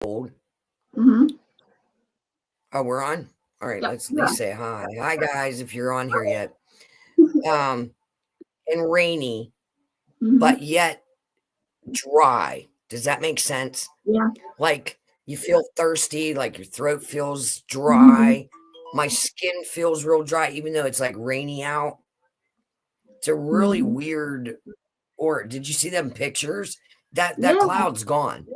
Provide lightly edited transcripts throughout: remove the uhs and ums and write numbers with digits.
old. Mm-hmm. Oh, we're on? All right, Yep. let's at Yeah. least say hi. Hi, guys, if you're on here yet. Um, and rainy, Mm-hmm. but yet dry. Does that make sense? Yeah. Like you feel thirsty, like your throat feels Mm-hmm. dry. My skin feels real dry, even though it's like rainy out. It's a really Mm-hmm. weird. Or did you see them pictures? That Yeah. cloud's gone.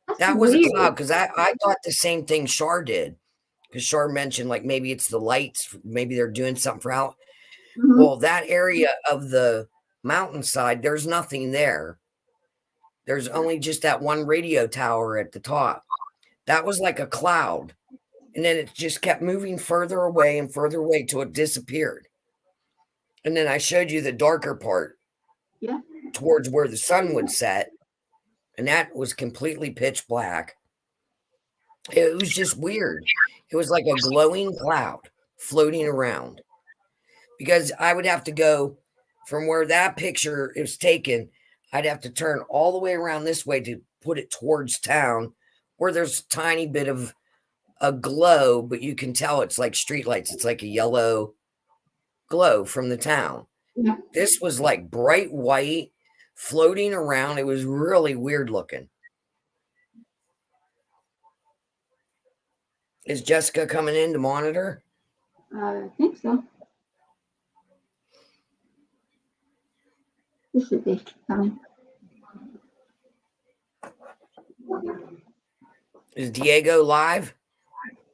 That's That was a weird. cloud because I thought the same thing Shar did. Because Shar mentioned like maybe it's the lights, maybe they're doing something for out. Mm-hmm. Well, that area of the mountainside, there's nothing there. There's only just that one radio tower at the top. That was like a cloud. And then it just kept moving further away and further away till it disappeared. And then I showed you the darker part Yeah. towards where the sun would set, and that was completely pitch black. It was just weird. It was like a glowing cloud floating around because I would have to go from where that picture is taken. I'd have to turn all the way around this way to put it towards town where there's a tiny bit of a glow, but you can tell it's like streetlights. It's like a yellow glow from the town. Yeah. This was like bright white floating around. It was really weird looking. Is Jessica coming in to monitor? I think so. This should be coming. Is Diego live?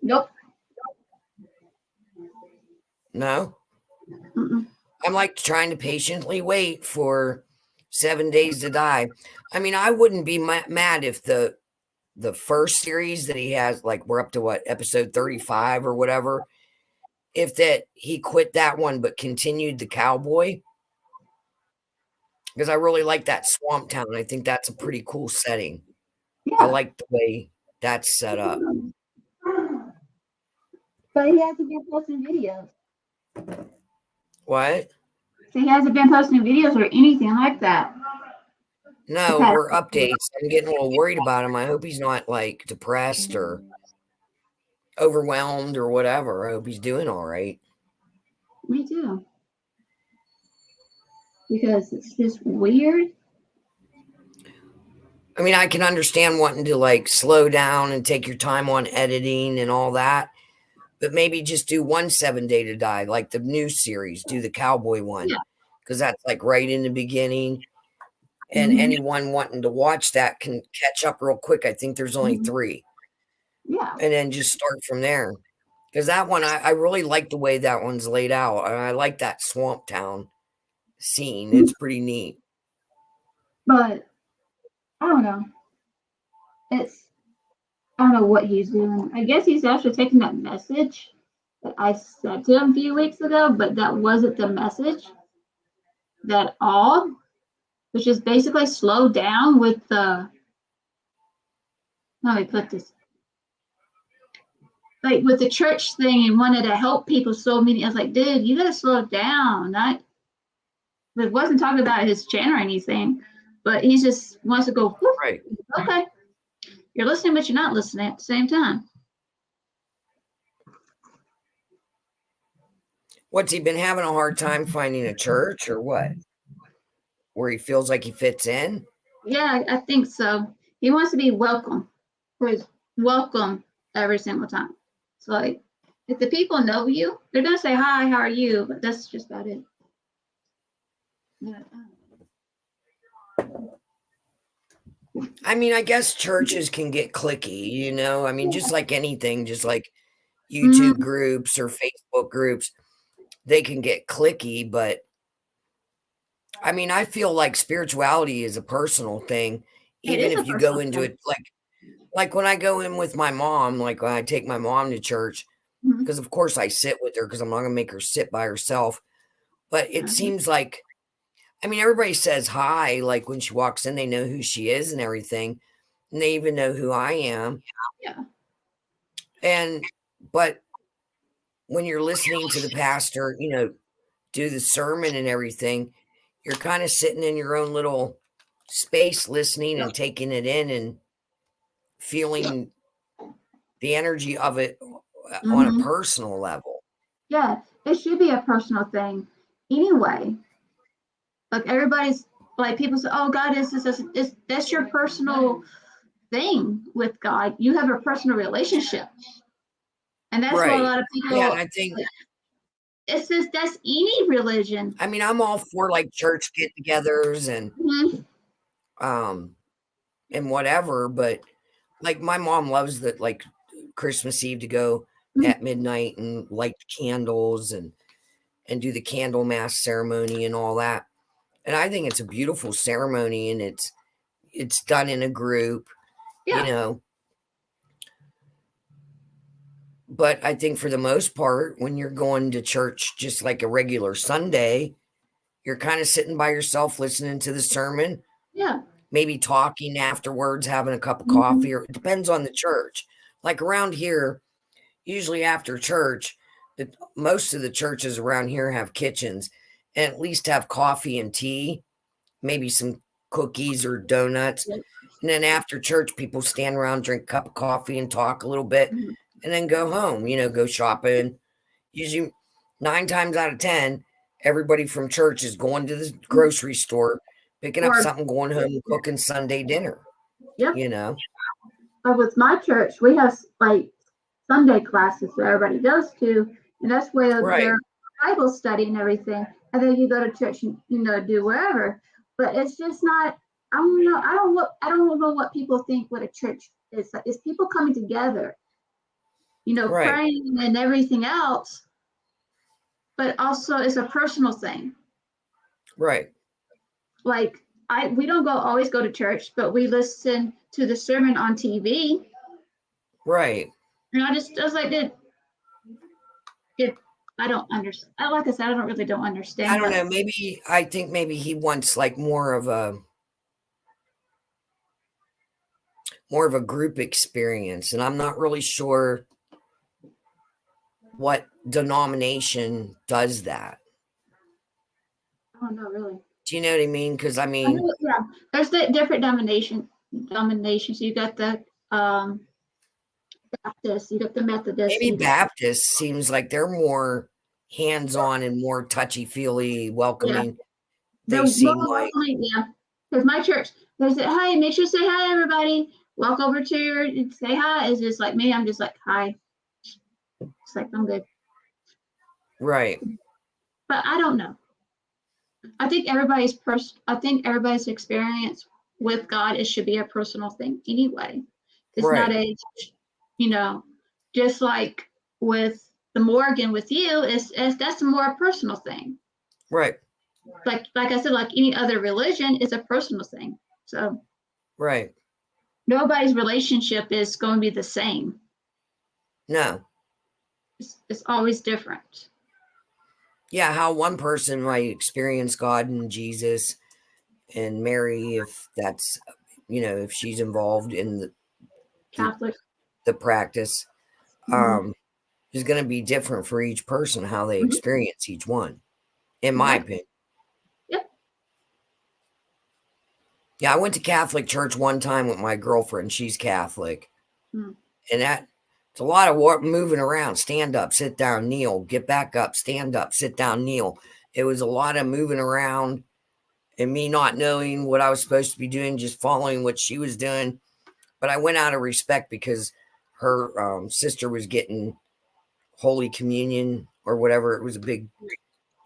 Nope. No. Mm-mm. I'm like trying to patiently wait for 7 days to die. I mean, I wouldn't be mad if the first series that he has, like we're up to what, episode 35 or whatever, if that he quit that one but continued the cowboy, because I really like that swamp town. I think that's a pretty cool setting. I Yeah. like the way that's set up. But he hasn't been posting videos. What? So he hasn't been posting videos or anything like that. No, Okay. we're updates. I'm getting a little worried about him. I hope he's not like depressed or overwhelmed or whatever. I hope he's doing all right. Me too. Because it's just weird. I mean, I can understand wanting to like slow down and take your time on editing and all that, but maybe just do one 7 day to die, like the new series, do the cowboy one, Yeah. because that's like right in the beginning. And Mm-hmm. anyone wanting to watch that can catch up real quick. I think there's only Mm-hmm. 3, Yeah. and then just start from there. Because that one, I really like the way that one's laid out. And I like that swamp town scene. It's pretty neat. But I don't know. It's I don't know what he's doing. I guess he's actually taking that message that I said to him a few weeks ago, but that wasn't the message at all, which is basically slow down with the how do I put this? Like with the church thing and wanted to help people so many. I was like, dude, you gotta slow down. Not it wasn't talking about his channel or anything, but he just wants to go, whoop, Right. okay. You're listening, but you're not listening at the same time. What's he been having a hard time finding a church or what? Where he feels like he fits in? Yeah, I think so. He wants to be welcome. Was welcome every single time. So like if the people know you, they're gonna say hi, how are you? But that's just about it. Yeah. I mean, I guess churches can get clicky. I mean, just like anything, just like YouTube Mm-hmm. groups or Facebook groups, they can get clicky. But I mean, I feel like spirituality is a personal thing, It even is a if you go personal into thing. it like when I go in with my mom, like when I take my mom to church, Mm-hmm. because of course I sit with her because I'm not gonna make her sit by herself. But it seems like, I mean, everybody says hi, like when she walks in, they know who she is and everything, and they even know who I am. Yeah. And but when you're listening to the pastor, do the sermon and everything, you're kind of sitting in your own little space listening and taking it in and feeling the energy of it on a Mhm. personal level. Yeah, it should be a personal thing anyway. Like everybody's like people say, "Oh, God is this. That's your personal thing with God. You have a personal relationship," and that's what a Right. lot of Yeah, and people. I think, Like, it's just that's any religion. I mean, I'm all for like church get-togethers Mhm. um and whatever, but like my mom loves that, like Christmas Eve, to go at midnight and light the candles and do the candle mass ceremony and all that. And I think it's a beautiful ceremony, and it's done in a group, you Yeah, know. But I think for the most part, when you're going to church just like a regular Sunday, you're kind of sitting by yourself listening to the sermon, yeah. maybe talking afterwards, having a cup of Mhm. coffee, or it depends on the church. Like around here, usually after church, most of the churches around here have kitchens and at least have coffee and tea, maybe some cookies or donuts. Yep. And then after church, people stand around, drink a cup of coffee and talk a little bit Mhm. and then go home, go shopping. Usually 9 times out of 10, everybody from church is going to the grocery store, picking up Or something, going home, and cooking Sunday dinner, yep. you know? But with my church, we have like Sunday classes that everybody goes to, and that's where Right, their Bible study and everything. And then you go to church and do wherever. But it's just not. I don't know. I don't know what people think what a church is. It's people coming together, right, praying and everything else. But also, it's a personal thing. right, Like we don't always go to church, but we listen to the sermon on TV. right. And I was like, it I don't understand. Like I said, I don't I understand don't what. know. I think maybe he wants like more of a group experience. And I'm not really sure what denomination does that. I don't know really. Do you know what I mean? Because I I mean, know, yeah, there's the different denominations. You got the Baptist, you got the Methodist, maybe you got Baptist seems like they're more hands-on and more touchy-feely, yeah, welcoming. the They seem more like, welcoming, yeah. Because my church, they say, "Hi, make sure to say hi, everybody. Walk over to your say hi." It's just like me. I'm just like hi. It's like I'm good, right, but I don't know. I think everybody's experience with God, it should be a personal thing anyway. It's not right, you know, just like with the Morgan with you, is that's a more personal thing. right, Like I said, like any other religion, it's a personal thing. So right. nobody's relationship is going to be the same. No. It's always different. Yeah, how one person might experience God and Jesus and Mary, if that's, if she's involved in the, Catholic. the practice, Mm-hmm. um, is going to be different for each person, how they Mm-hmm. experience each one, in my Exactly. opinion. Yep. Yeah, I went to Catholic church one time with my girlfriend. She's Catholic. Mm. And it's a lot of work moving around. Stand up, sit down, kneel, get back up, stand up, sit down, kneel. It was a lot of moving around and me not knowing what I was supposed to be doing, just following what she was doing. But I went out of respect because her sister was getting Holy Communion or whatever. It was a big,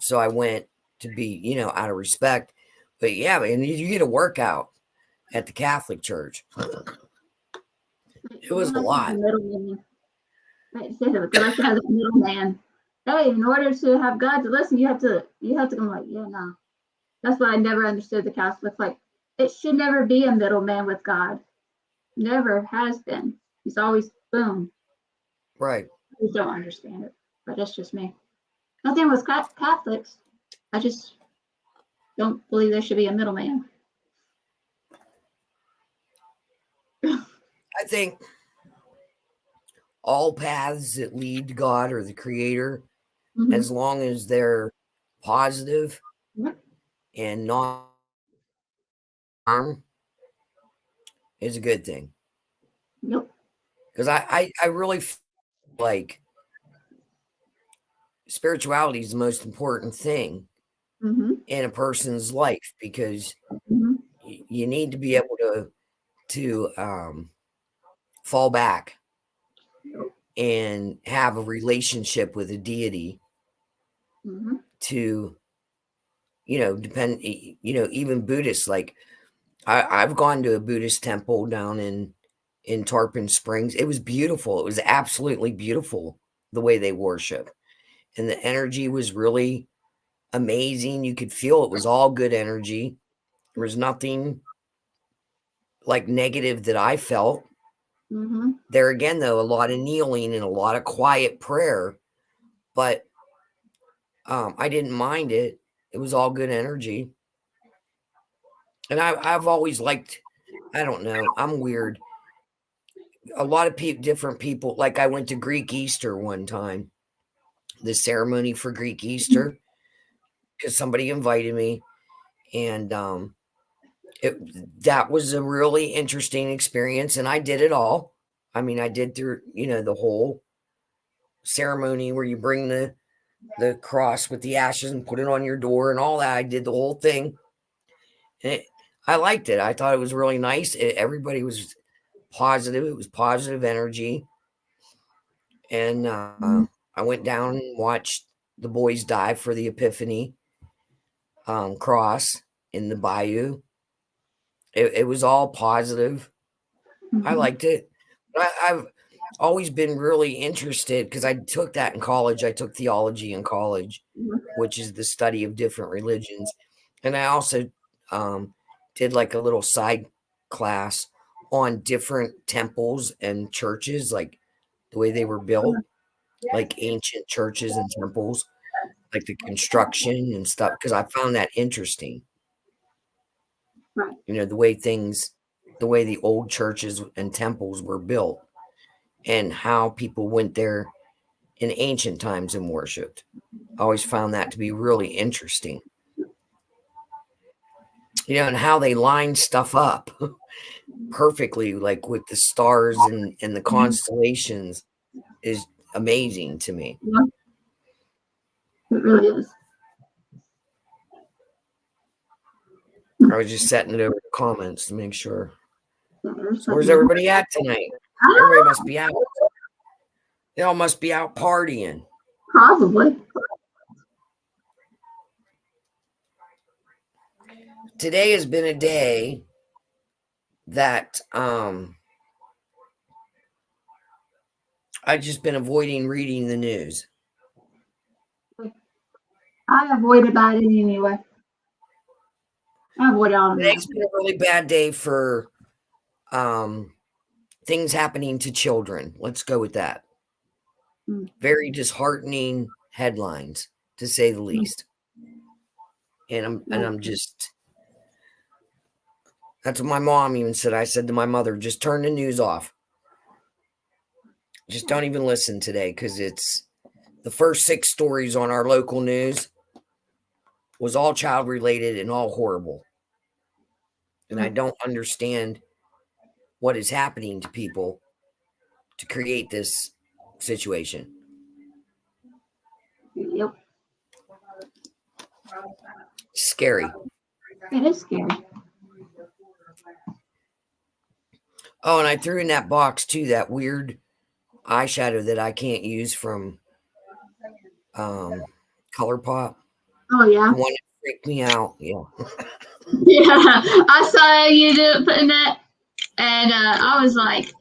so I went to be, out of respect. But yeah, and you get a workout at the Catholic church. It You was don't a have to have a lot. middleman. Right, say that they like to have a middleman. Hey, in order to have God to listen, you have to come like, yeah, no. That's why I never understood the Catholic. Like, it should never be a middleman with God. Never has been. He's always boom. Right. I don't understand it, but that's just me. Nothing with Catholics. I just don't believe there should be a middleman. I think all paths that lead to God or the Creator, Mm-hmm. as long as they're positive Yep. and not harm, is a good thing. because I really feel like spirituality is the most important thing Mm-hmm. in a person's life, because Mm-hmm. you need to be able to fall back and have a relationship with a deity Mm-hmm. to, depend, even Buddhists, like I've gone to a Buddhist temple down in Tarpon Springs. It was beautiful. It was absolutely beautiful the way they worship. And the energy was really amazing. You could feel it was all good energy. There was nothing like negative that I felt. Mm-hmm. There again, though, a lot of kneeling and a lot of quiet prayer, but I didn't mind it. It was all good energy. And I've always liked, I don't know, I'm weird. A lot of different people, like I went to Greek Easter one time, the ceremony for Greek Easter, because somebody invited me. And that was a really interesting experience. And I did it all. I mean, I did through, the whole ceremony where you bring the cross with the ashes and put it on your door and all that. I did the whole thing. And I liked it. I thought it was really nice. Everybody was positive. It was positive energy. And I went down and watched the boys dive for the Epiphany cross in the bayou. It was all positive. I Mm-hmm. liked it. I've always been really interested because I took that in college. I took theology in college, which is the study of different religions. And I also did like a little side class on different temples and churches, like the way they were built, like ancient churches and temples, like the construction and stuff, because I found that interesting. Right. The way the old churches and temples were built and how people went there in ancient times and worshiped. I always found that to be really interesting. And how they line stuff up perfectly, like with the stars and the constellations, is amazing to me. Yeah, it really is. I was just setting it over the comments to make sure. Yeah, So where's everybody at tonight? Everybody must be out. They all must be out partying. Probably. Today has been a day that I've just been avoiding reading the news. I avoided that anyway. I avoid all of Today's that. been a really bad day for things happening to children. Let's go with that. Very disheartening headlines, to say the least. And I'm just, that's what my mom even said. I said to my mother, just turn the news off. Just don't even listen today, because it's the first 6 stories on our local news was all child related and all horrible. And I don't understand what is happening to people to create this situation. Yep. Scary. It is scary. Oh, and I threw in that box too that weird eyeshadow that I can't use from ColourPop. Oh yeah. The one that freaked me out. Yeah. Yeah. I saw you putting that, and I was like,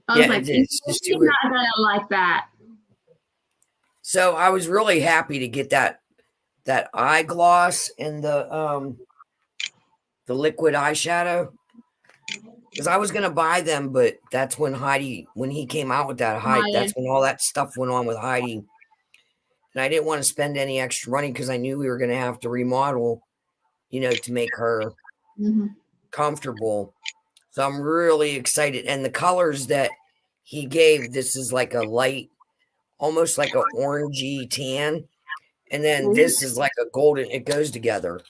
It's just too you're weird. not gonna like that. So I was really happy to get that eye gloss and the liquid eyeshadow, because I was gonna buy them, but that's when he came out with that that's when all that stuff went on with Heidi. And I didn't want to spend any extra money because I knew we were gonna have to remodel, to make her comfortable. So I'm really excited. And the colors that he gave, this is like a light, almost like an orangey tan. And then this is like a golden, it goes together.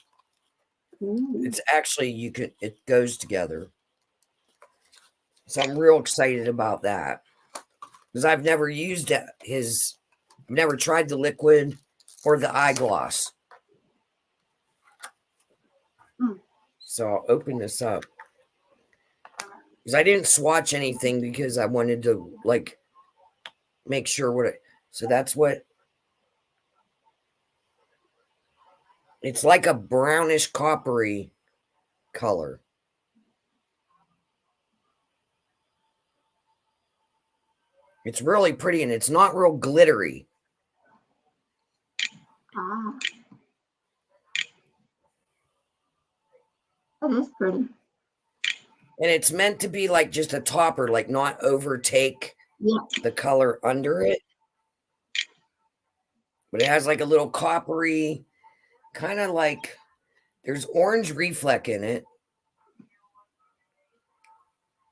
It's actually, it goes together. So I'm real excited about that. Because I've never used never tried the liquid or the eye gloss. So I'll open this up. Because I didn't swatch anything because I wanted to like make sure what it. So that's what. It's like a brownish coppery color. It's really pretty and it's not real glittery. Ah. That is pretty. And it's meant to be like just a topper, like not overtake the color under it. But it has like a little coppery, kind of like there's orange reflect in it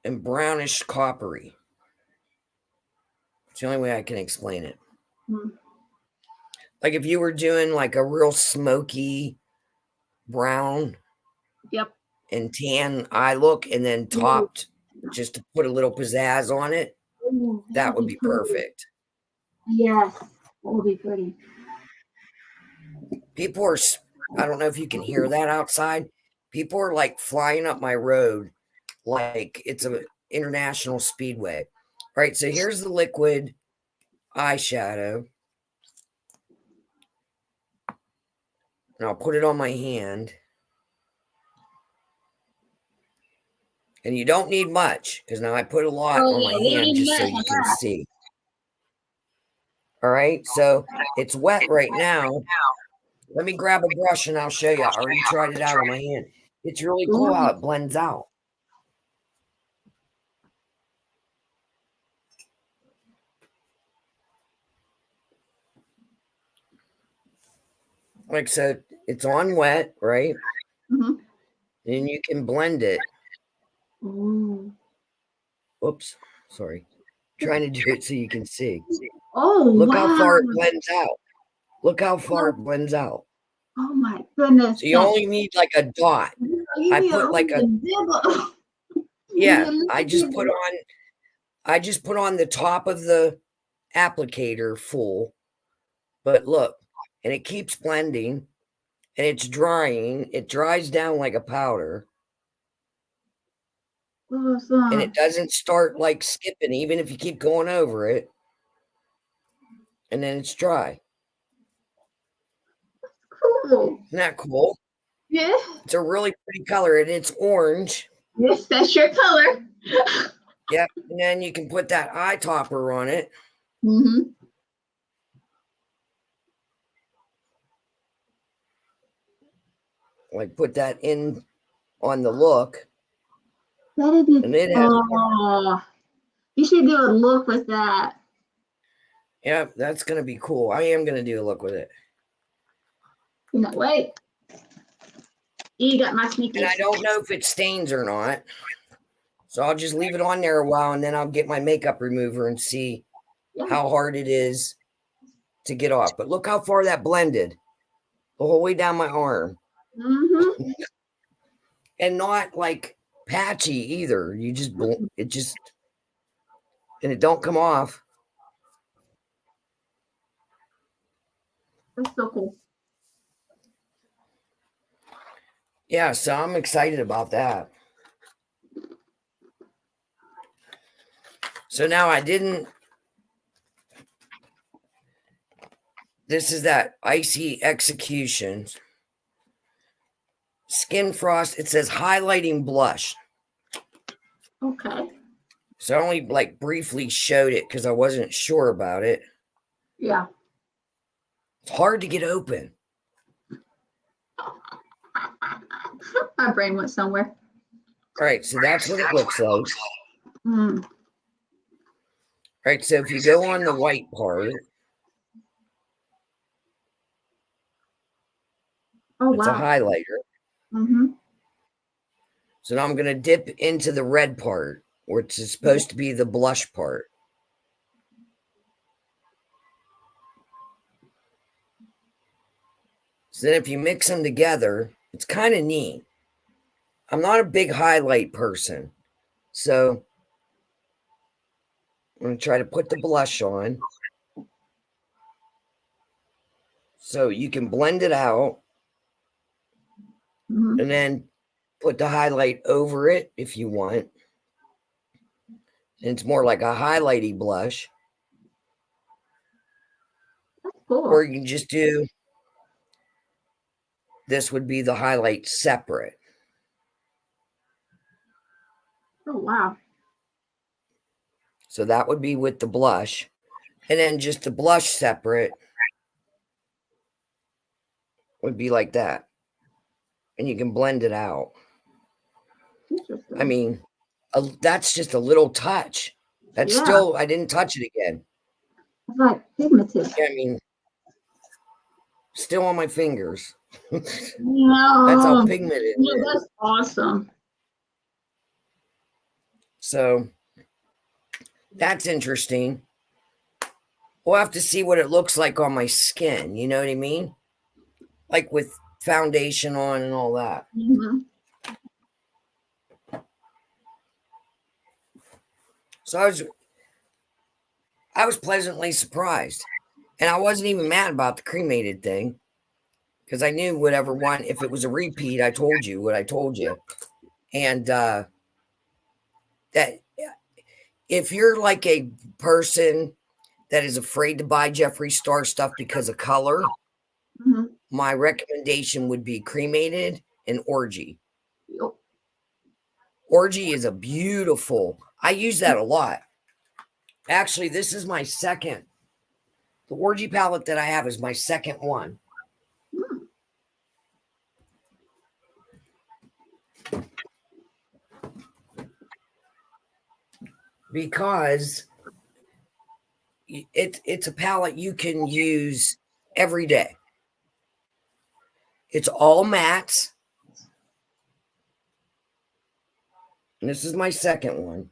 and brownish coppery. It's the only way I can explain it. Like if you were doing like a real smoky brown and tan eye look and then topped just to put a little pizzazz on it, that would be perfect. Yes, that would be pretty. People are, I don't know if you can hear that outside. People are like flying up my road like it's an international speedway. All right, so here's the liquid eyeshadow. And I'll put it on my hand. And you don't need much because now I put a lot on my hand just so you can see. All right, so it's wet right now. Let me grab a brush and I'll show you. I already tried it out on my hand. It's really cool how it blends out. Like so, it's on wet, right? Mm-hmm. And you can blend it. Ooh. Oops, sorry. Trying to do it so you can see. Oh, look how far it blends out. Look how far it blends out. Oh my goodness. So you only need like a dot. I put like a yeah, I just put on the top of the applicator full. But look, and it keeps blending and it's drying. It dries down like a powder. Awesome. And it doesn't start like skipping even if you keep going over it. And then it's dry. Cool. Isn't that cool? Yeah. It's a really pretty color and it's orange. Yes, that's your color. Yep. And then you can put that eye topper on it. Mm-hmm. Like put that in on the look. That'd be and it has, you should do a look with that. Yeah, that's gonna be cool. I am gonna do a look with it. No, wait. You got my sneaky. And I don't know if it stains or not. So I'll just leave it on there a while and then I'll get my makeup remover and see how hard it is to get off. But look how far that blended. The whole way down my arm. Mm-hmm. And not like patchy either. You just and it don't come off. That's so cool. Yeah, so I'm excited about that. So now this is that Icy Execution Skin Frost. It says highlighting blush. Okay. So I only like briefly showed it because I wasn't sure about it. Yeah. It's hard to get open. My brain went somewhere. All right, so that's what it looks like. Mm. All right, so if you go on the white part, it's a highlighter. Mm-hmm. So now I'm going to dip into the red part, which is supposed to be the blush part. So then if you mix them together, it's kind of neat. I'm not a big highlight person. So I'm going to try to put the blush on. So you can blend it out and then put the highlight over it if you want. And it's more like a highlighty blush. That's cool. Or you can just do, this would be the highlight separate. Oh, wow. So that would be with the blush. And then just the blush separate would be like that. And you can blend it out. Interesting. I mean, that's just a little touch. That's still, I didn't touch it again. It's like pigmented. I mean, still on my fingers. No. That's how pigmented. Yeah, that's awesome. So that's interesting. We'll have to see what it looks like on my skin. You know what I mean? Like with foundation on and all that. So I was pleasantly surprised. And I wasn't even mad about the cremated thing. Because I knew whatever one, if it was a repeat, I told you what I told you. And that if you're like a person that is afraid to buy Jeffree Star stuff because of color, my recommendation would be cremated and orgy. Yep. Orgy is a beautiful, I use that a lot. Actually, this is my second. The orgy palette that I have is my second one. Because it's a palette you can use every day. It's all mattes. And this is my second one.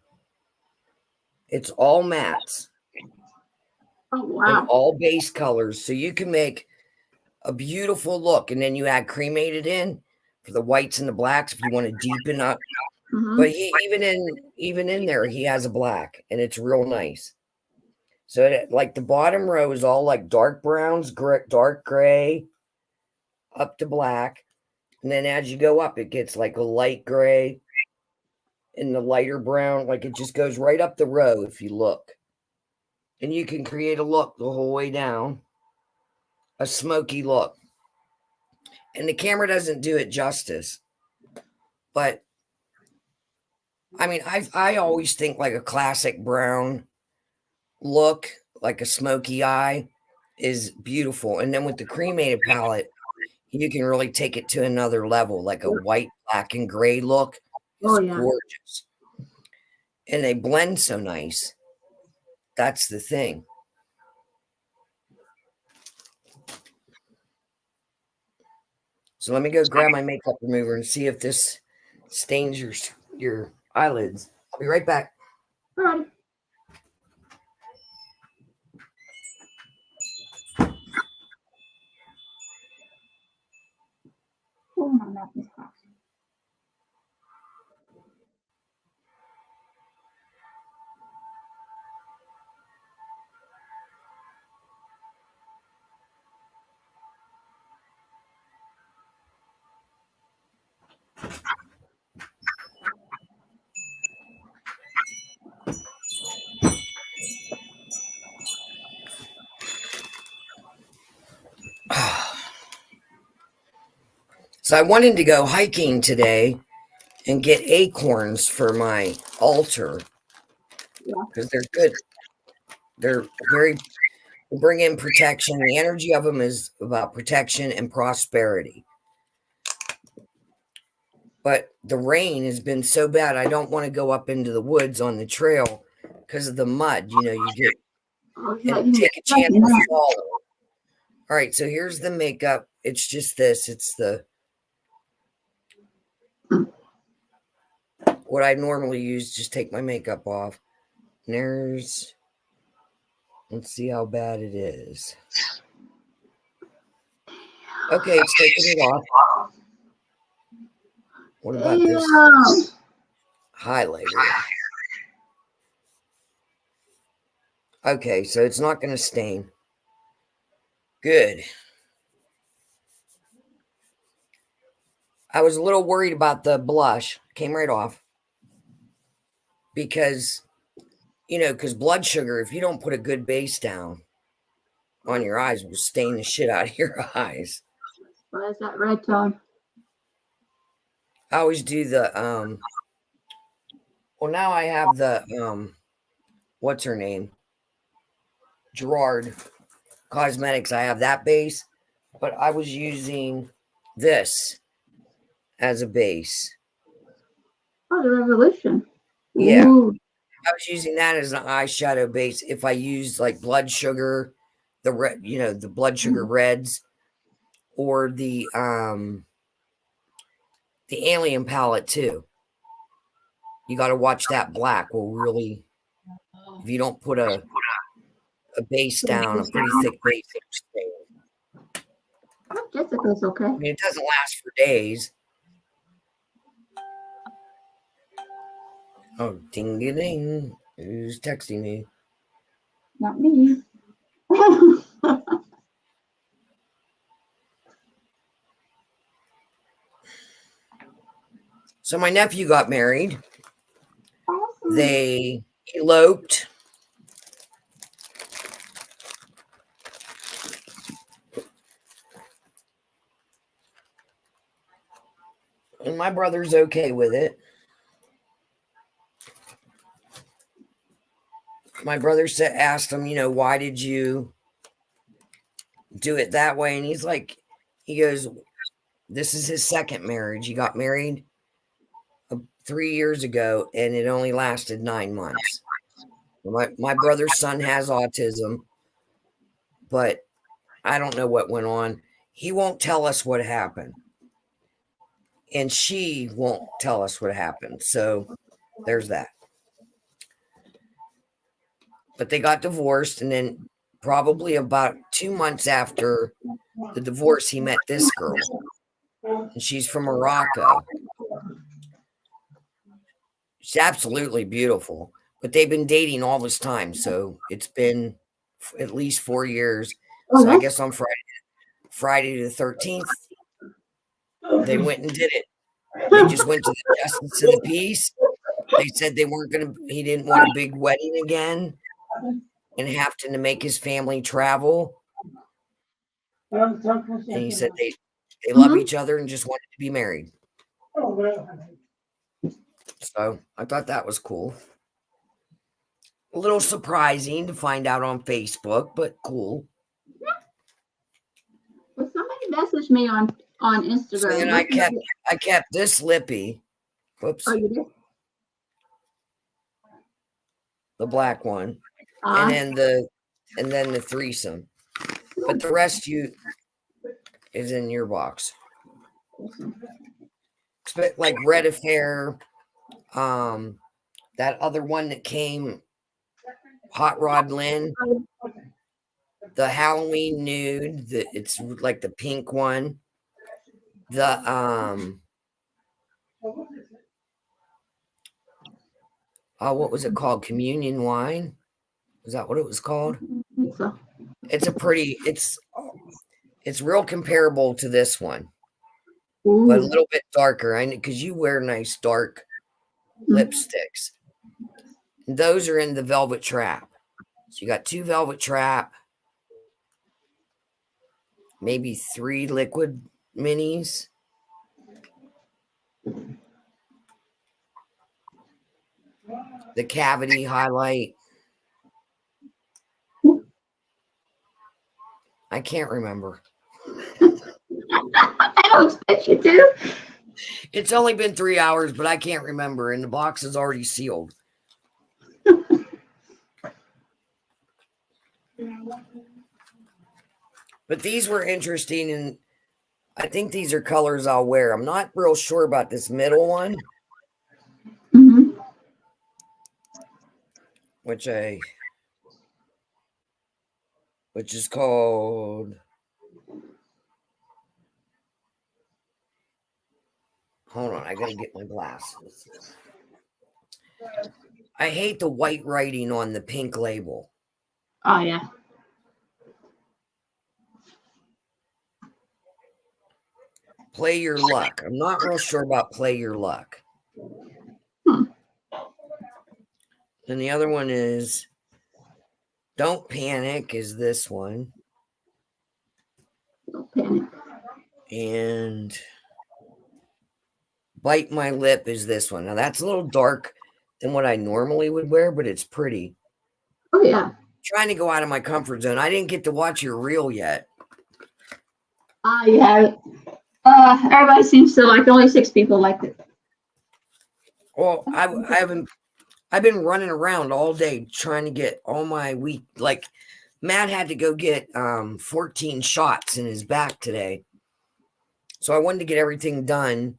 It's all mattes. Oh, wow. And all base colors. So you can make a beautiful look. And then you add cremated in for the whites and the blacks if you want to deepen up. But even in there, he has a black. And it's real nice. So like the bottom row is all like dark browns, dark gray, up to black. And then as you go up, it gets like a light gray and the lighter brown. Like it just goes right up the row if you look. And you can create a look the whole way down. A smoky look. And the camera doesn't do it justice. But, I mean, I always think like a classic brown look, like a smoky eye, is beautiful. And then with the cremated palette, you can really take it to another level, like a white, black, and gray look. It's gorgeous. And they blend so nice. That's the thing. So let me go grab my makeup remover and see if this stains your eyelids. I'll be right back. All right. Oh, my mouth is hot. So I wanted to go hiking today and get acorns for my altar because they're good. They're very bring in protection. The energy of them is about protection and prosperity. But the rain has been so bad, I don't want to go up into the woods on the trail because of the mud. You know, you get and take a chance to fall. All right, so here's the makeup. It's just this. It's the what I normally use. Just take my makeup off. And there's. Let's see how bad it is. Okay, it's taking it off. What about this highlighter? Okay, so it's not going to stain. Good. I was a little worried about the blush. Came right off. Because, because blood sugar, if you don't put a good base down on your eyes, will stain the shit out of your eyes. Why is that red tone? I always do the, well, now I have the, what's her name? Gerard Cosmetics. I have that base, but I was using this as a base. Oh, the Revolution. Yeah. Ooh. I was using that as an eyeshadow base. If I used like blood sugar, the red, the blood sugar reds, or the alien palette too. You got to watch that black will really, if you don't put a base down, a pretty thick base, it'll stain. Oh, Jessica's okay. I mean, it doesn't last for days. Oh, ding ding ding. Who's texting me? Not me. So my nephew got married. Awesome. They eloped. And my brother's okay with it. My brother asked him, why did you do it that way? And he goes, this is his second marriage. He got married 3 years ago, and it only lasted 9 months. My brother's son has autism, but I don't know what went on. He won't tell us what happened. And she won't tell us what happened. So there's that. But they got divorced, and then probably about 2 months after the divorce, he met this girl. And she's from Morocco. She's absolutely beautiful. But they've been dating all this time. So it's been at least 4 years. So I guess on Friday the 13th, they went and did it. They just went to the justice of the peace. They said he didn't want a big wedding again and have to make his family travel. And he said they love each other and just wanted to be married. So I thought that was cool. A little surprising to find out on Facebook, but cool. Well, somebody messaged me on Instagram. So then I kept this lippy. Whoops. Oh, you did? The black one. And then the threesome. But the rest is in your box. Expect like Red Affair, that other one that came, Hot Rod Lynn, the Halloween nude, it's like the pink one, the what was it called? Communion wine? Is that what it was called? It's real comparable to this one. Ooh. But a little bit darker. I know because you wear nice dark lipsticks. And those are in the Velvet Trap. So you got 2 Velvet Trap, maybe 3 liquid minis. The Cavity highlight. I can't remember. I don't expect you to. It's only been 3 hours, but I can't remember, and the box is already sealed. But these were interesting, and I think these are colors I'll wear. I'm not real sure about this middle one. Mm-hmm. Which is called, hold on, I gotta get my glasses. I hate the white writing on the pink label. Oh yeah. Play Your Luck. I'm not real sure about Play Your Luck. Hmm. And the other one is Don't Panic is this one. Don't panic. And Bite My Lip is this one. Now that's a little dark than what I normally would wear, but it's pretty. Oh yeah. Trying to go out of my comfort zone. I didn't get to watch your reel yet. Yeah. Everybody seems to like it. Only 6 people liked it. Well, I've been running around all day trying to get all my week. Like Matt had to go get 14 shots in his back today. So I wanted to get everything done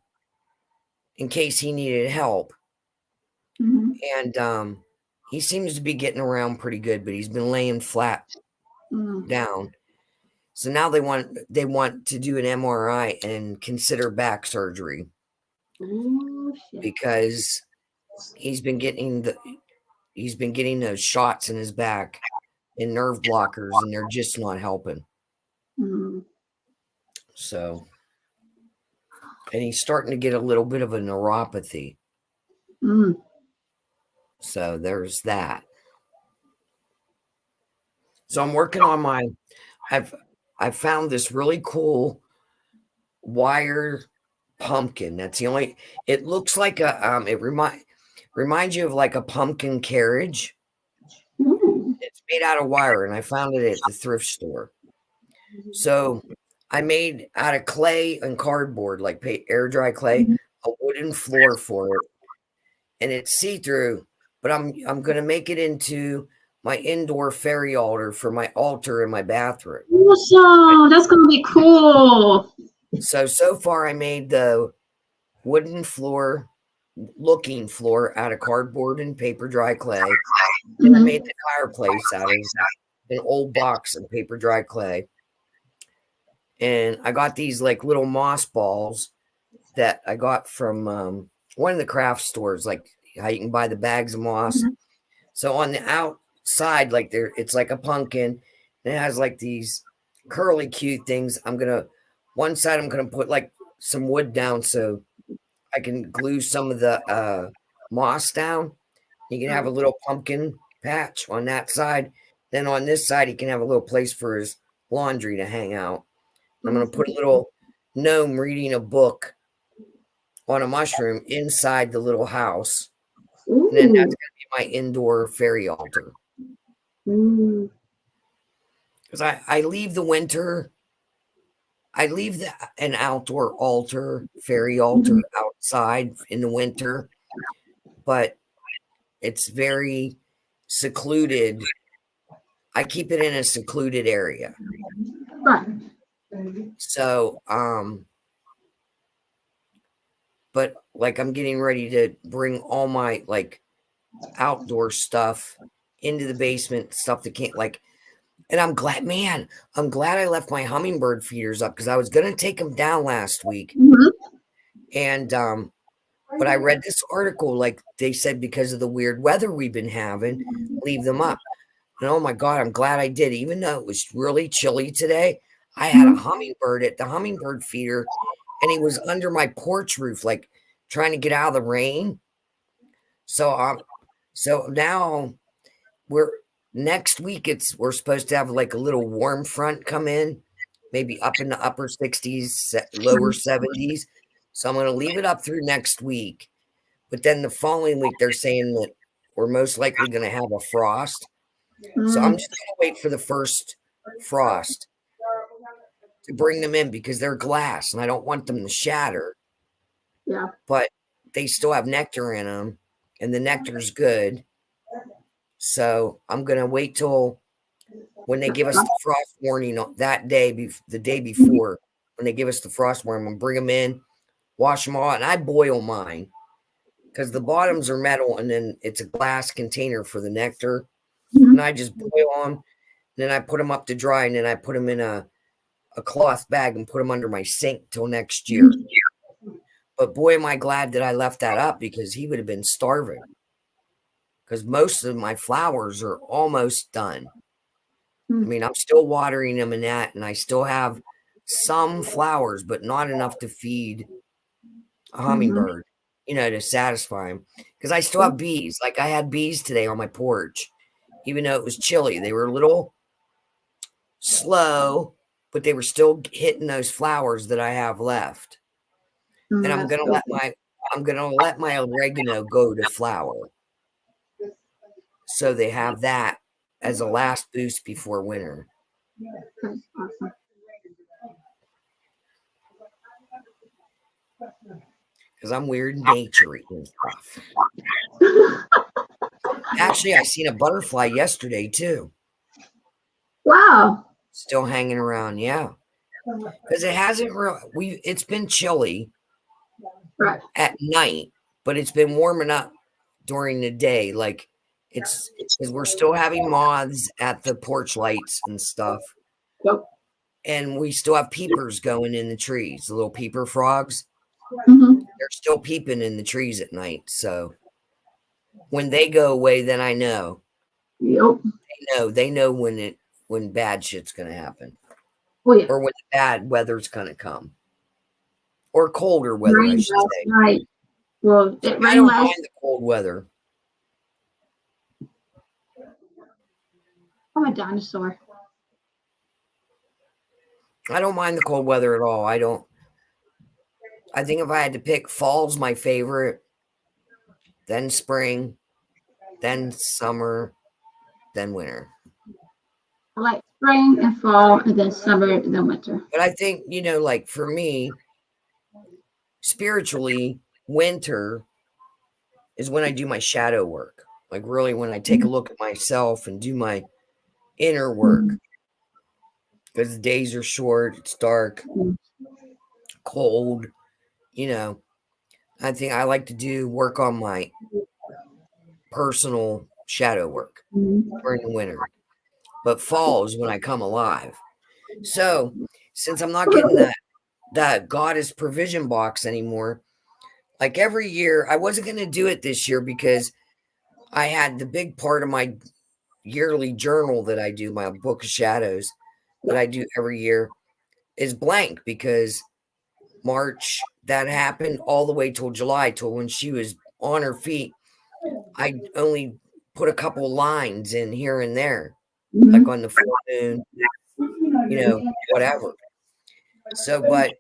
in case he needed help. Mm-hmm. And he seems to be getting around pretty good, but he's been laying flat down. So now they want to do an MRI and consider back surgery. Oh shit. Because he's been getting those shots in his back and nerve blockers, and they're just not helping. So, and he's starting to get a little bit of a neuropathy. So there's that. So I'm working on I've found this really cool wire pumpkin. That's the only. It looks like a it reminds you of like a pumpkin carriage. It's made out of wire, and I found it at the thrift store. So I made out of clay and cardboard, like air dry clay, a wooden floor for it, and it's see-through. But I'm going to make it into my indoor fairy altar for my altar in my bathroom. Awesome! That's going to be cool. So far I made the wooden floor, looking floor out of cardboard and paper dry clay. And I made the fireplace out of an old box of paper dry clay. And I got these like little moss balls that I got from one of the craft stores, like how you can buy the bags of moss. So on the outside, like it's like a pumpkin, and it has like these curly cute things. One side I'm gonna put like some wood down so I can glue some of the moss down. You can have a little pumpkin patch on that side. Then on this side, he can have a little place for his laundry to hang out. I'm going to put a little gnome reading a book on a mushroom inside the little house. And then that's going to be my indoor fairy altar. Because I leave the winter, I leave an outdoor altar, fairy altar outside in the winter, but it's very secluded. I keep it in a secluded area. Right. So, but like I'm getting ready to bring all my like outdoor stuff into the basement, stuff that can't and I'm glad I left my hummingbird feeders up because I was going to take them down last week. And, but I read this article, like they said, because of the weird weather we've been having, leave them up. And oh my God, I'm glad I did. Even though it was really chilly today, I had a hummingbird at the hummingbird feeder, and he was under my porch roof, like trying to get out of the rain. So now next week we're supposed to have like a little warm front come in, maybe up in the upper 60s, lower 70s. So I'm going to leave it up through next week. But then the following week, they're saying that we're most likely going to have a frost. So I'm just going to wait for the first frost to bring them in because they're glass and I don't want them to shatter. Yeah. But they still have nectar in them and the nectar's good. So I'm going to wait till when they give us the frost warning that day, the day before, when they give us the frost warning, I'm going to bring them in, wash them all, and I boil mine because the bottoms are metal and then it's a glass container for the nectar. And I just boil them, and then I put them up to dry, and then I put them in a cloth bag and put them under my sink till next year. But boy, am I glad that I left that up because he would have been starving. Because most of my flowers are almost done. I mean, I'm still watering them and that, and I still have some flowers, but not enough to feed a hummingbird, to satisfy him. Because I still have bees. Like I had bees today on my porch, even though it was chilly. They were a little slow, but they were still hitting those flowers that I have left. And I'm gonna let my oregano go to flower, so they have that as a last boost before winter. That's awesome. Because I'm weird in nature and stuff. Actually, I seen a butterfly yesterday too. Wow. Still hanging around, yeah. Because it hasn't it's been chilly Right. at night, but it's been warming up during the day. Like it's because we're still having moths at the porch lights and stuff. Yep. And we still have peepers going in the trees, the little peeper frogs. They're still peeping in the trees at night. So when they go away, then I know. Yep. They know when bad shit's gonna happen. Oh yeah. Or when the bad weather's gonna come. Or colder weather, I should say. Right. Well, it rained I don't last. mind the cold weather. I'm a dinosaur. I don't mind the cold weather at all. I think if I had to pick, fall's my favorite, then spring, then summer, then winter. I like spring and fall, and then summer, and then winter. But I think, like for me, spiritually, winter is when I do my shadow work. Like really when I take a look at myself and do my inner work. Because the days are short, it's dark, cold, I think I like to work on my personal shadow work during the winter. But fall is when I come alive. So since I'm not getting that Goddess provision box anymore, like every year, I wasn't going to do it this year because I had the big part of my yearly journal that I do, my book of shadows that I do every year is blank because March that happened all the way till July, till when she was on her feet. I only put a couple lines in here and there, like on the full moon, whatever. So, but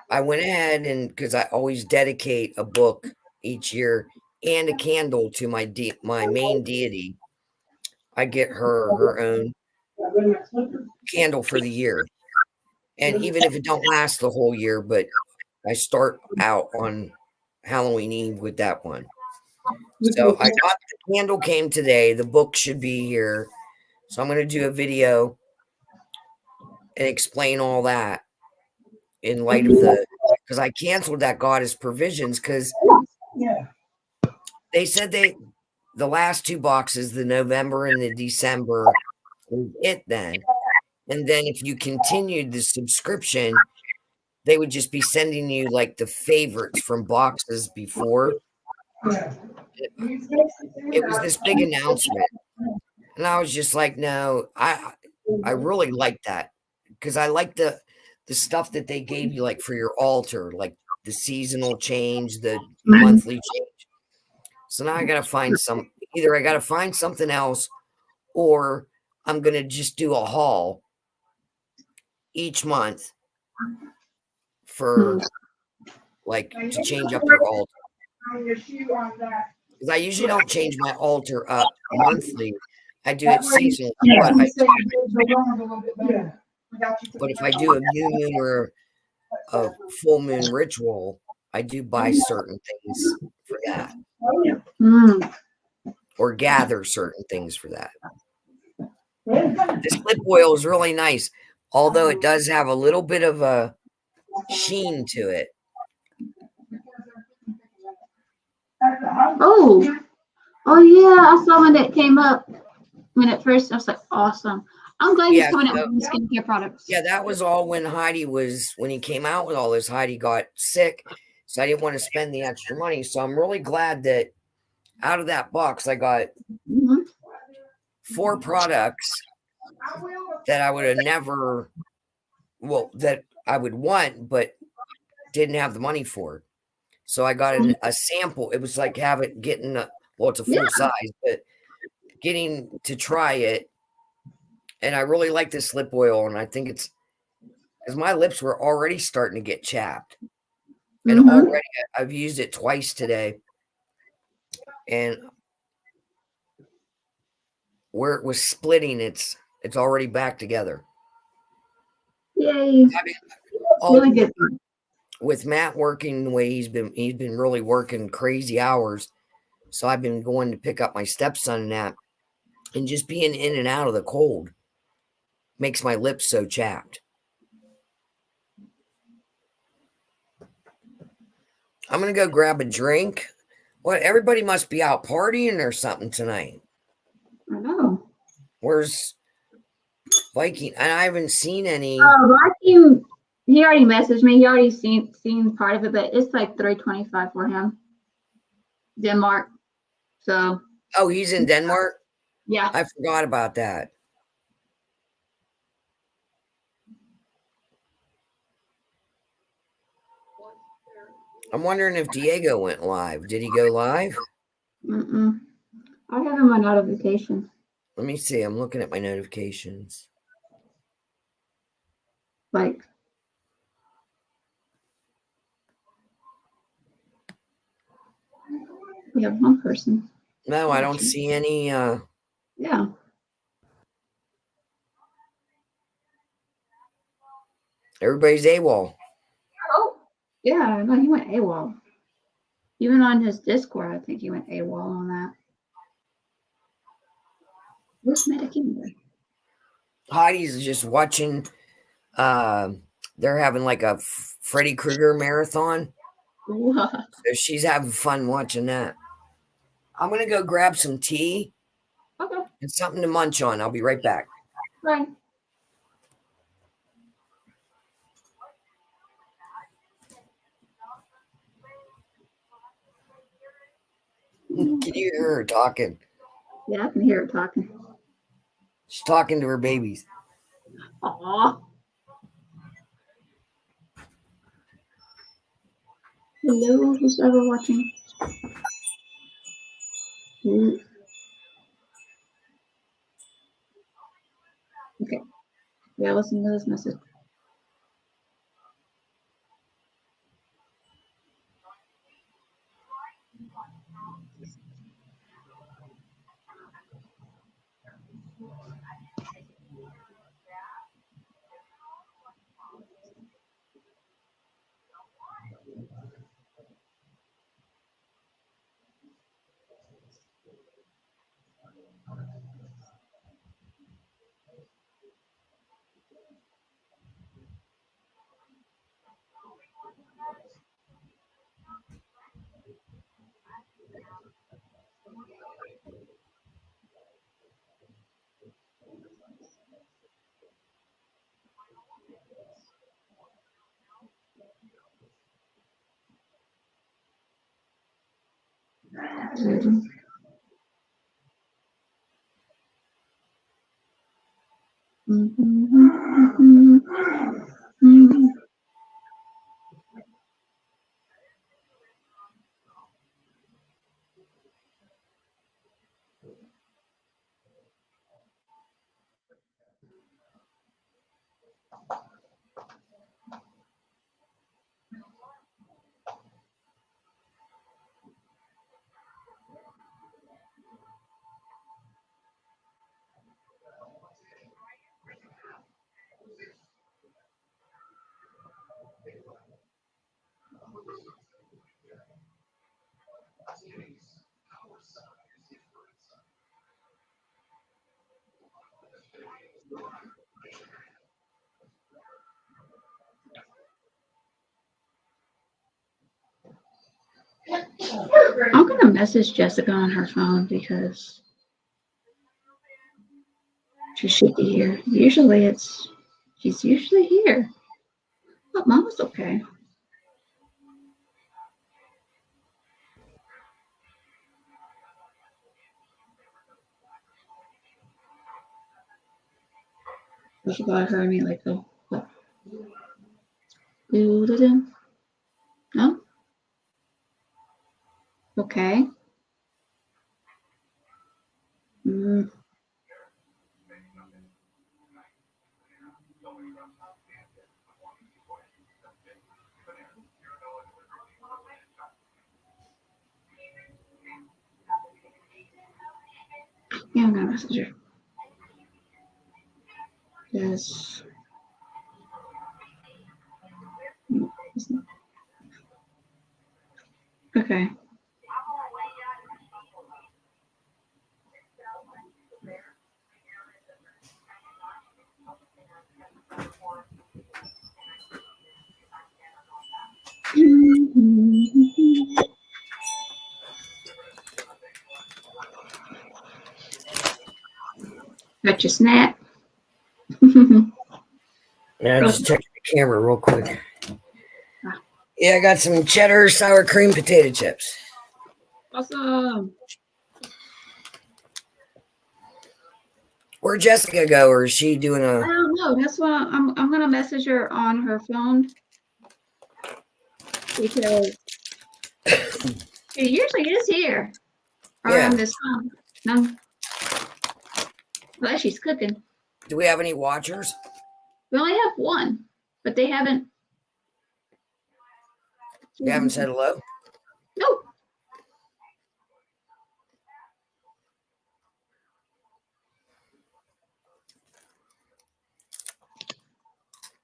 I went ahead and because I always dedicate a book each year and a candle to my main deity. I get her own candle for the year. And even if it don't last the whole year, but I start out on Halloween Eve with that one. So I got the candle came today. The book should be here. So I'm going to do a video and explain all that in light of because I canceled that Goddess Provisions because they said the last two boxes, the November and the December, was it then. And then if you continued the subscription, they would just be sending you like the favorites from boxes before. It was this big announcement. And I was just like, no, I really like that because I like the stuff that they gave you like for your altar, like the seasonal change, the monthly change. So now I got to find either I got to find something else or I'm going to just do a haul each month for like to change up your altar. Because I usually don't change my altar up monthly. I do it seasonally. But if I do a new moon or a full moon ritual, I do buy certain things for that. Or gather certain things for that. This lip oil is really nice, although it does have a little bit of a sheen to it. Oh yeah, I saw when it came up. When at first I was like, awesome. I'm glad he's coming out with skincare products. Yeah, that was all when he came out with all this, Heidi got sick. So I didn't want to spend the extra money. So I'm really glad that out of that box, I got 4 products that I would have never, well, that I would want, but didn't have the money for it. So I got a sample. It was like getting well, it's a Yeah. full size, but getting to try it. And I really like this lip oil, and I think it's because my lips were already starting to get chapped, and Mm-hmm. already I've used it twice today, and where it was splitting, it's already back together. Yay. I mean, Really good. with Matt working the way he's been really working crazy hours. So I've been going to pick up my stepson and that, and just being in and out of the cold makes my lips so chapped. I'm gonna go grab a drink. What? Everybody must be out partying or something tonight. I know. Where's Viking? And I haven't seen any. Viking, he already messaged me. He already seen part of it, but it's like 3:25 for him. Denmark. So Oh, he's in Denmark? yeah. I forgot about that. I'm wondering if Diego went live. Did he go live? Mm-mm. I have him on notification. Let me see. I'm looking at my notifications. Like, we have one person. No, I don't see any. Yeah. Everybody's AWOL. Oh. Yeah, no, he went AWOL. Even on his Discord, I think he went AWOL on that. Where's Medicaid? Heidi's just watching. They're having like a Freddy Krueger marathon. What? So she's having fun watching that. I'm gonna go grab some tea Okay. and something to munch on. I'll be right back. Right. Can you hear her talking? Yeah, I can hear her talking. She's talking to her babies. Aw. Hello, who's ever watching? Okay. Yeah, listen to this message. I'm gonna message Jessica on her phone because she should be here. Usually she's usually here. But Mama's okay. I should probably heard me like the. Doo-doo-doo. No? Okay. Mm. Yeah, I'm gonna message her. Yes. No, it's not. Okay. Got your snack. Yeah, just checking the camera real quick. Yeah, I got some cheddar sour cream potato chips. Awesome. Where'd Jessica go, or is she doing I don't know. That's why I'm gonna message her on her phone because she usually is here around this time. No, unless she's cooking. Do we have any watchers? We only have one, but they haven't. They haven't said hello? Nope.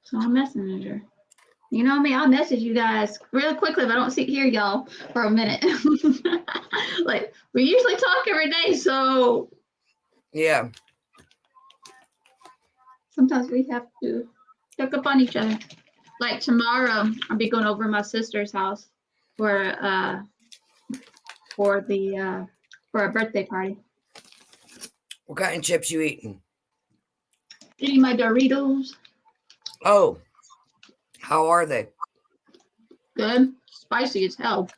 So I'm messaging her. You know me, I'll message you guys real quickly if I don't hear y'all for a minute. Like, we usually talk every day, so Yeah. sometimes we have to check up on each other. Like tomorrow, I'll be going over to my sister's house for a birthday party. What kind of chips you eating? Eating my Doritos. Oh, how are they? Good. Spicy as hell.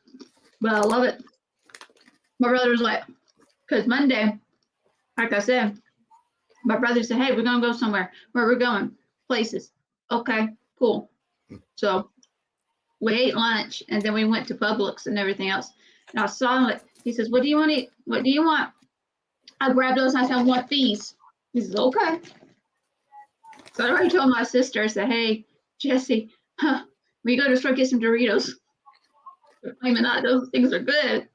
But I love it. My brother was like, because Monday, like I said, my brother said, hey, we're going to go somewhere. Where we're going? Places. Okay, cool. So we ate lunch and then we went to Publix and everything else. And I saw him, like, he says, what do you want to eat? What do you want? I grabbed those and I said, I want these. He says, okay. So I already told my sister, I said, hey, Jesse, we go to the store get some Doritos. Claiming that those things are good.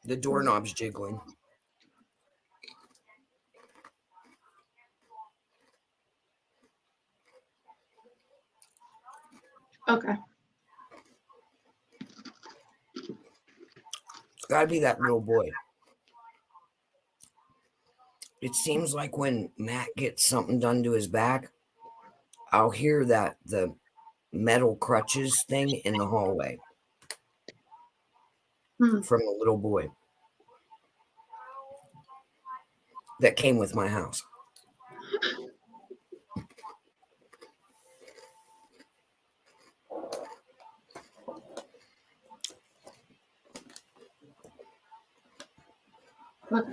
The doorknob's jiggling. Okay. It's got to be that little boy. It seems like when Matt gets something done to his back, I'll hear that the metal crutches thing in the hallway from the little boy that came with my house. Okay.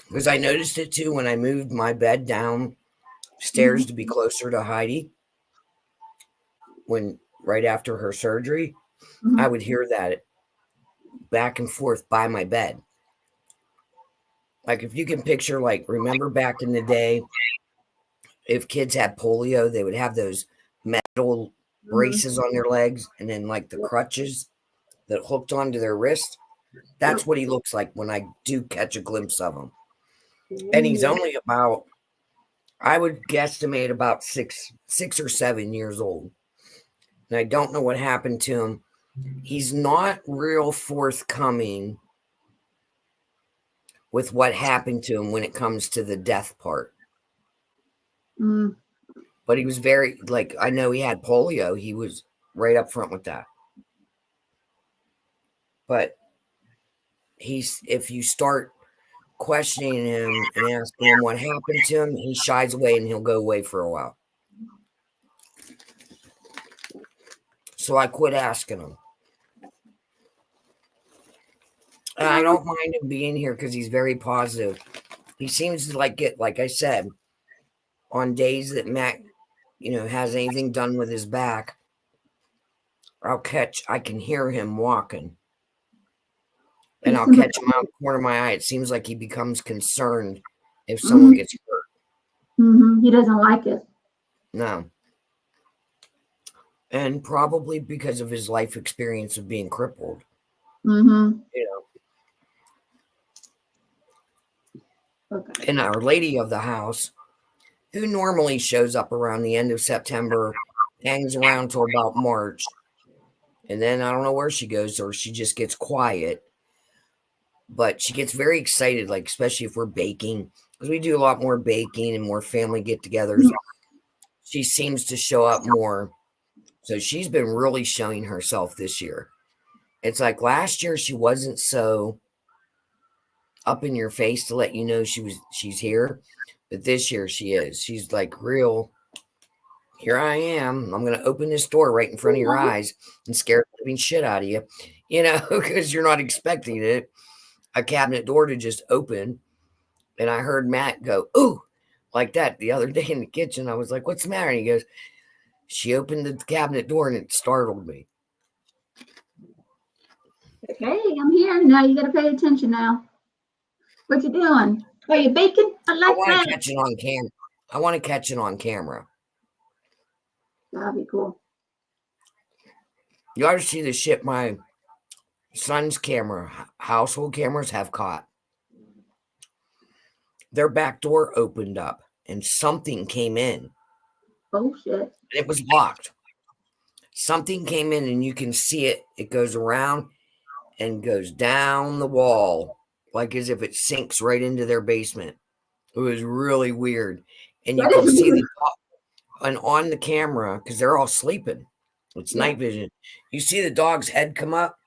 Because I noticed it too when I moved my bed downstairs to be closer to Heidi. When right after her surgery, I would hear that back and forth by my bed. Like if you can picture, like, remember back in the day, if kids had polio, they would have those metal braces on their legs and then like the crutches that hooked onto their wrist. That's what he looks like when I do catch a glimpse of him. And he's only about, I would guesstimate about six or 7 years old. And I don't know what happened to him. He's not real forthcoming with what happened to him when it comes to the death part. But he was very, like, I know he had polio. He was right up front with that. But if you start questioning him and asking him what happened to him, he shies away and he'll go away for a while. So I quit asking him. And I don't mind him being here because he's very positive. He seems to like it, like I said, on days that Matt, has anything done with his back. I can hear him walking. And I'll catch him out of the corner of my eye. It seems like he becomes concerned if someone gets hurt. He doesn't like it. No. And probably because of his life experience of being crippled. Okay. And Our Lady of the House, who normally shows up around the end of September, hangs around till about March. And then I don't know where she goes, or she just gets quiet. But she gets very excited, like especially if we're baking, because we do a lot more baking and more family get-togethers. She seems to show up more. So she's been really showing herself this year. It's like last year she wasn't so up in your face to let you know she's here, but this year she is. She's like real. Here I am. I'm going to open this door right in front of your eyes and scare the living shit out of you, because you're not expecting it. A cabinet door to just open. And I heard Matt go, "Ooh," like that the other day in the kitchen. I was like, "What's the matter?" And he goes, "She opened the cabinet door and it startled me." Okay, I'm here. Now you got to pay attention now. What you doing? Are you baking? I want to catch it on camera. I want to catch it on camera. That'd be cool. You ought to see the shit my son's household cameras have caught. Their back door opened up and something came in. Oh, shit. It was locked. Something came in and you can see it. It goes around and goes down the wall, like as if it sinks right into their basement. It was really weird. And you can see the dog, and on the camera, because they're all sleeping. It's night vision. You see the dog's head come up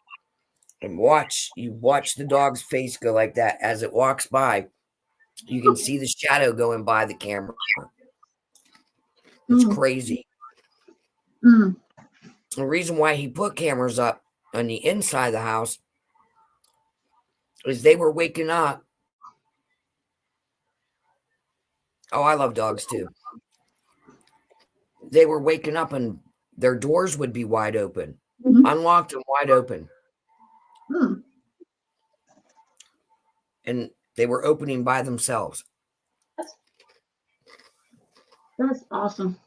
and you watch the dog's face go like that as it walks by. You can see the shadow going by the camera. It's crazy. The reason why he put cameras up on the inside of the house is they were waking up. Oh, I love dogs too. They were waking up and their doors would be wide open, unlocked and wide open. And they were opening by themselves. That's awesome.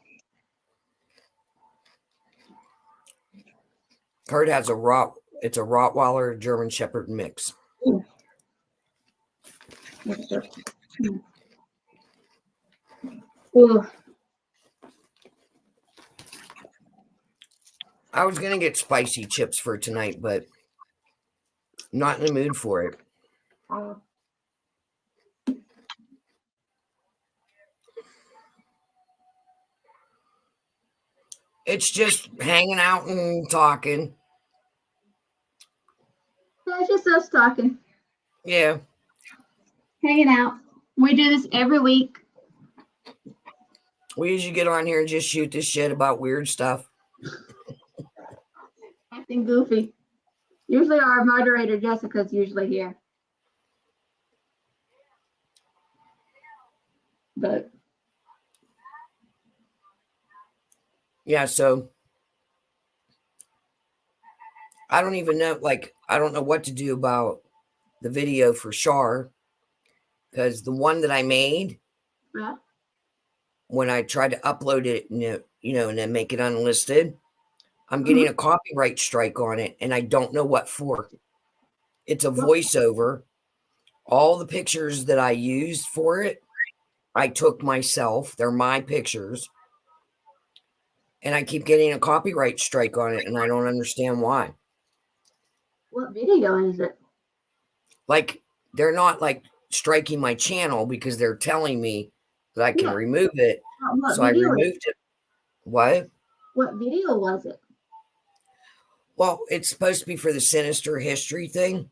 Kurt has it's a Rottweiler German Shepherd mix. I was going to get spicy chips for tonight, but I'm not in the mood for it. It's just hanging out and talking. Yeah, it's just us talking. Yeah. Hanging out. We do this every week. We usually get on here and just shoot this shit about weird stuff. Acting goofy. Usually our moderator, Jessica's usually here. But yeah, so I don't even know, I don't know what to do about the video for Shar, because the one that I made, when I tried to upload it, and then make it unlisted, I'm getting a copyright strike on it, and I don't know what for. It's a voiceover. All the pictures that I used for it, I took myself. They're my pictures. And I keep getting a copyright strike on it, and I don't understand why. What video is it? They're not striking my channel because they're telling me that I can remove it. So I removed it. What? What video was it? Well, it's supposed to be for the Sinister History thing.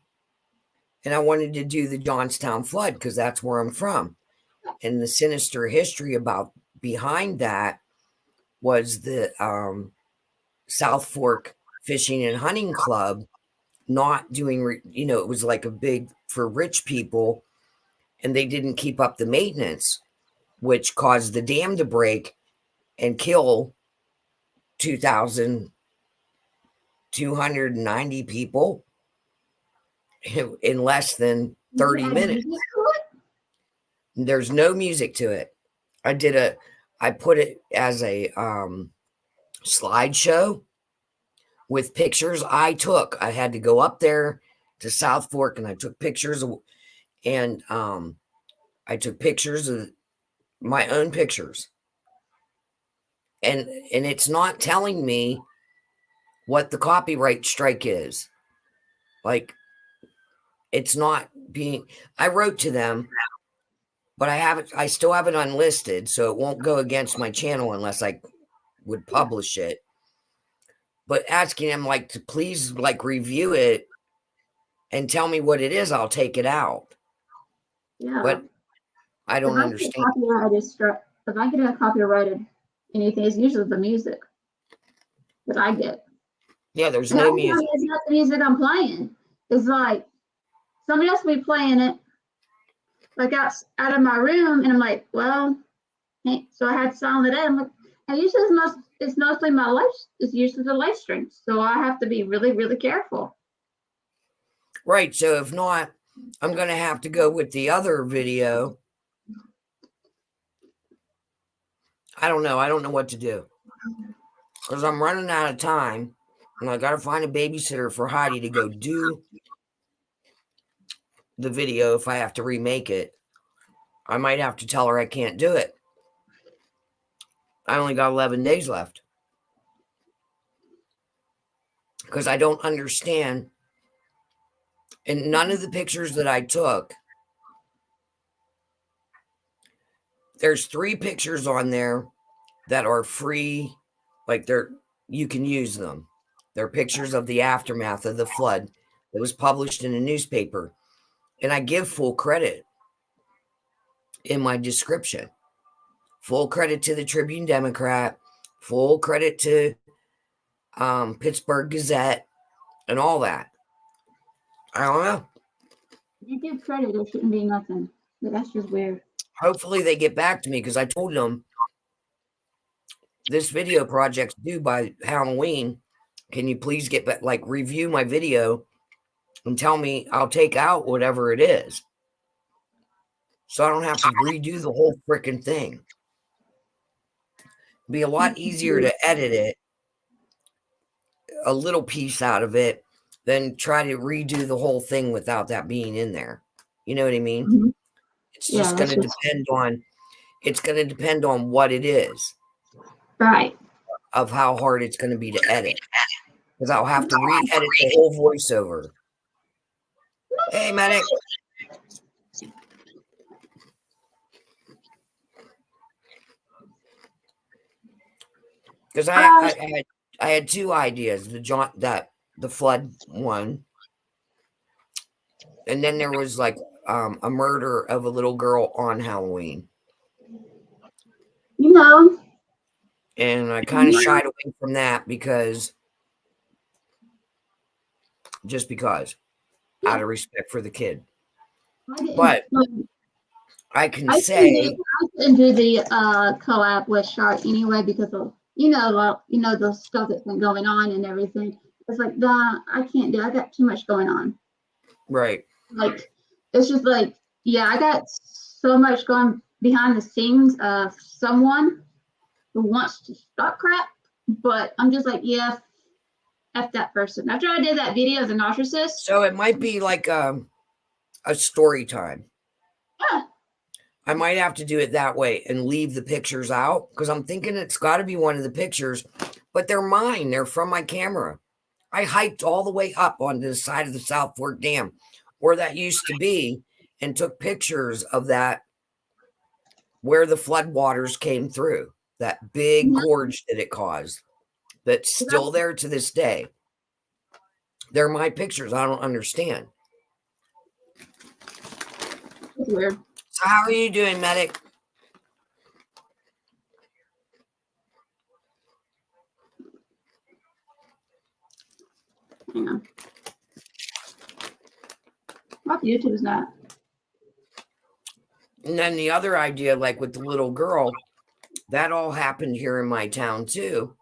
And I wanted to do the Johnstown flood because that's where I'm from. And the sinister history behind that was the South Fork Fishing and Hunting Club not doing, it was like a big for rich people, and they didn't keep up the maintenance, which caused the dam to break and kill 2,290 people in less than 30 minutes. There's no music to it. I put it as a slideshow with pictures I took. I had to go up there to South Fork and I took pictures and I took pictures of my own pictures. And it's not telling me what the copyright strike is. Like, it's not being, I wrote to them, but I still have it unlisted, so it won't go against my channel unless I would publish it. But asking them like to please like review it and tell me what it is, I'll take it out. Yeah. But I don't understand. If I get a copyrighted anything, it's usually the music that I get. Yeah, there's no music. It's not the music I'm playing. It's like somebody else will be playing it like out of my room, and I'm like, well, hey. So I had to silence it. I'm like, and usually it's mostly my life. It's usually the live stream, so I have to be really, really careful. Right. So if not, I'm going to have to go with the other video. I don't know. I don't know what to do because I'm running out of time, and I got to find a babysitter for Heidi to go do the video. If I have to remake it, I might have to tell her I can't do it. I only got 11 days left because I don't understand. And none of the pictures that I took, there's 3 pictures on there that are free. Like you can use them. They're pictures of the aftermath of the flood that was published in a newspaper. And I give full credit in my description. Full credit to the Tribune Democrat, full credit to Pittsburgh Gazette, and all that. I don't know. You give credit, there shouldn't be nothing. But that's just weird. Hopefully they get back to me because I told them this video project's due by Halloween. Can you please get back, like review my video and tell me I'll take out whatever it is, so I don't have to redo the whole freaking thing. It'd be a lot easier to edit it, a little piece out of it, than try to redo the whole thing without that being in there. You know what I mean? Mm-hmm. It's just going to depend on what it is. Right. Of how hard it's going to be to edit. Because I'll have to re-edit the whole voiceover. Hey, medic. Because I had 2 ideas. The flood one. And then there was like a murder of a little girl on Halloween. You know. And I kind of shied away from that because out of respect for the kid. But I can say I couldn't do the collab with Shark anyway because of the stuff that's been going on and everything. It's like, nah, I can't do it. I got too much going on. Right. Like, it's just like, yeah, I got so much going behind the scenes of someone who wants to stop crap, but I'm just like, yeah, F that person. After I did that video as a narcissist. So it might be like a story time. Yeah. I might have to do it that way and leave the pictures out because I'm thinking it's got to be one of the pictures, but they're mine. They're from my camera. I hiked all the way up onto the side of the South Fork Dam where that used to be and took pictures of that where the floodwaters came through, that big gorge that it caused that's still there to this day. They're my pictures. I don't understand. It's weird. So how are you doing, medic? Hang on. off YouTube's not. And then the other idea, like with the little girl, that all happened here in my town too.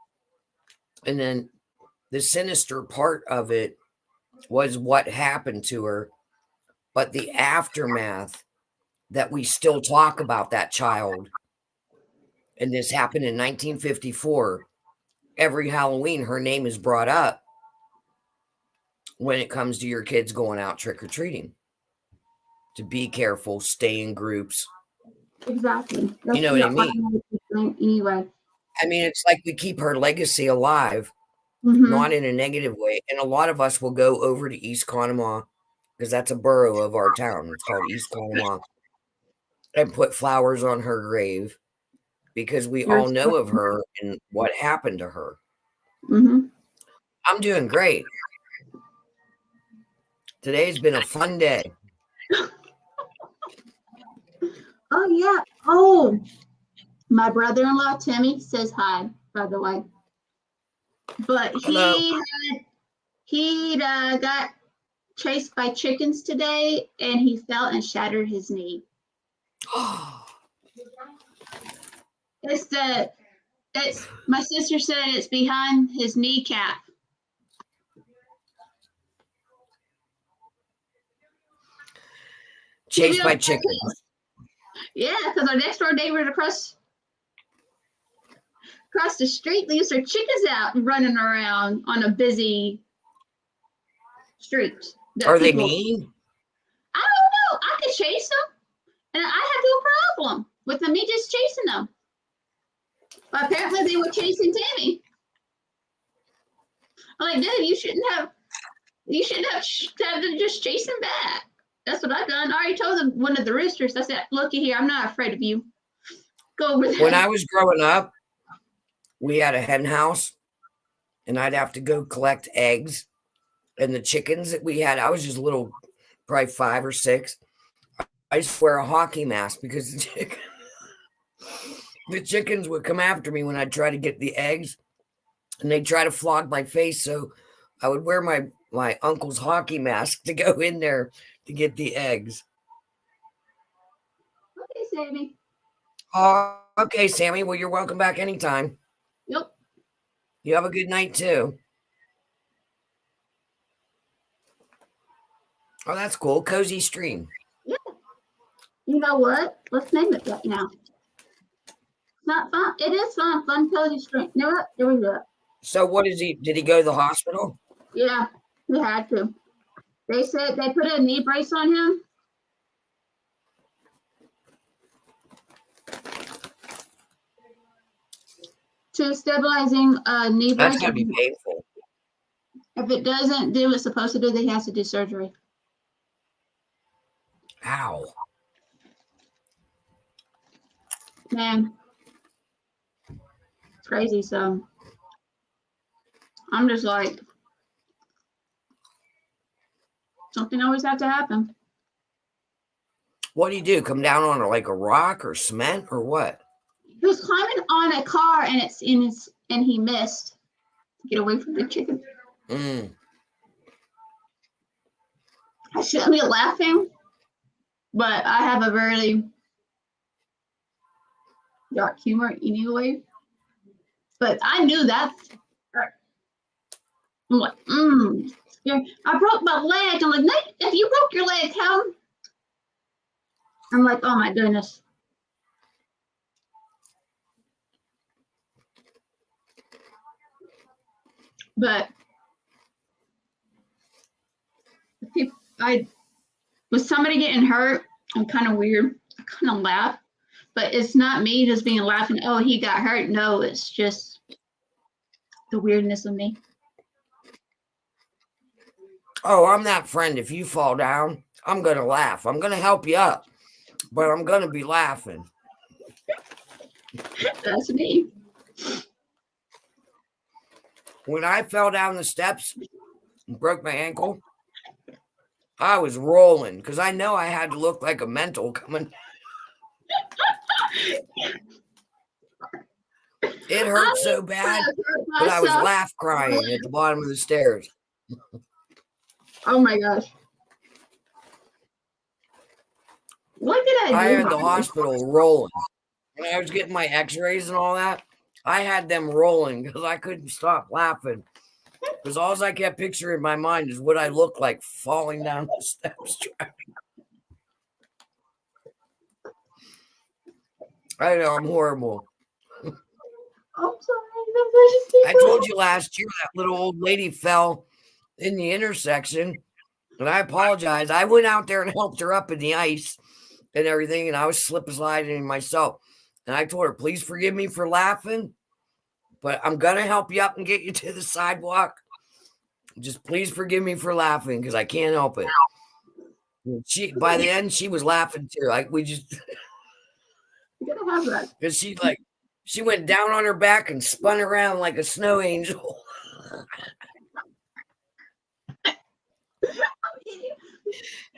And then the sinister part of it was what happened to her, but the aftermath that we still talk about that child. And this happened in 1954. Every Halloween, her name is brought up when it comes to your kids going out trick-or-treating. To be careful, stay in groups. Exactly. You know what I mean? Anyway. I mean, it's like we keep her legacy alive, Mm-hmm. not in a negative way. And a lot of us will go over to East Conemaugh, because that's a borough of our town. It's called East Conemaugh, and put flowers on her grave because we all know of her and what happened to her. Mm-hmm. I'm doing great. Today's been a fun day. Oh, yeah. Oh, my brother-in-law, Timmy, says hi, by the way. But he got chased by chickens today, and he fell and shattered his knee. My sister said it's behind his kneecap. Chased by chickens. Yeah, because our next door neighbors across the street leaves their chickens out and running around on a busy street. Are they mean? I don't know. I could chase them, and I have no problem with me just chasing them. But apparently, they were chasing Tammy. I'm like, dude, you shouldn't have them just chase him back. That's what I've done. I already told them, one of the roosters. I said, looky here, I'm not afraid of you. Go over there. When I was growing up, we had a hen house, and I'd have to go collect eggs. And the chickens that we had, I was just little, probably 5 or 6. I used to wear a hockey mask because the chickens would come after me when I'd try to get the eggs, and they'd try to flog my face. So I would wear my uncle's hockey mask to go in there to get the eggs. Okay, Sammy. Okay, Sammy. Well, you're welcome back anytime. Yep. You have a good night, too. Oh, that's cool. Cozy Stream. Yeah. You know what? Let's name it that now. It's not fun. It is fun. Fun Cozy Stream. You know what? There we go. So what is he? Did he go to the hospital? Yeah, he had to. They said they put a knee brace on him. To stabilizing knee brace. That's gotta be painful. If it doesn't do what it's supposed to do, they have to do surgery. Ow. Man. It's crazy. So I'm just like, something always has to happen. What do you do? Come down on like a rock or cement or what? He was climbing on a car and he missed to get away from the chicken. I shouldn't be laughing, but I have a very dark humor anyway. But I knew that. I'm like, I broke my leg. I'm like, Nate, if you broke your leg, how? I'm like, oh my goodness. But with somebody getting hurt, I'm kind of weird. I kind of laugh, but it's not me just being laughing. Oh, he got hurt. No, it's just the weirdness of me. Oh, I'm that friend. If you fall down, I'm going to laugh. I'm going to help you up, but I'm going to be laughing. That's me. When I fell down the steps and broke my ankle, I was rolling because I know I had to look like a mental coming. It hurt so bad, but I was laugh crying at the bottom of the stairs. Oh my gosh. What did I do? I had the wrong? hospital rolling. When I was getting my x-rays and all that, I had them rolling because I couldn't stop laughing. Because all I kept picturing in my mind is what I looked like falling down the steps. I know, I'm horrible. I'm sorry. I told you last year that little old lady fell in the intersection, and I apologize. I went out there and helped her up in the ice and everything, and I was slip sliding myself. And I told her, please forgive me for laughing, but I'm going to help you up and get you to the sidewalk. Just please forgive me for laughing because I can't help it. By the end, she was laughing too. Like we just, You're gonna have that. because she went down on her back and spun around like a snow angel.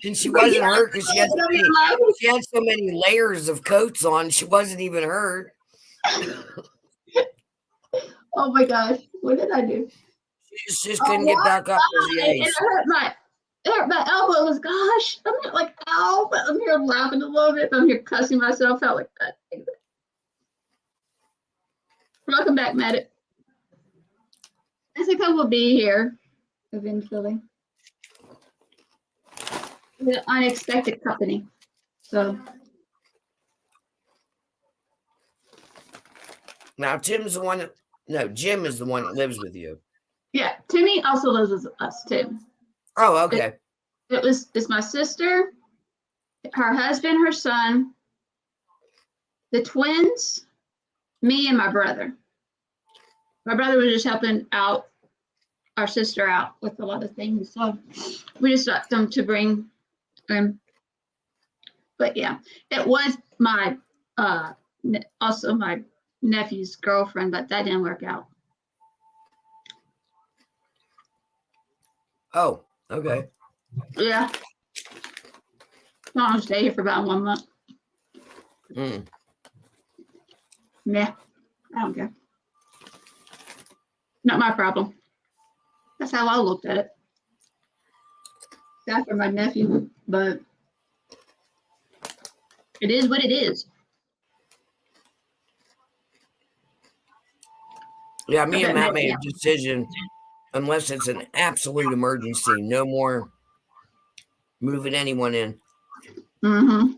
And she wasn't hurt because she had so many layers of coats on. She wasn't even hurt. Oh my gosh, what did I do? She just couldn't get back up to the And ice. it hurt my elbow. It was gosh. I'm not like ow, but I'm here laughing a little bit. I'm here cussing myself out like that. Welcome back, Medic. I think I will be here eventually. The unexpected company. So Now Tim's the one. Jim is the one that lives with you. yeah, Timmy also lives with us too. Oh, okay. It's my sister, her husband, her son, the twins, me, and my brother. My brother was just helping out our sister out with a lot of things, so we just got them to bring him. But yeah, it was my also my nephew's girlfriend, but that didn't work out. Oh, okay. Yeah, I'll stay here for about 1 month. Yeah, I don't care. Not my problem. That's how I looked at it. Sad for my nephew, but it is what it is. Yeah, me and Matt made a decision. Unless it's an absolute emergency, no more moving anyone in. Mm-hmm.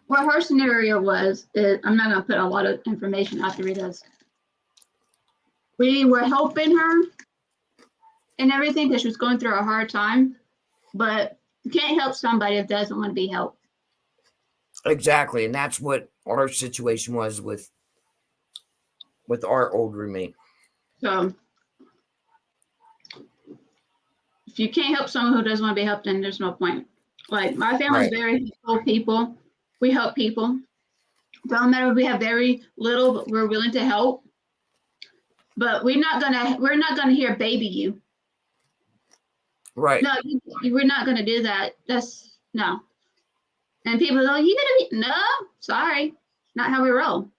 What her scenario was, I'm not going to put a lot of information out there because we were helping her and everything because she was going through a hard time, but you can't help somebody if doesn't want to be helped. Exactly, and that's what our situation was with our old roommate. So if you can't help someone who doesn't want to be helped, then there's no point. Like my family is very helpful people. We help people. Don't matter if we have very little, but we're willing to help. But we're not gonna hear baby you. Right. No, we're not gonna do that. That's no. And people go, you gonna be no, sorry, not how we roll.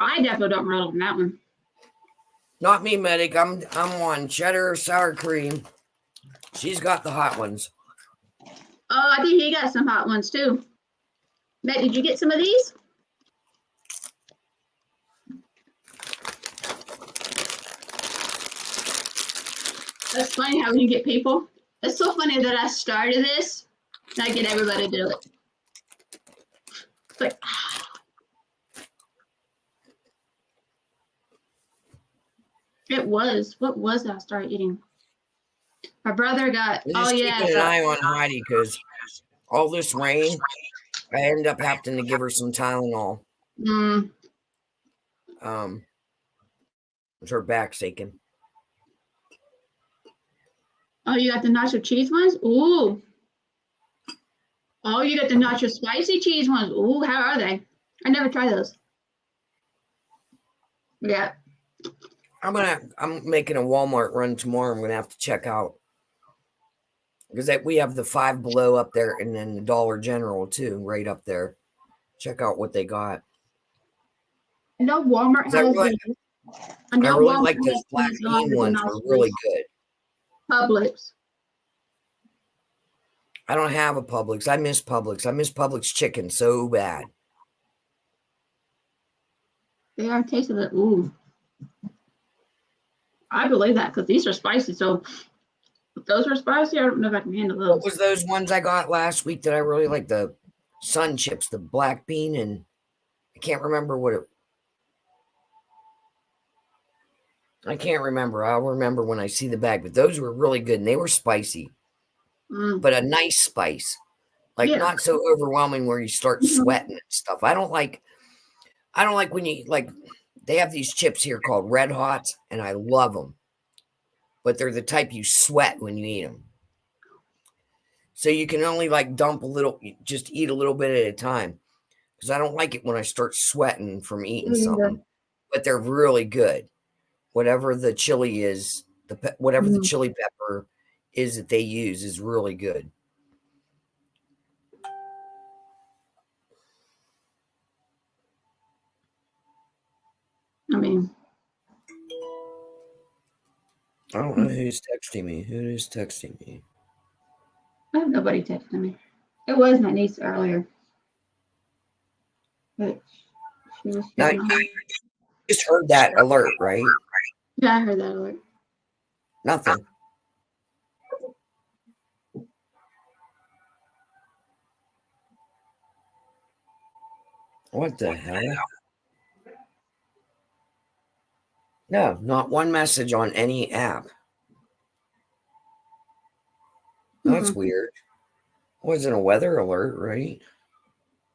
I definitely don't roll on that one. Not me, Medic. I'm on cheddar or sour cream. She's got the hot ones. Oh, I think he got some hot ones too. Matt, did you get some of these? That's funny how you get people. It's so funny that I started this and I get everybody to do it. It's like, it was. What was that I started eating? My brother got, Just keeping an eye on Heidi because all this rain, I end up having to give her some Tylenol. Her back's aching. Oh, you got the nacho cheese ones? Ooh. Oh, you got the nacho spicy cheese ones. Ooh, how are they? I never tried those. Yeah. I'm making a Walmart run tomorrow. I'm gonna have to check out because we have the Five Below up there, and then the Dollar General too, right up there. Check out what they got. I know Walmart has I I know really Walmart like those has black these bean really ones, nice were really ones. good. Publix. I don't have a Publix. I miss Publix. I miss Publix chicken so bad. They are tasting it. Ooh, I believe that because these are spicy. So if those are spicy, I don't know if I can handle What those. was those ones I got last week that I really like? The sun chips, the black bean, and I can't remember what it. I can't remember. I'll remember when I see the bag, but those were really good and they were spicy, Mm, but a nice spice. Like yeah. not so overwhelming where you start Mhm. sweating and stuff. I don't like when you like they have these chips here called Red Hots and I love them, but they're the type you sweat when you eat them. So you can only like dump a little, just eat a little bit at a time because I don't like it when I start sweating from eating Yeah. something. But they're really good. Whatever the chili is, whatever the Mm, chili pepper is that they use is really good. I mean, I don't know who's texting me. Who is texting me? I have nobody texting me. It was my niece earlier, but she was Now getting you on. just heard that alert, right? Yeah, I heard that alert. Nothing. What the hell? No, not one message on any app. That's Mm-mm. weird. Wasn't a weather alert, right?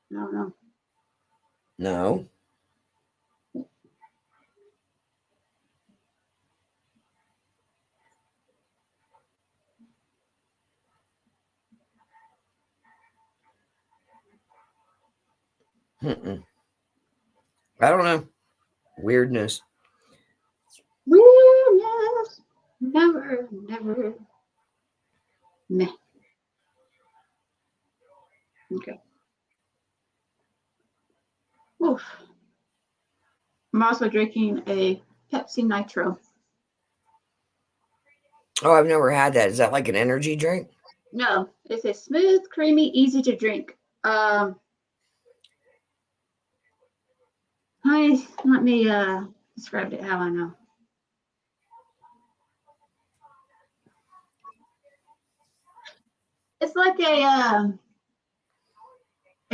No, no. No. Mm-mm. I don't know. Weirdness. Weirdness. Never, never. Meh. Okay. Oof. I'm also drinking a Pepsi Nitro. Oh, I've never had that. Is that like an energy drink? No, it's a smooth, creamy, easy to drink. Let me describe it how I know. It's like a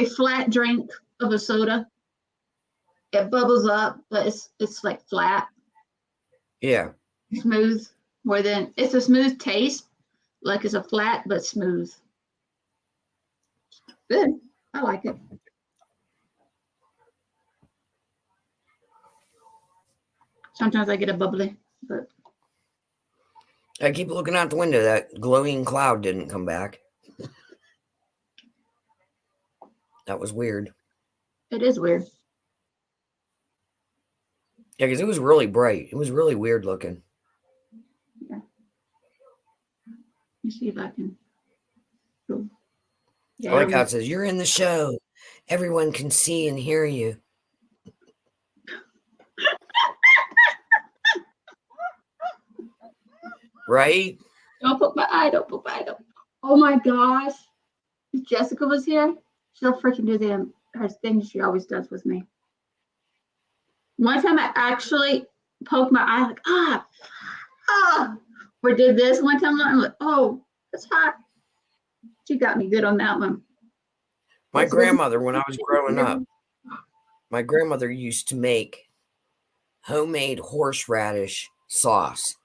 flat drink of a soda. It bubbles up, but it's like flat, Yeah. smooth. More than it's a smooth taste, like it's a flat but smooth. Good. I like it. Sometimes I get a bubbly, but I keep looking out the window. That glowing cloud didn't come back. That was weird. it is weird. Yeah, because it was really bright. It was really weird looking. Yeah. Let me see if I can. Oh, I yeah, like how it says, "You're in the show. Everyone can see and hear you." Right? don't put my eye. Don't put my eye. Don't. Oh my gosh! If Jessica was here, she'll freaking do her thing she always does with me. One time I actually poked my eye like or did this one time. I'm like, oh, it's hot. She got me good on that one. My grandmother, when I was growing up, my grandmother used to make homemade horseradish sauce.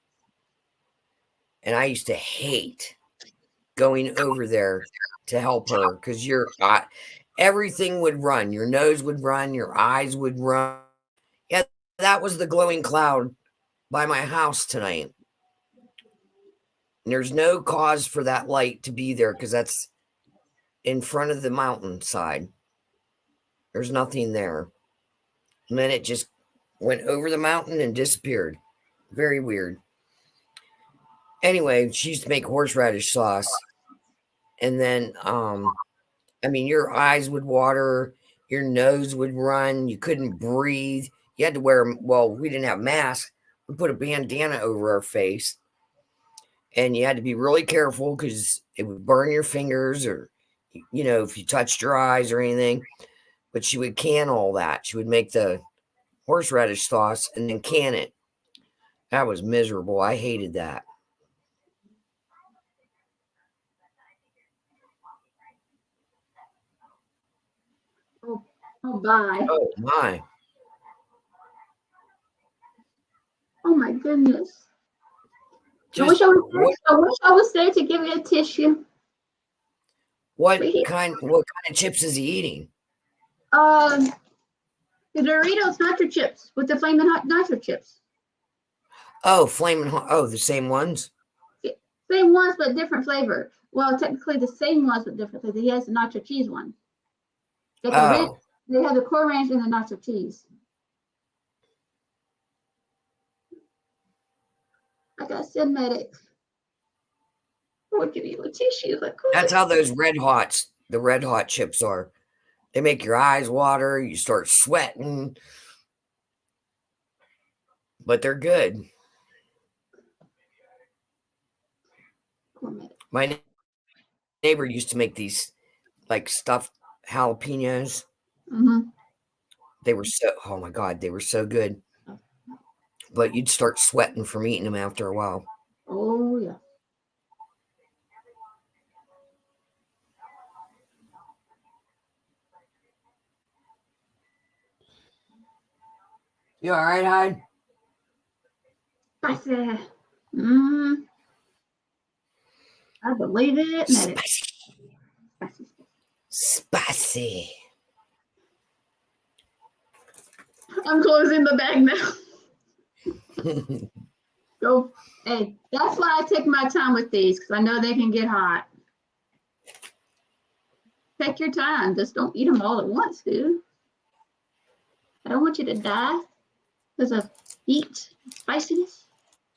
And I used to hate going over there to help her because everything would run. Your nose would run, your eyes would run. Yeah, that was the glowing cloud by my house tonight. And there's no cause for that light to be there because that's in front of the mountainside. There's nothing there. And then it just went over the mountain and disappeared. Very weird. Anyway, she used to make horseradish sauce. And then I mean, your eyes would water, your nose would run, you couldn't breathe. You had to wear, well, we didn't have masks. We put a bandana over our face. And you had to be really careful because it would burn your fingers or, if you touched your eyes or anything. But she would can all that. She would make the horseradish sauce and then can it. That was miserable. I hated that. Oh, bye. Oh, my. Oh, my goodness. I wish I was there to give you a tissue. What kind of chips is he eating? The Doritos nacho chips with the flaming hot nacho chips. Oh, flaming hot. Oh, the same ones? Same ones, but different flavor. Well, technically the same ones, but different flavor. He has the nacho cheese one. They have the Core Ranch and the nacho cheese. Like I said, medic. We'll give you a tissue. That's how those the red hot chips are. They make your eyes water. You start sweating. But they're good. My neighbor used to make these like stuffed jalapenos. Mm-hmm. They were oh my God, they were so good. But you'd start sweating from eating them after a while. Oh, yeah. You all right, Hyde? I said, I believe it. Spicy. I'm closing the bag now. Go. Hey, that's why I take my time with these, because I know they can get hot. Take your time. Just don't eat them all at once, dude. I don't want you to die because of heat, spiciness.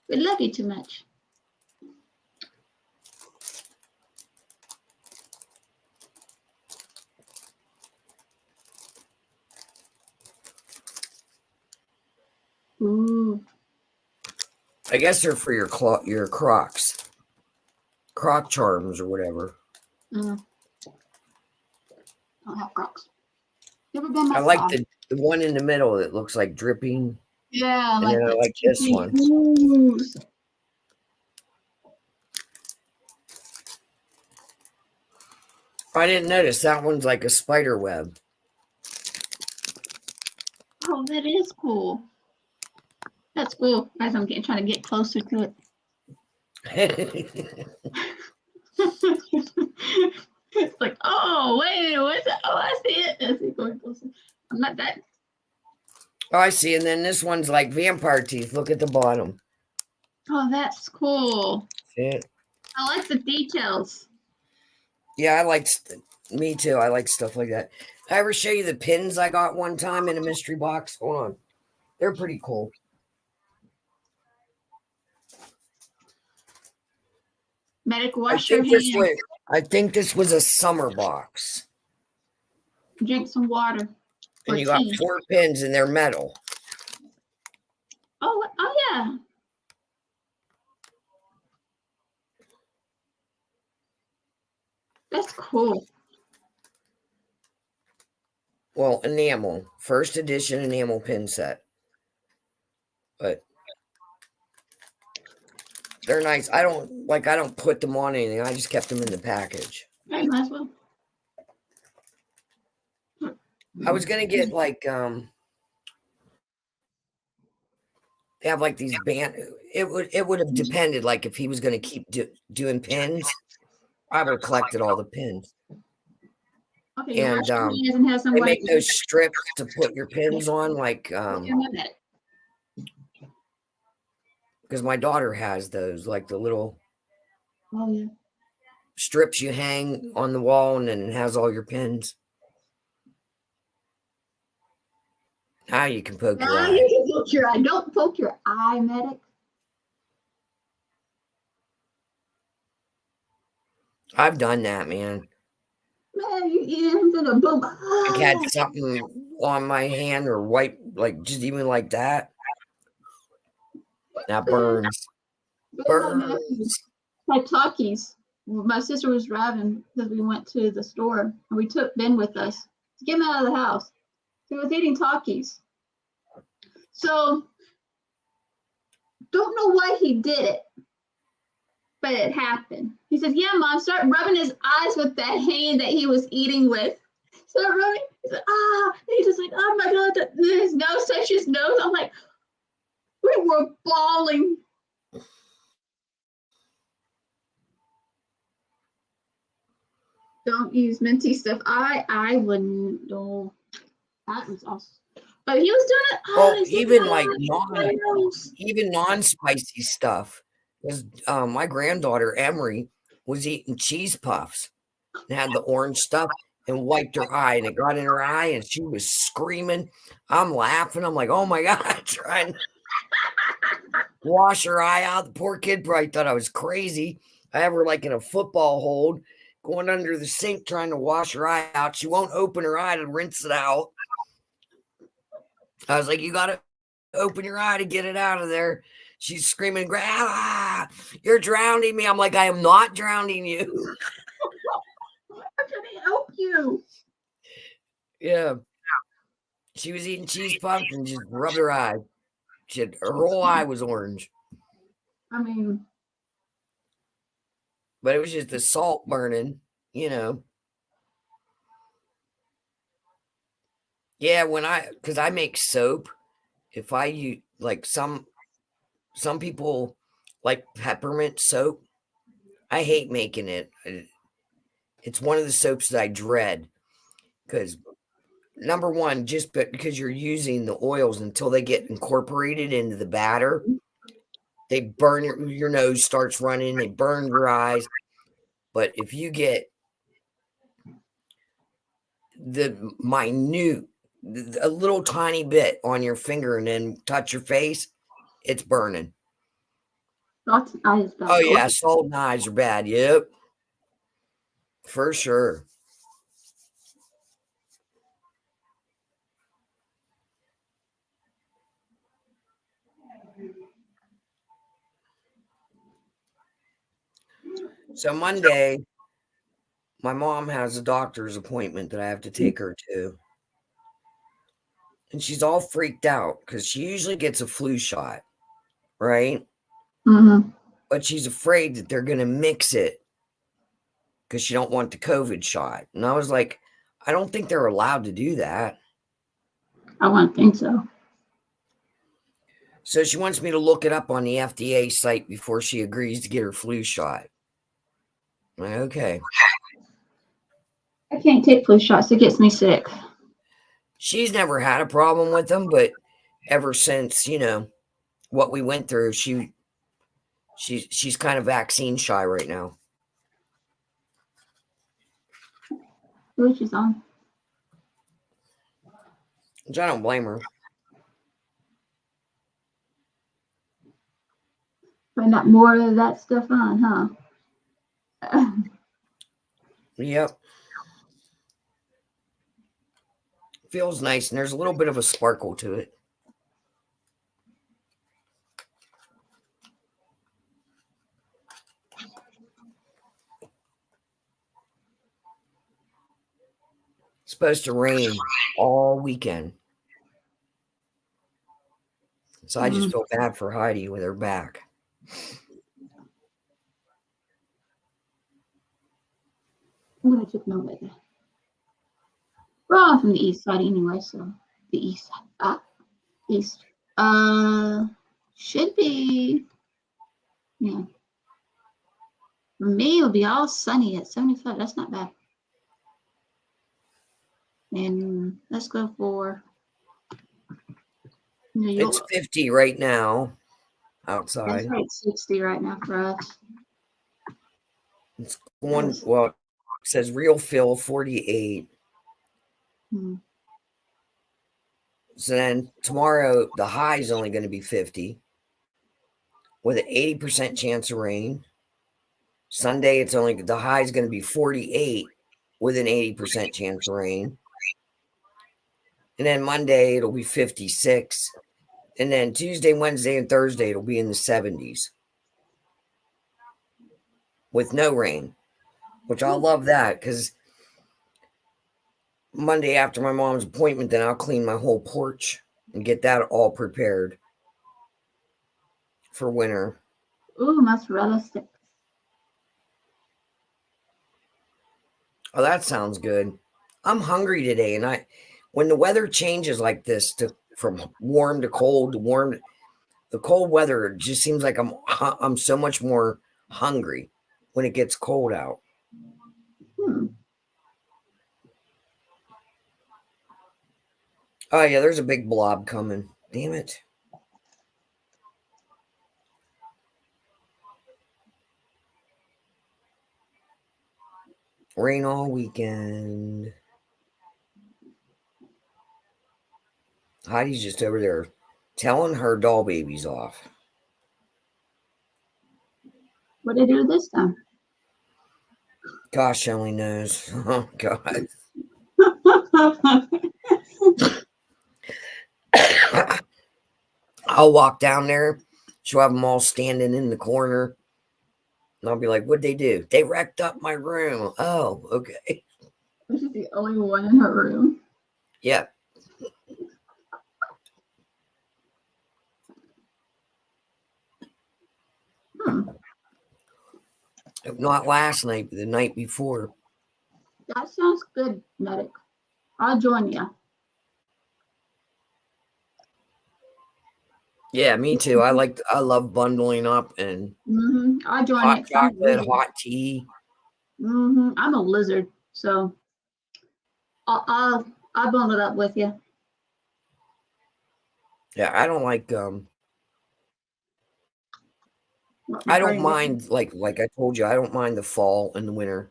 We love you too much. Ooh. I guess they're for your Crocs. Croc charms or whatever. I don't have Crocs. Never been my I like the one in the middle that looks like dripping. Yeah, and then I like this one. Ooh. I didn't notice that one's like a spider web. Oh, that is cool. That's cool. Guys, I'm trying to get closer to it. It's like, oh, wait, what's that? Oh, I see it. I see it going closer. I'm not that. Oh, I see. And then this one's like vampire teeth. Look at the bottom. Oh, that's cool. See it? I like the details. Yeah, me too. I like stuff like that. I ever show you the pins I got one time in a mystery box? Hold on. They're pretty cool. Medic, wash your hands. I think this was a summer box. Drink some water. And you got 4 pins and they're metal. Oh, yeah. That's cool. Well, enamel. First edition enamel pin set. But they're nice. I don't put them on anything. I just kept them in the package. Might as well. I was gonna get like they have like these band. It would have depended. Like if he was gonna keep doing pins, I would have collected all the pins. Okay, and they make those strips to put your pins on, like because my daughter has those, like the little strips you hang on the wall, and then it has all your pins. Now you can poke your eye. You can poke your eye. Don't poke your eye, Medic. I've done that, man. Man, you gonna boom. I had something on my hand or white like just even like that. That burns. Burns. Like Takis. My sister was driving because we went to the store and we took Ben with us to get him out of the house. He was eating Takis. So don't know why he did it, but it happened. He said, "Yeah, Mom," start rubbing his eyes with that hand that he was eating with. Start rubbing. He said, "Ah," and he's just like, "Oh my God," his nose touched his nose. I'm like, we were bawling. Don't use minty stuff. I wouldn't. No, that was awesome. But he was doing it. Well, even like non-spicy stuff. Because my granddaughter Emery was eating cheese puffs and had the orange stuff and wiped her eye, and it got in her eye, and she was screaming. I'm laughing. I'm like, oh my God, trying to wash her eye out. The poor kid probably thought I was crazy. I have her like in a football hold, going under the sink trying to wash her eye out. She won't open her eye to rinse it out. I was like, you got to open your eye to get it out of there. She's screaming, "Ah, you're drowning me." I'm like, I am not drowning you. How can I help you? Yeah. She was eating cheese puffs and just rubbed her eye. Her whole eye was orange. I mean, but it was just the salt burning, you know. Yeah, because I make soap, if I use like some people like peppermint soap. I hate making it. It's one of the soaps that I dread because number one, just because you're using the oils until they get incorporated into the batter, they burn your nose starts running, they burn your eyes. But if you get the minute, a little tiny bit on your finger and then touch your face, it's burning. Salted eyes bad. Oh yeah, salt and eyes are bad. Yep, for sure. So Monday, my mom has a doctor's appointment that I have to take her to. And she's all freaked out because she usually gets a flu shot, right? Mm-hmm. But she's afraid that they're going to mix it because she don't want the COVID shot. And I was like, I don't think they're allowed to do that. I wouldn't think so. So she wants me to look it up on the FDA site before she agrees to get her flu shot. Okay. I can't take flu shots. It gets me sick. She's never had a problem with them, but ever since, you know, what we went through, she's kind of vaccine shy right now. Which is on. Which I don't blame her. Find out more of that stuff on, huh? Yep. Feels nice, and there's a little bit of a sparkle to it. It's supposed to rain all weekend. So I just feel bad for Heidi with her back. I'm gonna take no weather. We're all from the east side anyway, so the east side. East. Should be. Yeah. For me, it'll be all sunny at 75. That's not bad. And let's go for New York. It's 50 right now outside. That's right, 60 right now for us. It's going, well, it says real feel 48. So then tomorrow, the high is only going to be 50 with an 80% chance of rain. Sunday, it's only the high is going to be 48 with an 80% chance of rain. And then Monday, it'll be 56. And then Tuesday, Wednesday, and Thursday, it'll be in the 70s with no rain, which I'll love that because Monday after my mom's appointment, then I'll clean my whole porch and get that all prepared for winter. Ooh, mozzarella sticks. Oh, that sounds good. I'm hungry today, and when the weather changes like this from warm to cold to warm, the cold weather it just seems like I'm so much more hungry when it gets cold out. Oh yeah, there's a big blob coming. Damn it. Rain all weekend. Heidi's just over there telling her doll babies off. What did they do this time? Gosh only knows. Oh, God. I'll walk down there. She'll have them all standing in the corner. And I'll be like, what'd they do? They wrecked up my room. Oh, okay. She's the only one in her room. Yeah. If not last night, but the night before. That sounds good, Medic. I'll join you. Yeah, me too. I love bundling up and I'll join hot it. chocolate, hot tea. I'm a lizard, so I'll bundle it up with you. Yeah, I don't like I don't mind like I told you, I don't mind the fall and the winter.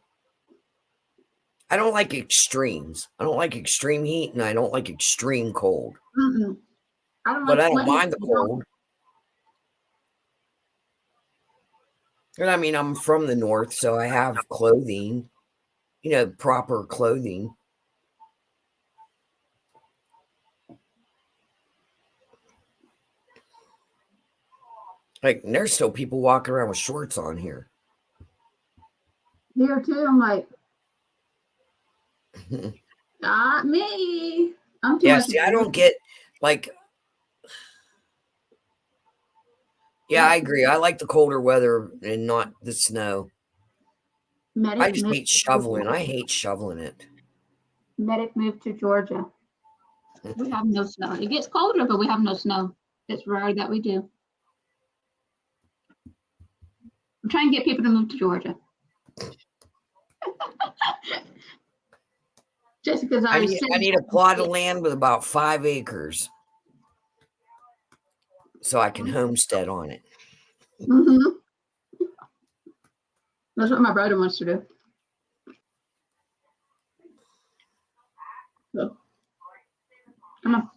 I don't like extremes. I don't like extreme heat and I don't like extreme cold. I don't mind the cold. And I mean, I'm from the north, so I have clothing, proper clothing. Like, there's still people walking around with shorts on here. Here too, I'm like, not me. I'm too much. See, I don't get like. Yeah, I agree. I like the colder weather and not the snow. I just hate shoveling. I hate shoveling it. Medic moved to Georgia. We have no snow. It gets colder, but we have no snow. It's rare that we do. I'm trying to get people to move to Georgia. Jessica's already I need a plot of land with about 5 acres so I can homestead on it. That's what my brother wants to do. So, come on.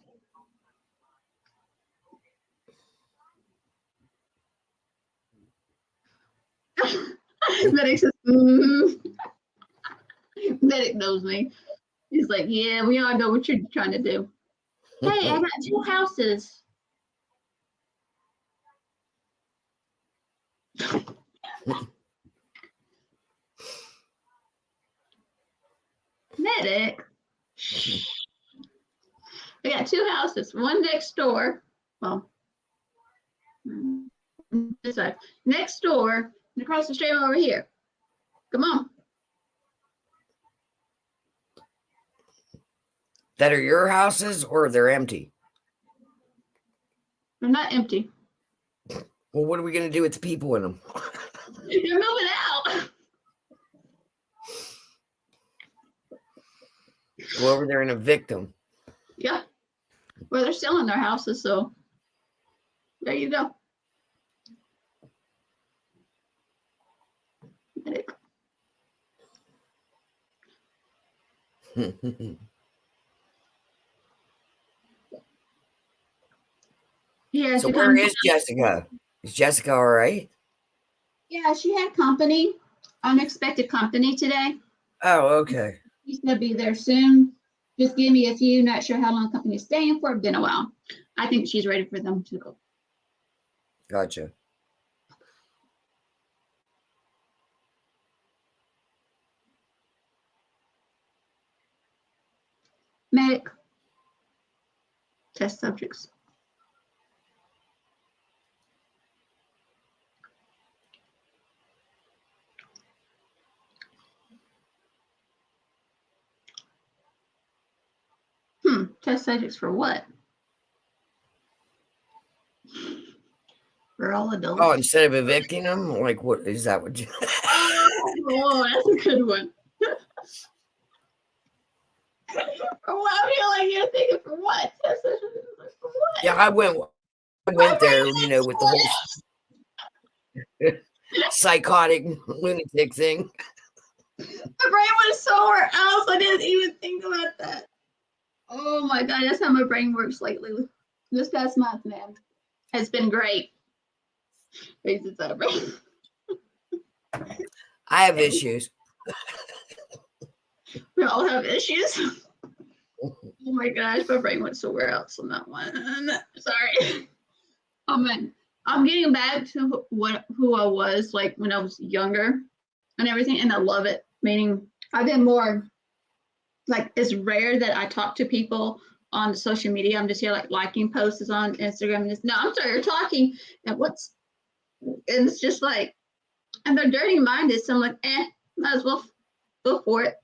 Medic says, Medic knows me. He's like, yeah, we all know what you're trying to do. Hey, I got 2 houses. Medic. I got 2 houses. One next door. Well, this side. Next door and across the street over here. Come on. That are your houses or they're empty? They're not empty. Well, what are we going to do with the people in them? They're moving out. Go over there and evict them. Yeah. Well, they're selling their houses, so there you go. Yeah. So where is Jessica? Is Jessica all right? Yeah, she had company, unexpected company today. Oh, okay. She's gonna be there soon. Just give me a few. Not sure how long the company's staying for. Been a while. I think she's ready for them to go. Gotcha. Medic. Test subjects. Test subjects for what? For all adults. Oh, instead of evicting them, like what is that? What you? Oh, that's a good one. Well, I feel like you're thinking for what? Test subjects for what? Yeah, I went there, you know, with the whole psychotic lunatic thing. My brain was somewhere else. I didn't even think about that. Oh my god, that's how my brain works lately. This past month, man, has been great. Raises that brain. I have issues. We all have issues. Oh my gosh, my brain went somewhere else on that one. Sorry. Oh man, I'm getting back to who I was like when I was younger and everything, and I love it. Meaning, I've been more like, it's rare that I talk to people on social media. I'm just here like liking posts on Instagram and this. No, I'm sorry, you're talking and it's just like, and they're dirty minded. So I'm like, might as well go for it.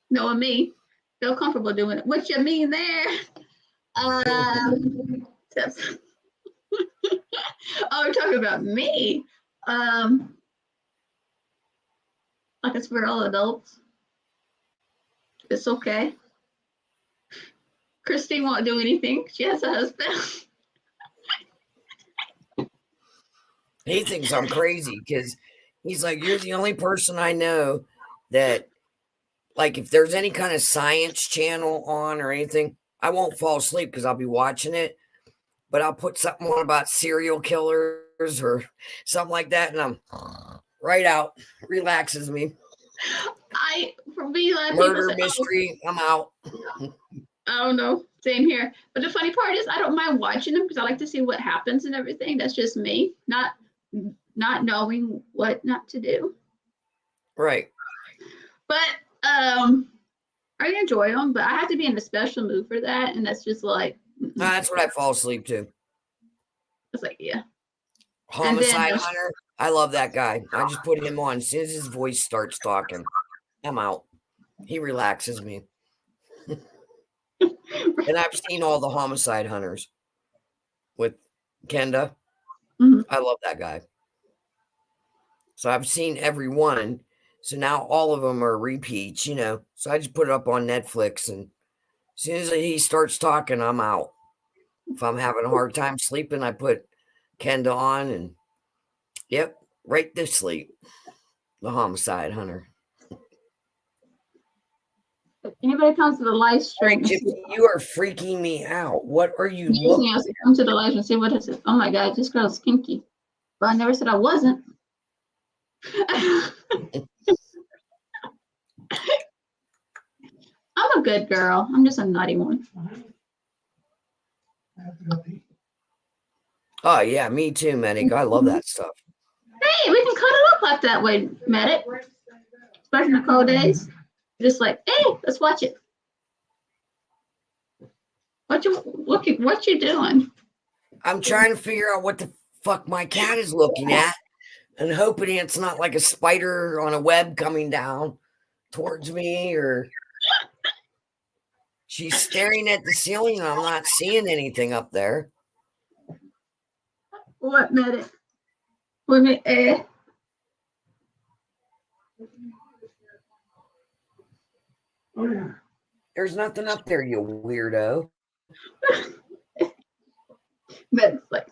Knowing me, feel comfortable doing it. What you mean there? Tips. Oh, we're talking about me. Like it's for all adults. It's okay. Christine won't do anything. She has a husband. He thinks I'm crazy because he's like, you're the only person I know that, like, if there's any kind of science channel on or anything, I won't fall asleep because I'll be watching it, but I'll put something on about serial killers or something like that, and I'm right out. Relaxes me. For me, like murder mystery, I'm out. I don't know. Same here. But the funny part is I don't mind watching them because I like to see what happens and everything. That's just me, not knowing what not to do. Right. But I enjoy them, but I have to be in a special mood for that. And that's just like that's what I fall asleep to. It's like, yeah. Homicide Hunter. I love that guy. I just put him on. As soon as his voice starts talking, I'm out. He relaxes me. And I've seen all the Homicide Hunters with Kenda. Mm-hmm. I love that guy. So I've seen every one. So now all of them are repeats, you know. So I just put it up on Netflix, and as soon as he starts talking, I'm out. If I'm having a hard time sleeping, I put Kenda on, and yep, right to sleep. The Homicide Hunter. If anybody comes to the live stream, you are freaking me out. What are you looking at? Come to the live and see what it is. Oh my god, this girl's kinky. But I never said I wasn't. I'm a good girl. I'm just a naughty one. Oh yeah, me too, Medic. I love that stuff. Hey, we can cut it up like that way, Medic. Especially in the cold days. Just like, hey, let's watch it. What you doing? I'm trying to figure out what the fuck my cat is looking at, and hoping it's not like a spider on a web coming down towards me, or she's staring at the ceiling and I'm not seeing anything up there. What, Medic? With me, There's nothing up there, you weirdo. But it's like,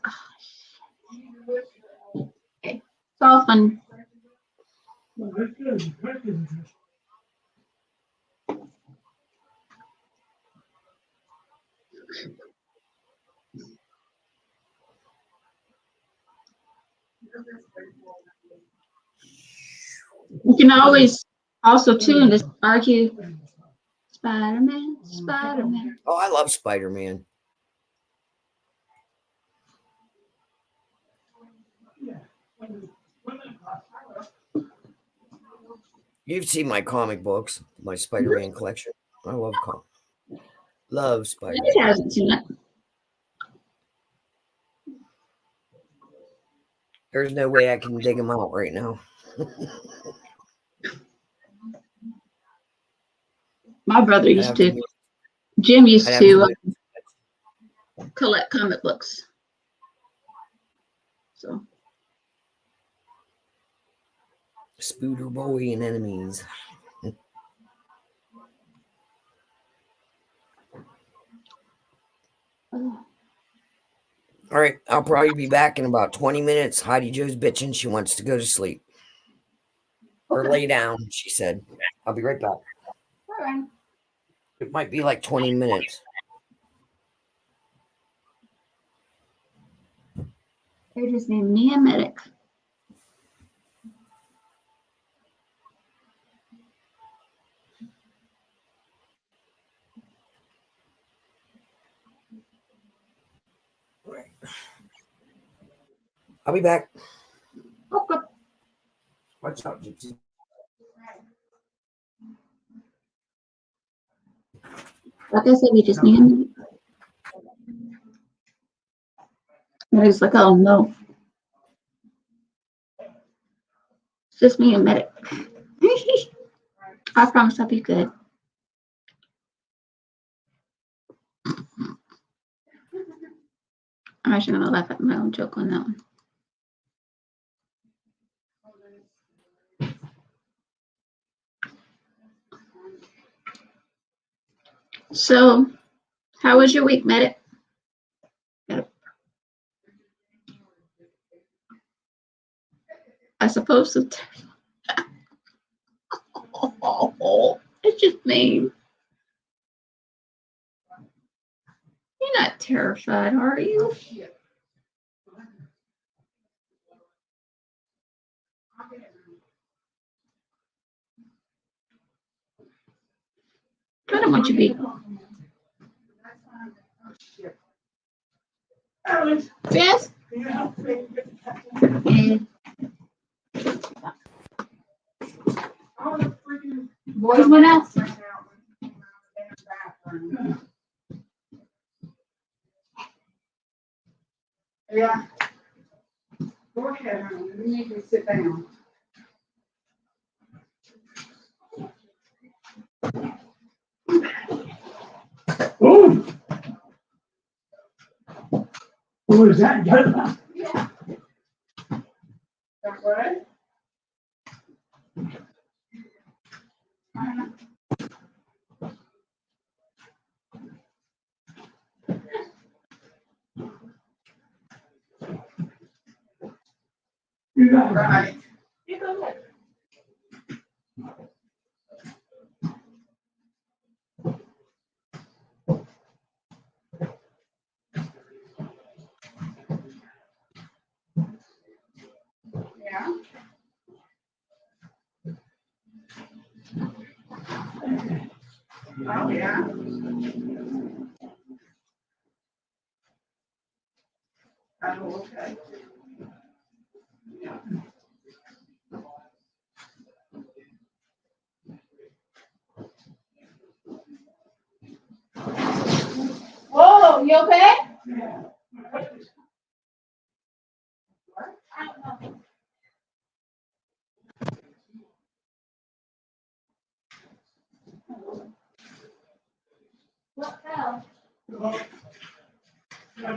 okay, it's all fun. You can always also too in this argue, Spider-Man, Spider-Man. Oh, I love Spider-Man. You've seen my comic books, my Spider-Man collection. I love It Spider-Man. hasn't seen it. There's no way I can dig them out right now. My brother I'd used have to. to, Jim used I'd have to to collect comic books. So Spooder Boy and Enemies. All right, I'll probably be back in about 20 minutes. Heidi Joe's bitching. She wants to go to sleep. Or lay down, she said. I'll be right back. all right. It might be like 20 minutes. They just named me a medic. All right. I'll be back. Okay. Watch out, Gypsy. Like I said, we just need a minute. And he's like, oh no. It's just me and medic. I promise I'll be good. I'm actually gonna laugh at my own joke on that one. So, how was your week, medic? I suppose so. It's just mean. You're not terrified, are you? I don't want you to be. Yes? And boys went out. Yeah. Go ahead, honey. You need to sit down. Oh! What was that? Yeah. That what? You got it. Right. You go ahead. Yeah. Oh, yeah. Oh, okay. Whoa, you okay? What fell? I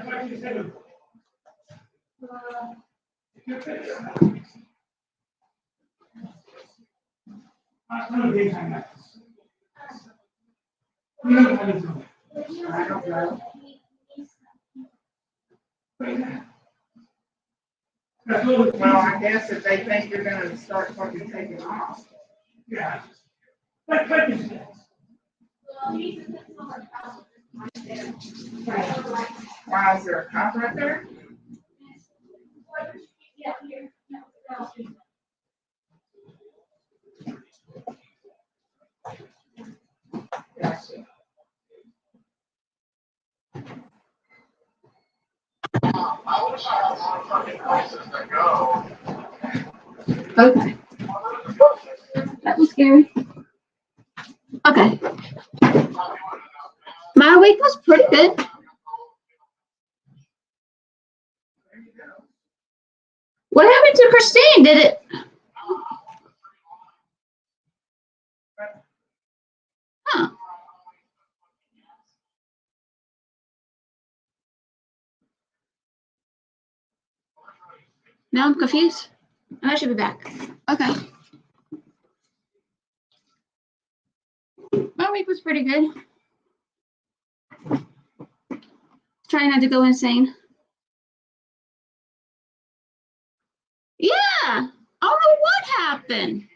don't know. Well, I guess if they think you're gonna start fucking taking off. Yeah. Wow, is there a cop right there? Yeah. Okay. That was scary. Okay. My week was pretty good. What happened to Christine? Did it? Huh. Now I'm confused. I should be back. Okay. My week was pretty good. Trying not to go insane. Yeah. I don't know what happened.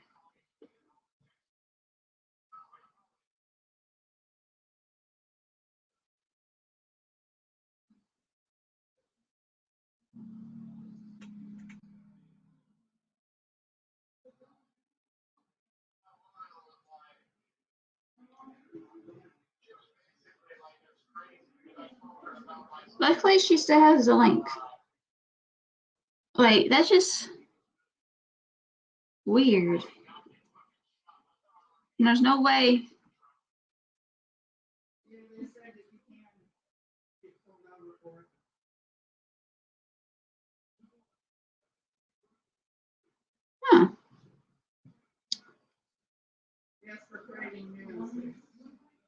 Luckily, she still has the link. Like, that's just weird. And there's no way. Huh. Yes, for creating new cities.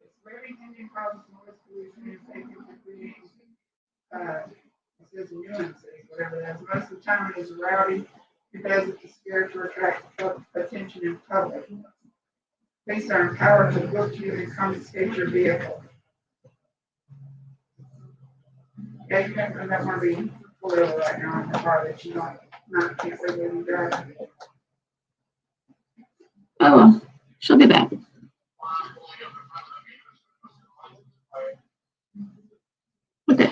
It's very Indian causes noise pollution and taken to create, it says nuances, whatever that is. Most of the time it is rowdy because it's scared to attract attention in public. Based on power to book you and confiscate your vehicle. Yeah, you definitely don't want to be pulled over right now in the car that you don't, not can't legally drive. Oh, well. She'll be back. Okay.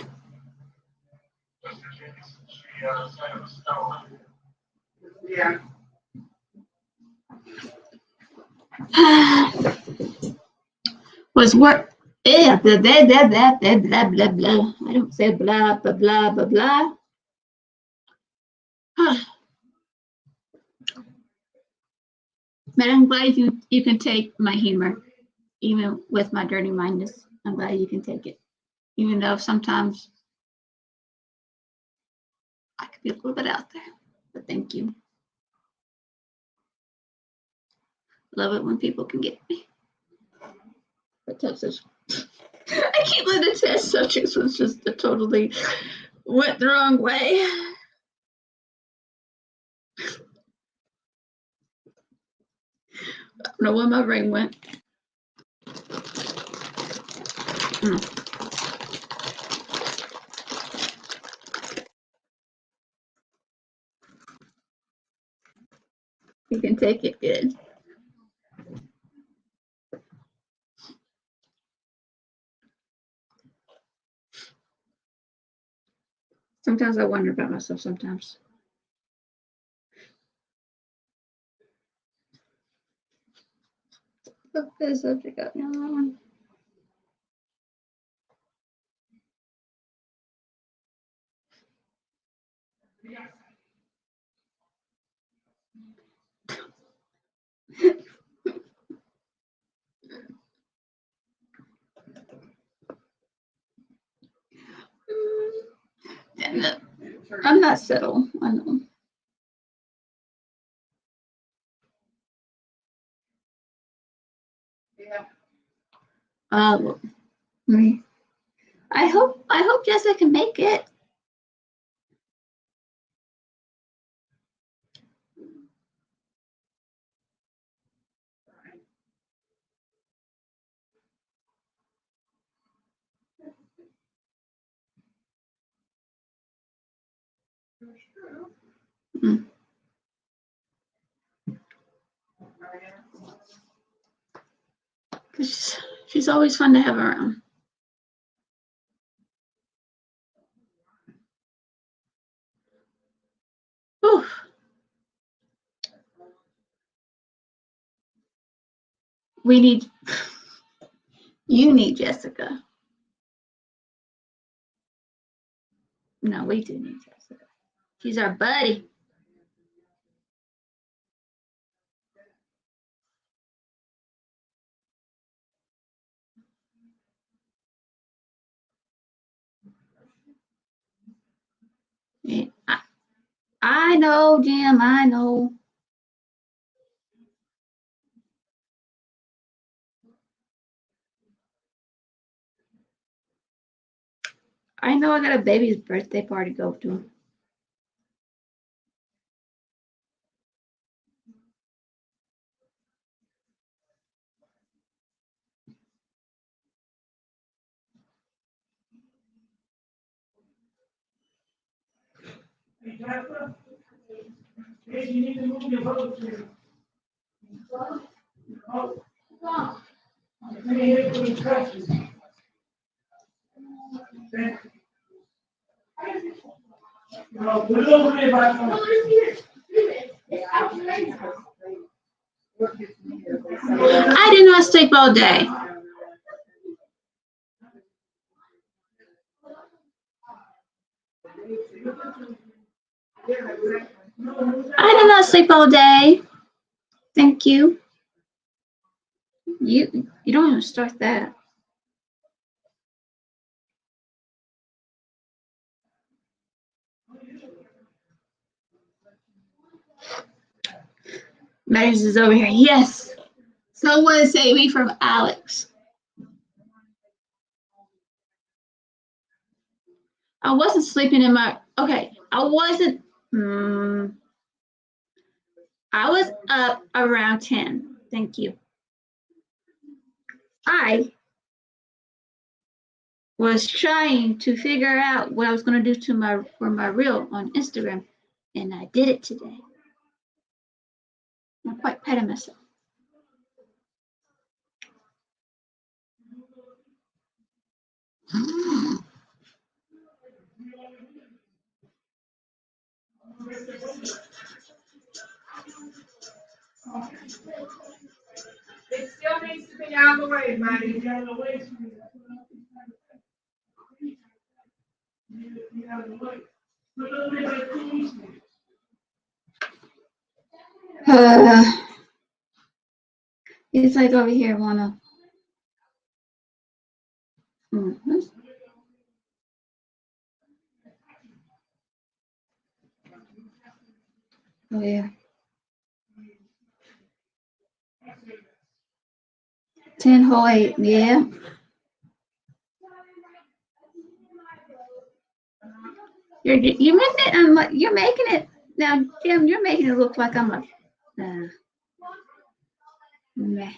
Yeah. Was work. Yeah, blah, blah, blah, blah, blah, blah, blah, blah. I don't say blah, blah, blah, blah, blah. But I'm glad you can take my humor, even with my dirty mindness. I'm glad you can take it, even though sometimes I could be a little bit out there. But thank you. Love it when people can get me. But Texas, I keep letting the test subjects was just totally went the wrong way. I don't know where my brain went. You can take it good. Sometimes I wonder about myself sometimes. Look, this subject up now. That one. Damn it. I'm not settled. I know. Yeah. Well, me. I hope Jessica can make it. Cause she's always fun to have around. Whew. You need Jessica. No, we do need Jessica. She's our buddy. Yeah, I know, Jim. I know. I know I got a baby's birthday party to go to. Hey, Jasper. Hey, you need to move your boat here. Oh. I'm gonna hit for the trusses. No, put it over there by the. I did not sleep all day. I did not sleep all day. Thank you. You don't even start that. Matters is over here. Yes. Someone save me from Alex. I wasn't sleeping in my. Okay, I wasn't. I was up around 10. Thank you. I was trying to figure out what I was going to do for my reel on Instagram, and I did it today. I'm quite proud of myself. It still needs to be out of the way, buddy. It's like over here, wanna. Mm-hmm. Oh yeah. 10 whole 8, yeah. You're making it. You're making it now, Jim. You're making it look like I'm a. Meh.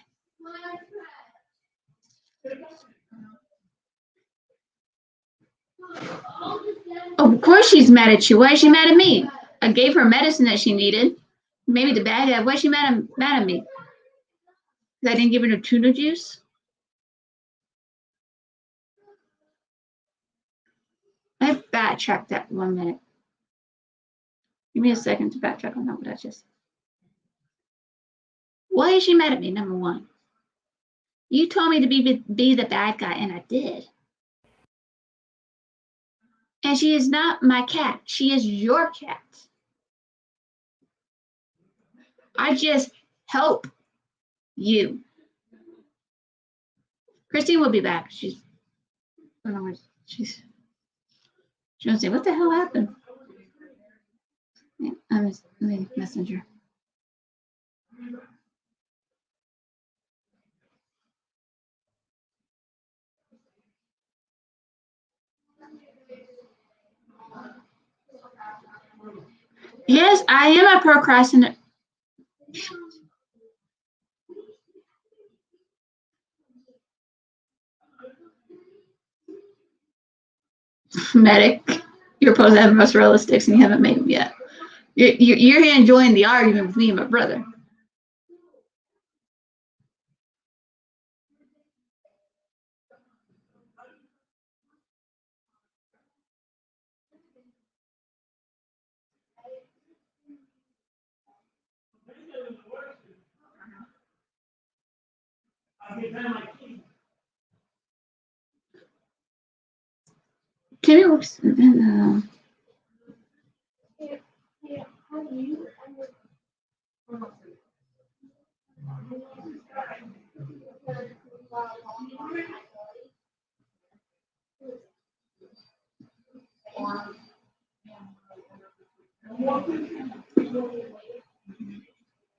Of course she's mad at you. Why is she mad at me? I gave her medicine that she needed. Maybe the bad guy. Why is she mad at me? Because I didn't give her no tuna juice. I backtracked that 1 minute. Give me a second to backtrack on that what I just. Why is she mad at me? Number one. You told me to be the bad guy, and I did. And she is not my cat. She is your cat. I just help you. Christine will be back. She's gonna say, what the hell happened? Yeah, I'm the messenger. Yes, I am a procrastinator. Medic, you're supposed to have mozzarella sticks and you haven't made them yet. You're here enjoying the argument with me and my brother. Timmy works.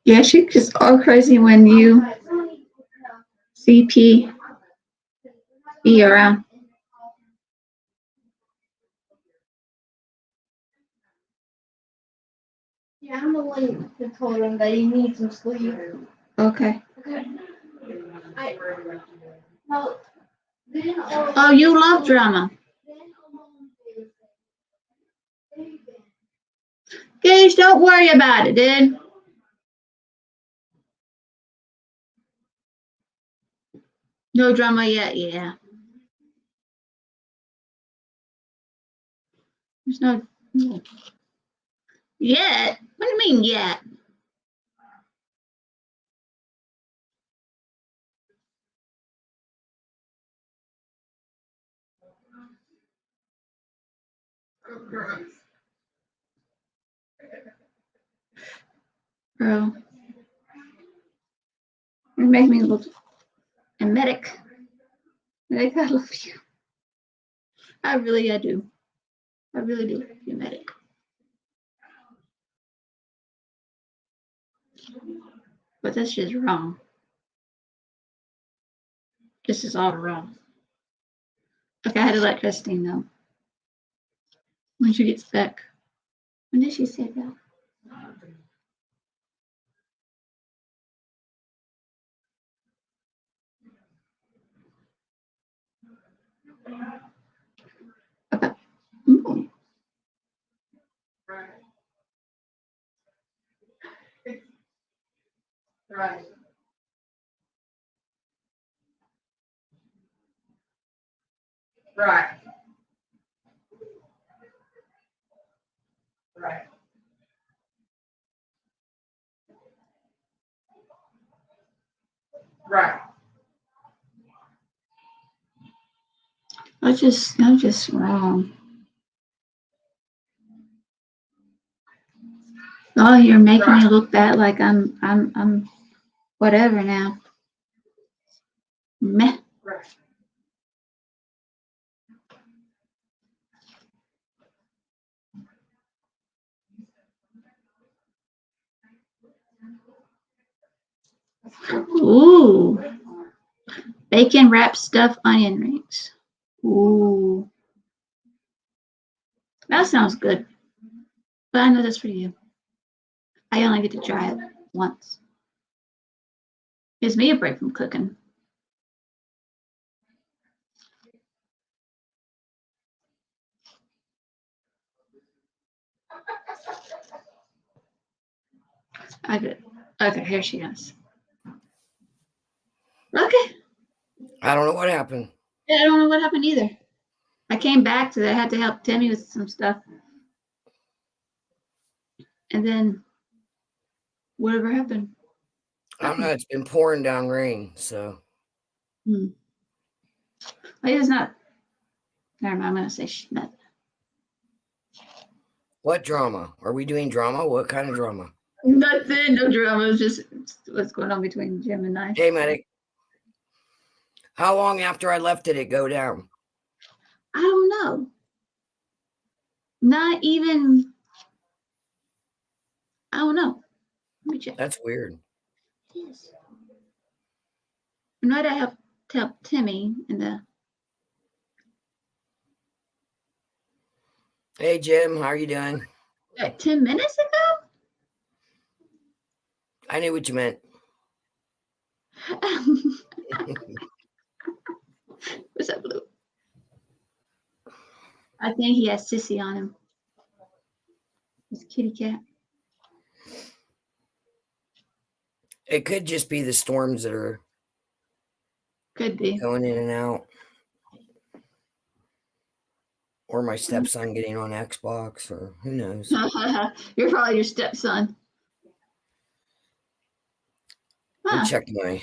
Yeah, she gets all crazy when you CP be around. Yeah, I'm the one who told him that he needs some sleep. Okay. Okay. Well, then Oh, you love drama. Gage, don't worry about it, dude. No drama yet, yeah. There's no yet. What do you mean yet? Bro, you make me look a medic. Medic, I love you. I do. I really do. You medic. But this is wrong. This is all wrong. Okay, I had to let Christine know. When she gets back. When did she say that? Okay. Ooh. Right. Right. Right. Right. I'm just wrong. Oh, you're making me look bad like I'm whatever now. Meh. Right. Ooh. Bacon wrapped stuffed onion rings. Ooh. That sounds good. But I know that's for you. I only get to try it once. Gives me a break from cooking. Okay, here she is. Okay. I don't know what happened. I don't know what happened either. I came back to that. I had to help Timmy with some stuff. And then whatever happened. I don't know. It's been pouring down rain, so. Like, it's not. Never mind. I'm going to say Schmidt. What drama? Are we doing drama? What kind of drama? Nothing. No drama. It's just what's going on between Jim and I. Hey, medic. How long after I left did it go down? I don't know. Not even. I don't know. Let me check. That's weird. Yes. I know I helped Timmy in the. Hey, Jim. How are you doing? 10 minutes ago? I knew what you meant. What's up, Blue? I think he has Sissy on him. His kitty cat. It could just be the storms that are Could be. going in and out. Or my stepson getting on Xbox, or who knows. You're probably your stepson. Let me Huh. check my,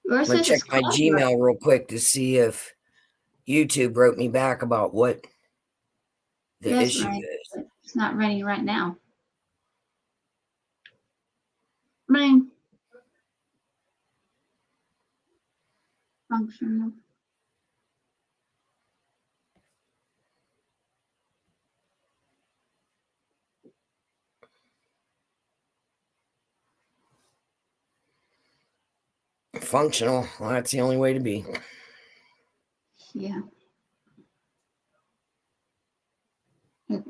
Yours I'm gonna says check it's my closer. Gmail real quick to see if YouTube wrote me back about what The Yes, issue right. is, But it's not raining right now. I mean, functional. functional. Well, that's the only way to be. Yeah. Okay.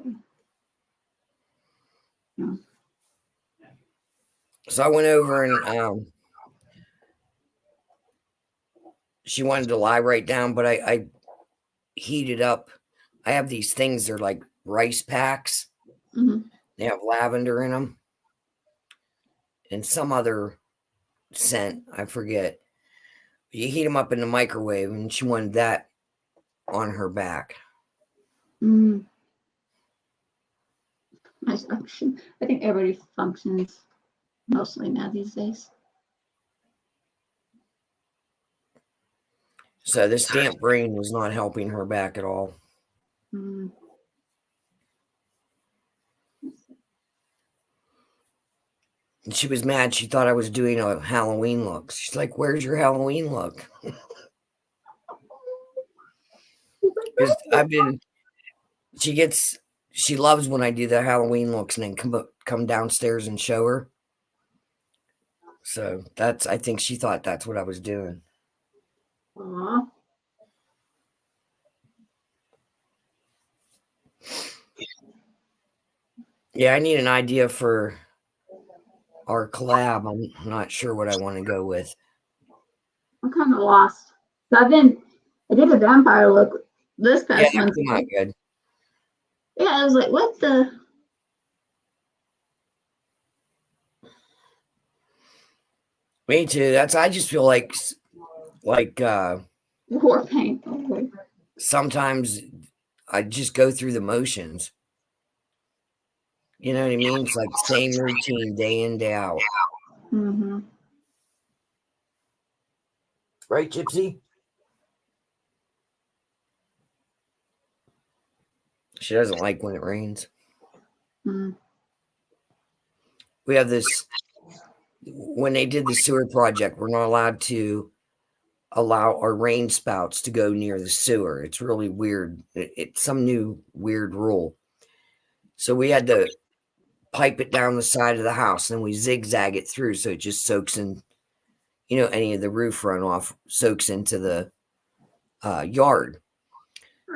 So I went over and she wanted to lie right down, but I heated up. I have these things, they're like rice packs. Mhm. They have lavender in them and some other scent. I forget. You heat them up in the microwave, and she wanted that on her back. Mm. Nice function. I think everybody functions mostly now these days. So this damp rain was not helping her back at all. Mm. And she was mad. She thought I was doing a Halloween look. She's like, "Where's your Halloween look?" Because she loves when I do the Halloween looks and then come downstairs and show her. So I think she thought that's what I was doing. Aw. Yeah, I need an idea for our collab. I'm not sure what I want to go with. I'm kind of lost. So I did a vampire look this Yeah, past that month. came out good. Yeah, I was like, what the? Me too. I just feel like War paint. Oh, sometimes I just go through the motions. You know what I mean? It's like same routine day in, day out. mm-hmm. Right, Gypsy? She doesn't like when it rains. Mm. We have this, when they did the sewer project, we're not allowed to allow our rain spouts to go near the sewer. It's really weird. It's some new weird rule. So we had to pipe it down the side of the house and we zigzag it through so it just soaks in, any of the roof runoff soaks into the yard.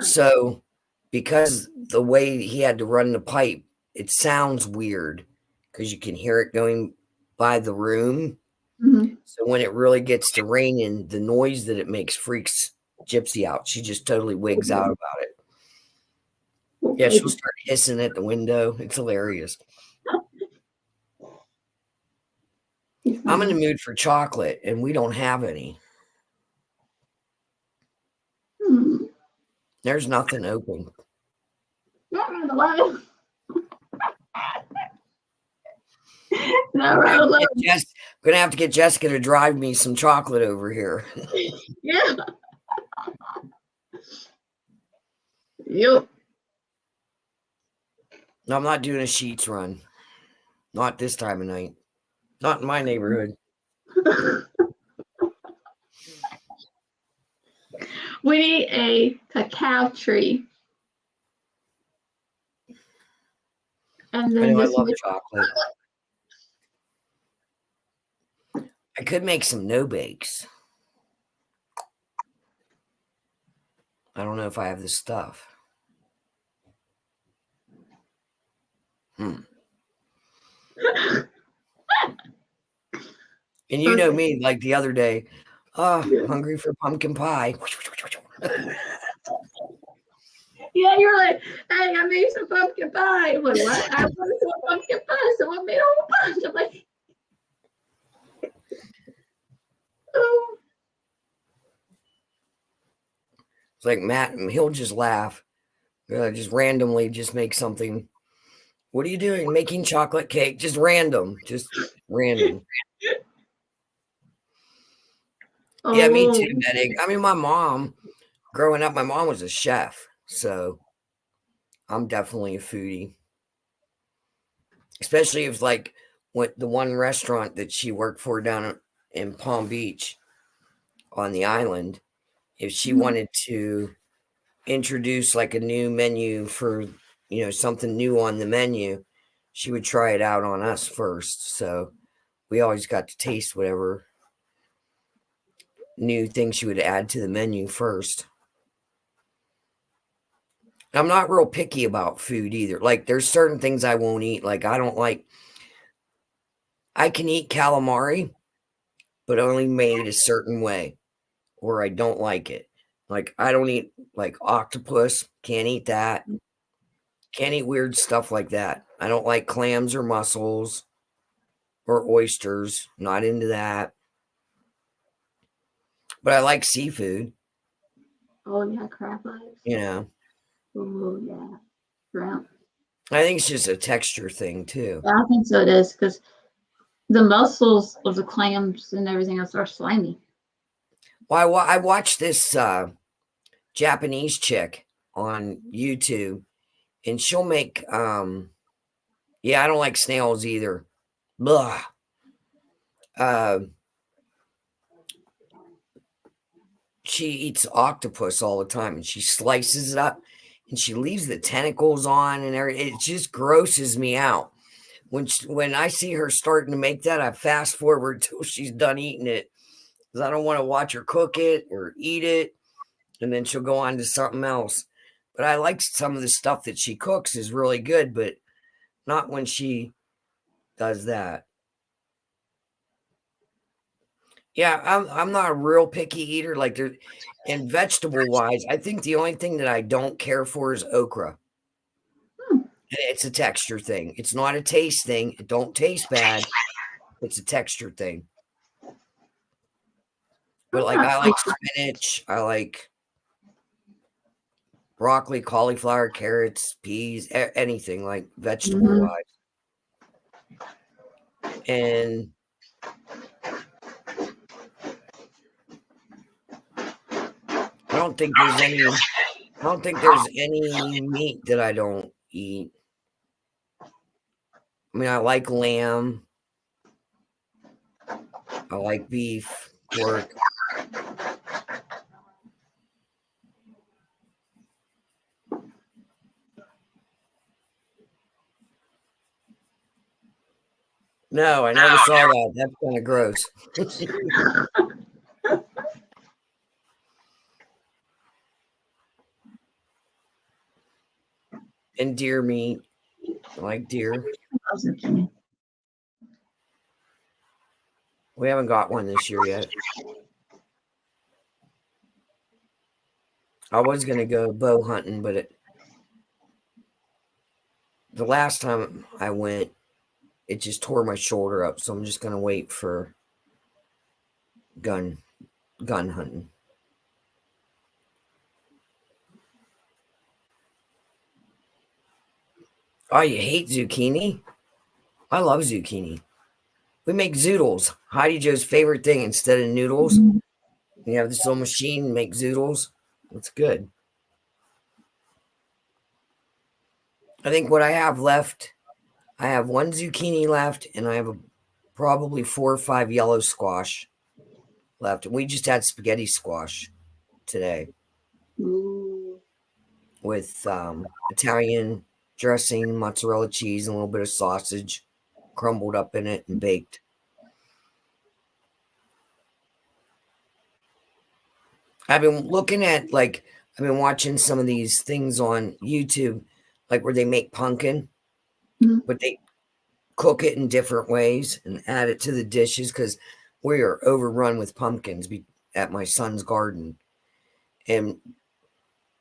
So because the way he had to run the pipe, it sounds weird because you can hear it going by the room. Mm-hmm. So when it really gets to raining, the noise that it makes freaks Gypsy out. She just totally wigs out about it. Yeah, she'll start hissing at the window. It's hilarious. I'm in the mood for chocolate, and we don't have any. Hmm. There's nothing open. Not right away. Not right away. Gonna have to get Jessica to drive me some chocolate over here. Yeah. Yep. No, I'm not doing a Sheets run. Not this time of night. Not in my neighborhood. We need a cacao tree. And I then know I just love chocolate. I could make some no bakes. I don't know if I have the stuff. And you know me, like the other day, hungry for pumpkin pie. Yeah, you're like, hey, I made some pumpkin pie. I'm like, what? I wanted some pumpkin pie, so I made a whole bunch. I'm like, oh. It's like Matt, and he'll just laugh. Just randomly just make something. What are you doing? Making chocolate cake. Just random. Yeah, me too, Benny. I mean, my mom, growing up, my mom was a chef. So I'm definitely a foodie. Especially if like what the one restaurant that she worked for down in Palm Beach on the island, if she wanted to introduce like a new menu for, something new on the menu, she would try it out on us first. So we always got to taste whatever new thing she would add to the menu first. I'm not real picky about food either. Like there's certain things I won't eat. Like I can eat calamari, but only made a certain way, or I don't like it. Like I don't eat like octopus, can't eat that. Can't eat weird stuff like that. I don't like clams or mussels or oysters. Not into that. But I like seafood, Oh yeah, crab legs. you know. Oh yeah, shrimp. I think it's just a texture thing too. Yeah, I think so. It is because the mussels of the clams and everything else are slimy. Well, I watched this Japanese chick on YouTube, and she'll make yeah, I don't like snails either. Blah. She eats octopus all the time, and she slices it up, and she leaves the tentacles on, and everything. It just grosses me out. When I see her starting to make that, I fast forward till she's done eating it, because I don't want to watch her cook it or eat it, and then she'll go on to something else. But I like some of the stuff that she cooks is really good, but not when she does that. Yeah, I'm not a real picky eater. Like there, and vegetable wise, I think the only thing that I don't care for is okra. Hmm. And it's a texture thing. It's not a taste thing. It don't taste bad. It's a texture thing. But like I like spinach, I like broccoli, cauliflower, carrots, peas, anything like vegetable wise. And I don't think there's any meat that I don't eat. I mean, I like lamb. I like beef, pork. No, I never saw that. That's kind of gross. And deer meat. I like deer. We haven't got one this year yet. I was going to go bow hunting, but the last time I went, it just tore my shoulder up. So I'm just going to wait for gun hunting. Oh, you hate zucchini? I love zucchini. We make zoodles. Heidi Joe's favorite thing. Instead of noodles, you have this little machine make zoodles. It's good. I think what I have left, I have one zucchini left, and I have probably 4 or 5 yellow squash left. And we just had spaghetti squash today. Ooh. With Italian dressing, mozzarella cheese, and a little bit of sausage crumbled up in it and baked. I've been watching some of these things on YouTube, like where they make pumpkin, but they cook it in different ways and add it to the dishes because we are overrun with pumpkins at my son's garden. And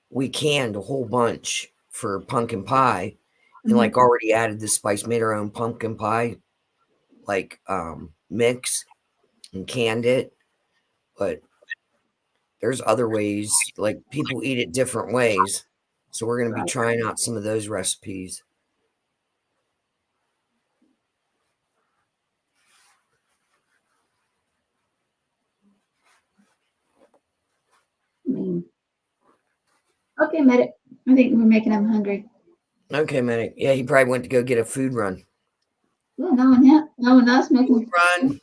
we canned a whole bunch for pumpkin pie and like already added the spice, made our own pumpkin pie, like mix and canned it. But there's other ways, like people eat it different ways. So we're going to be trying out some of those recipes. Okay, Medic. I think we're making him hungry. Okay, medic. Yeah, he probably went to go get a food run. Yeah, no one else making. Run.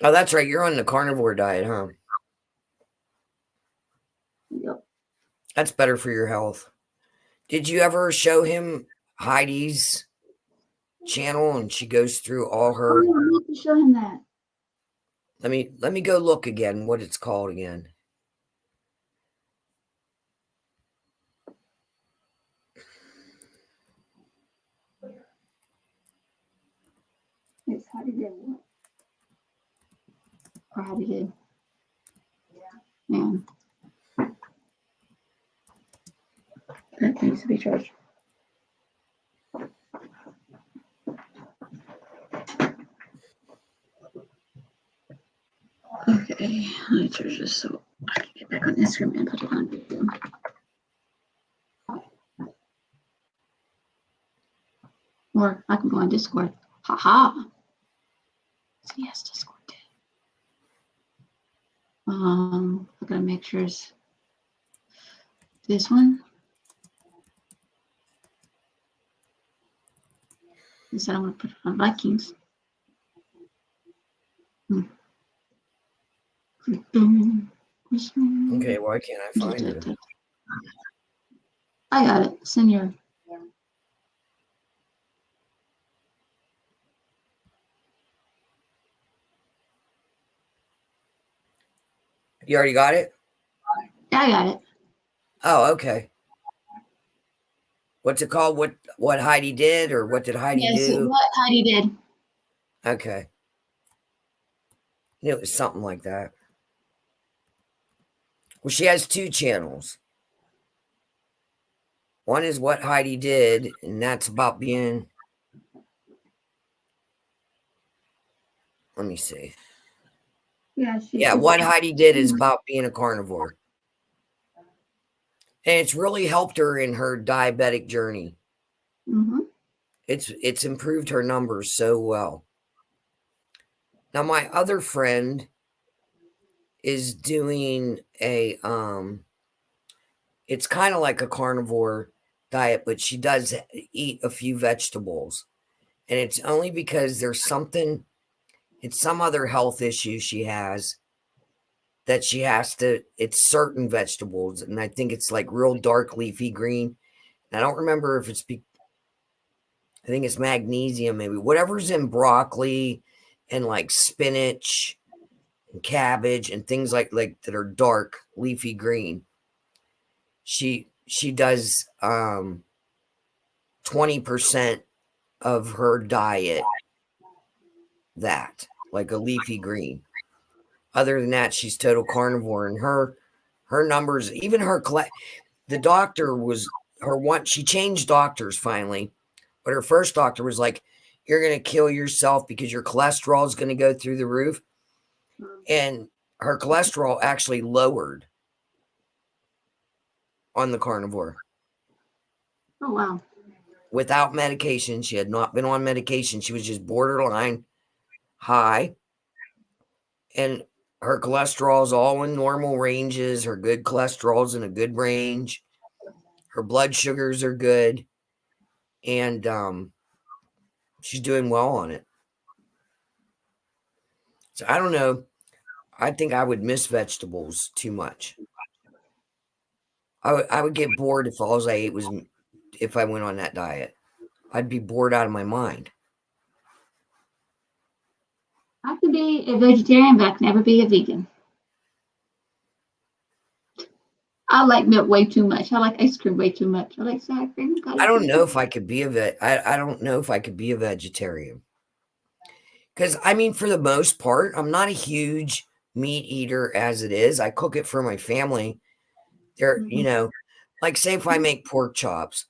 Oh, that's right. You're on the carnivore diet, huh? Yep. That's better for your health. Did you ever show him Heidi's channel and she goes through all Oh, her yeah, I need to show him that. let me go look again what it's called again. It's how to do it. Or how to do. Yeah. That needs to be charged. Okay, let me charge this so I can get back on Instagram and put it on video. Or I can go on Discord. Haha. So yes, Discord too. I gotta make sure it's this one. I said I want to put it on Vikings. Okay, why can't I find it? I got it. Senior. You already got it? Yeah, I got it. Oh, okay. What's it called? What Heidi did, or what did Heidi Yes, do? what Heidi did. Okay. It was something like that. Well, she has two channels. One is what Heidi did, and that's about being. Let me see. Yeah, What Heidi did is about being a carnivore. And it's really helped her in her diabetic journey. Mm-hmm. It's improved her numbers so well. Now my other friend is doing a it's kind of like a carnivore diet, but she does eat a few vegetables. And it's only because there's it's some other health issue she has that she has to, it's certain vegetables. And I think it's like real dark leafy green. And I don't remember if I think it's magnesium, maybe whatever's in broccoli and like spinach and cabbage and things like that are dark leafy green. She does 20% of her diet that, like a leafy green. Other than that, she's total carnivore, and her numbers, even the doctor was her one. She changed doctors finally, but her first doctor was like, "You're gonna kill yourself because your cholesterol is gonna go through the roof," and her cholesterol actually lowered on the carnivore. Oh, wow. Without medication. She had not been on medication. She was just borderline high. And her cholesterol is all in normal ranges. Her good cholesterol is in a good range. Her blood sugars are good. And she's doing well on it. So I don't know. I think I would miss vegetables too much. I would get bored if all I ate was if I went on that diet. I'd be bored out of my mind. I could be a vegetarian, but I can never be a vegan. I like milk way too much. I like ice cream way too much. I like sour cream. I don't know if I could be I don't know if I could be a vegetarian. Because, I mean, for the most part, I'm not a huge meat eater as it is. I cook it for my family. You know, like say if I make pork chops,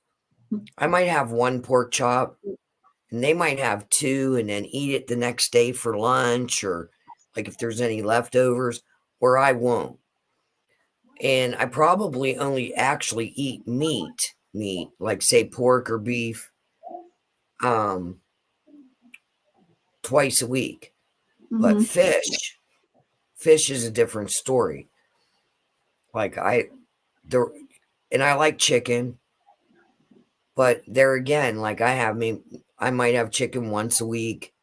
I might have one pork chop and they might have two and then eat it the next day for lunch, or like if there's any leftovers, or I won't. And I probably only actually eat meat, like say pork or beef, twice a week. But fish is a different story. Like and I like chicken. But there again, like I might have chicken once a week.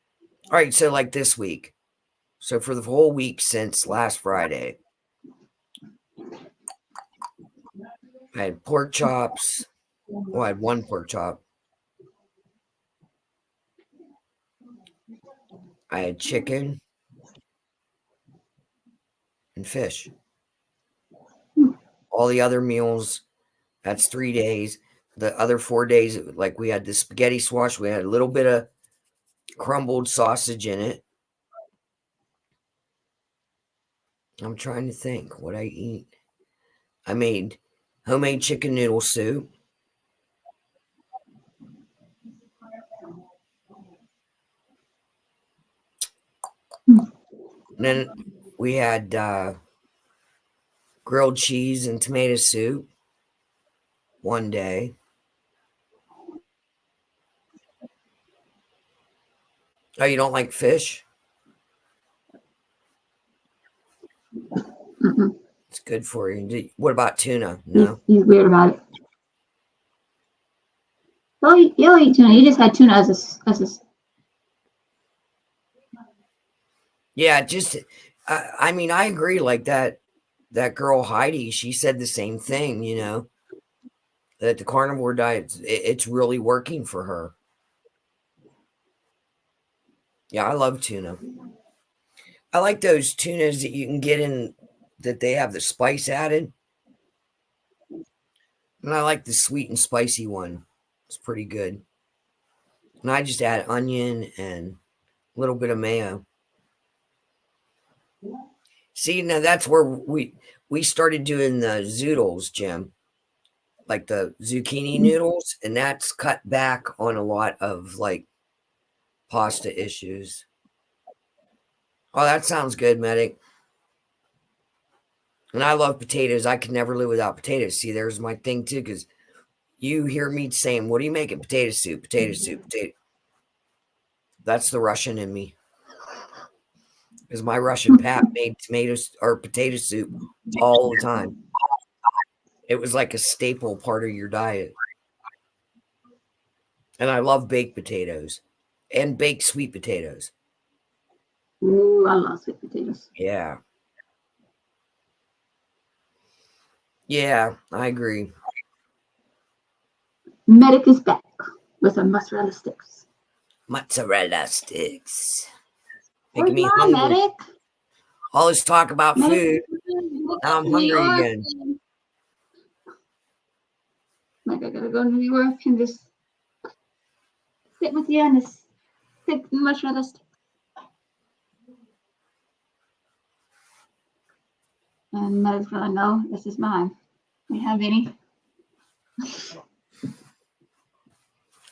All right, so like this week. So for the whole week since last Friday, I had pork chops. Well, I had one pork chop. I had chicken and fish. All the other meals, that's 3 days. The other 4 days, like we had the spaghetti squash, we had a little bit of crumbled sausage in it. I'm trying to think what I eat. I made homemade chicken noodle soup. And then we had grilled cheese and tomato soup one day. Oh, you don't like fish? Mm-mm. It's good for you. What about tuna? No. He's weird about it. He'll eat tuna. He just had tuna as a. Yeah, just I mean, I agree. Like that girl Heidi, she said the same thing. That the carnivore diet, it's really working for her. Yeah, I love tuna. I like those tunas that you can get in that they have the spice added. And I like the sweet and spicy one. It's pretty good. And I just add onion and a little bit of mayo. See, now that's where we started doing the zoodles, Jim. Like the zucchini noodles, and that's cut back on a lot of like pasta issues. Oh, that sounds good, Medic. And I love potatoes. I could never live without potatoes. See, there's my thing too, because you hear me saying, "What are you making? Potato soup, potato soup, potato." That's the Russian in me. Because my Russian pap made tomatoes or potato soup all the time. It was like a staple part of your diet. And I love baked potatoes and baked sweet potatoes. Ooh, I love sweet potatoes. Yeah. Yeah, I agree. Medic is back with some mozzarella sticks. Mozzarella sticks. Where's Making me my hungry. medic? All this talk about food. Now I'm hungry again. Like I gotta go to New York and just sit with you and just take mozzarella sticks. And Medic's gonna know this is mine. We have any?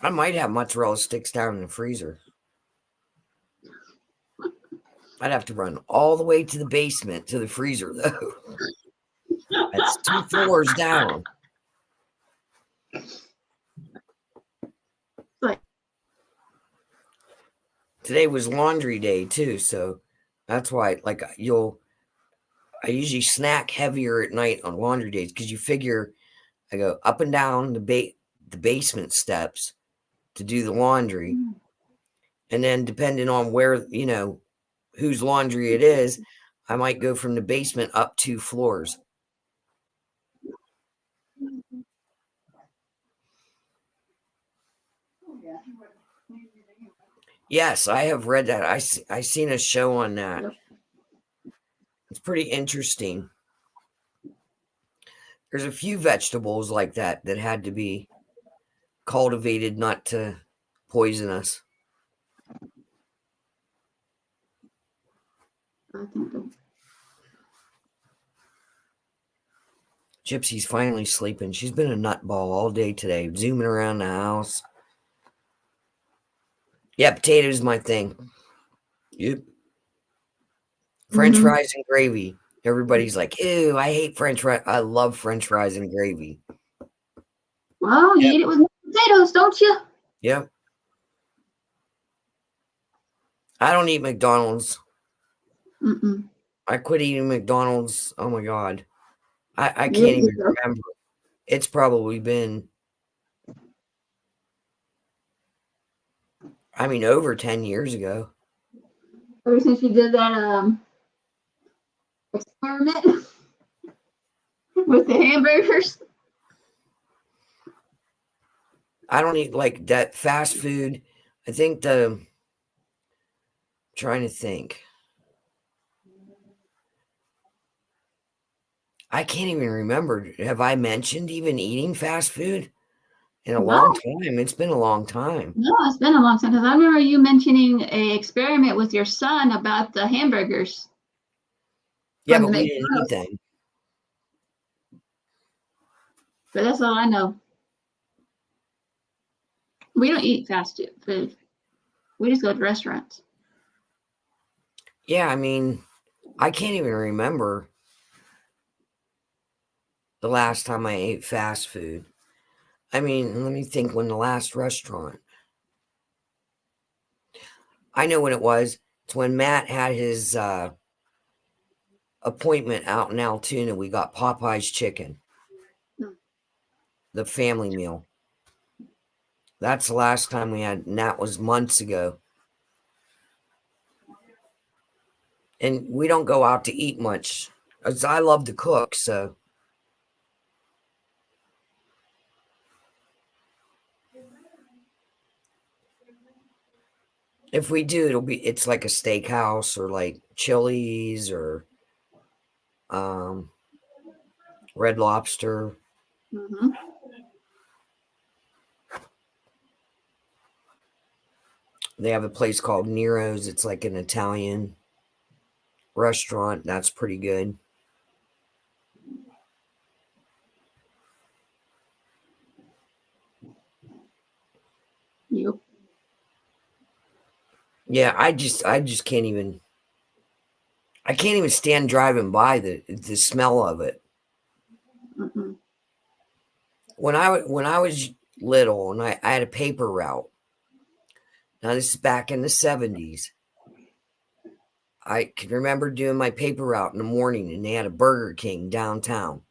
I might have mozzarella sticks down in the freezer. I'd have to run all the way to the basement to the freezer, though. That's 2 floors down. Right. Today was laundry day, too, so that's why, like, I usually snack heavier at night on laundry days because you figure I go up and down the basement steps to do the laundry. And then depending on where, whose laundry it is, I might go from the basement up 2 floors. Yes, I have read that. I seen a show on that. It's pretty interesting. There's a few vegetables like that had to be cultivated not to poison us. I think that Gypsy's finally sleeping. She's been a nutball all day today, zooming around the house. Yeah, potatoes my thing. Yep. French fries and gravy. Everybody's like, ew, I hate French fries. I love French fries and gravy. Well, you eat it with potatoes, don't you? Yep. I don't eat McDonald's. Mm-mm. I quit eating McDonald's. Oh my God. I can't even remember. It's probably been I mean, over 10 years ago. Ever since you did that experiment with the hamburgers. I don't eat like that fast food. I think trying to think. I can't even remember. Have I mentioned even eating fast food in a No. long time? It's been a long time. No, it's been a long time because I remember you mentioning a experiment with your son about the hamburgers. Yeah, From but the we didn't eat McDonald's. them. But that's all I know. We don't eat fast food. We just go to restaurants. Yeah, I mean, I can't even remember the last time I ate fast food. I mean, let me think when the last restaurant. I know when it was. It's when Matt had his appointment out in Altoona. We got Popeye's chicken, Hmm. the family meal. That's the last time we had, and that was months ago. And we don't go out to eat much. As I love to cook, so if we do, it's like a steakhouse or like Chili's or Red Lobster. Mm-hmm. They have a place called Nero's. It's like an Italian restaurant. That's pretty good. You. Yeah, I just can't even. I can't even stand driving by the smell of it. Mm-mm. When I was little and I had a paper route. Now this is back in the 70s. I can remember doing my paper route in the morning and they had a Burger King downtown.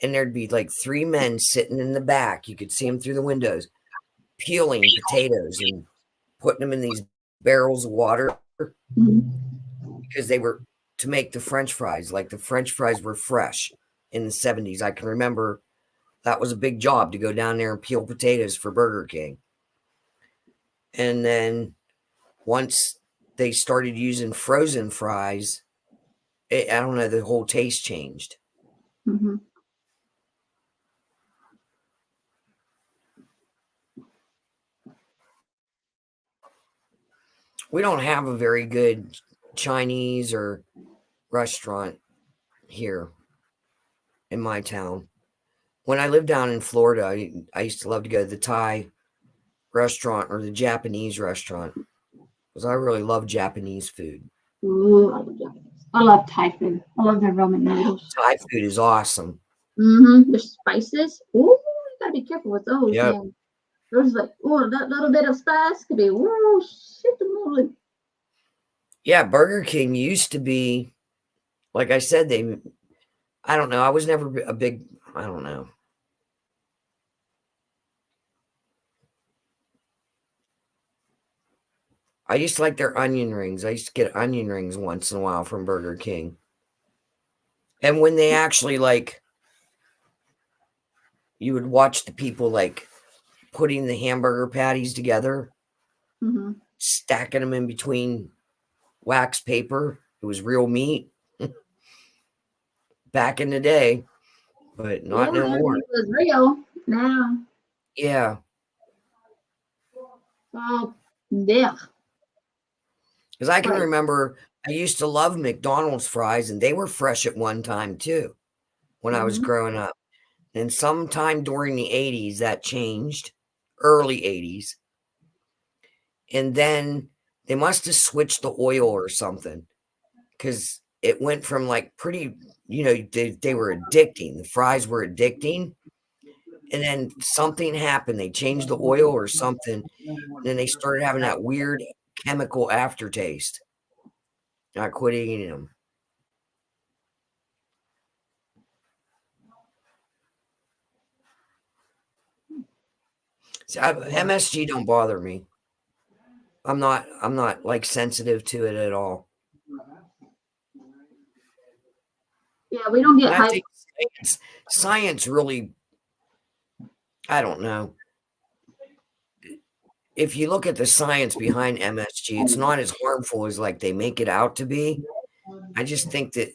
And there'd be like three men sitting in the back. You could see them through the windows, peeling potatoes and putting them in these barrels of water Mm-hmm. because they were to make the French fries. Like the French fries were fresh in the 70s. I can remember that was a big job to go down there and peel potatoes for Burger King. And then once they started using frozen fries, I don't know, the whole taste changed. Mm-hmm. We don't have a very good Chinese or restaurant here in my town. When I lived down in Florida, I used to love to go to the Thai restaurant or the Japanese restaurant because I really love Japanese food. Ooh, I love Japanese. I love Thai food. I love their ramen noodles. Thai food is awesome. Mm-hmm. The spices. Ooh, you gotta be careful with those, Yep. man. Those like, oh, that little bit of spice could be, ooh, shit, the mood. Yeah, Burger King used to be, like I said, I don't know. I was never a big, I don't know. I used to like their onion rings. I used to get onion rings once in a while from Burger King. And when they actually you would watch the people putting the hamburger patties together, Mm-hmm. stacking them in between wax paper. It was real meat back in the day, but Yeah, not no that more. was real. Now, Yeah, oh, yeah. because I can Right. remember I used to love McDonald's fries, and they were fresh at one time too when I was Mm-hmm. growing up. And sometime during the 80s, that changed, early 80s. And then they must have switched the oil or something because it went from pretty, they were addicting. The fries were addicting. And then something happened. They changed the oil or something. And then they started having that weird chemical aftertaste. I quit eating them. So MSG don't bother me. I'm not like sensitive to it at all. Yeah, we don't get And I hype. think science really, I don't know. If you look at the science behind MSG, it's not as harmful as like they make it out to be. I just think that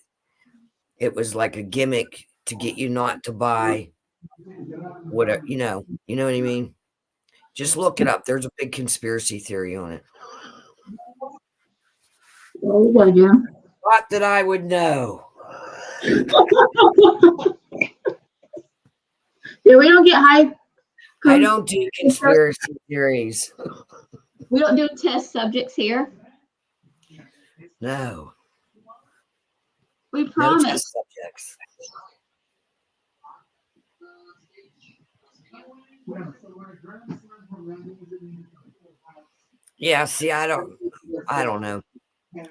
it was like a gimmick to get you not to buy what you know what I mean? Just look it up. There's a big conspiracy theory on it. There you go, Jim. Not that I would know. Yeah, we don't get hype. I don't do conspiracy theories. We don't do test subjects here. No. We No promise. test subjects. Yeah, see, I don't know.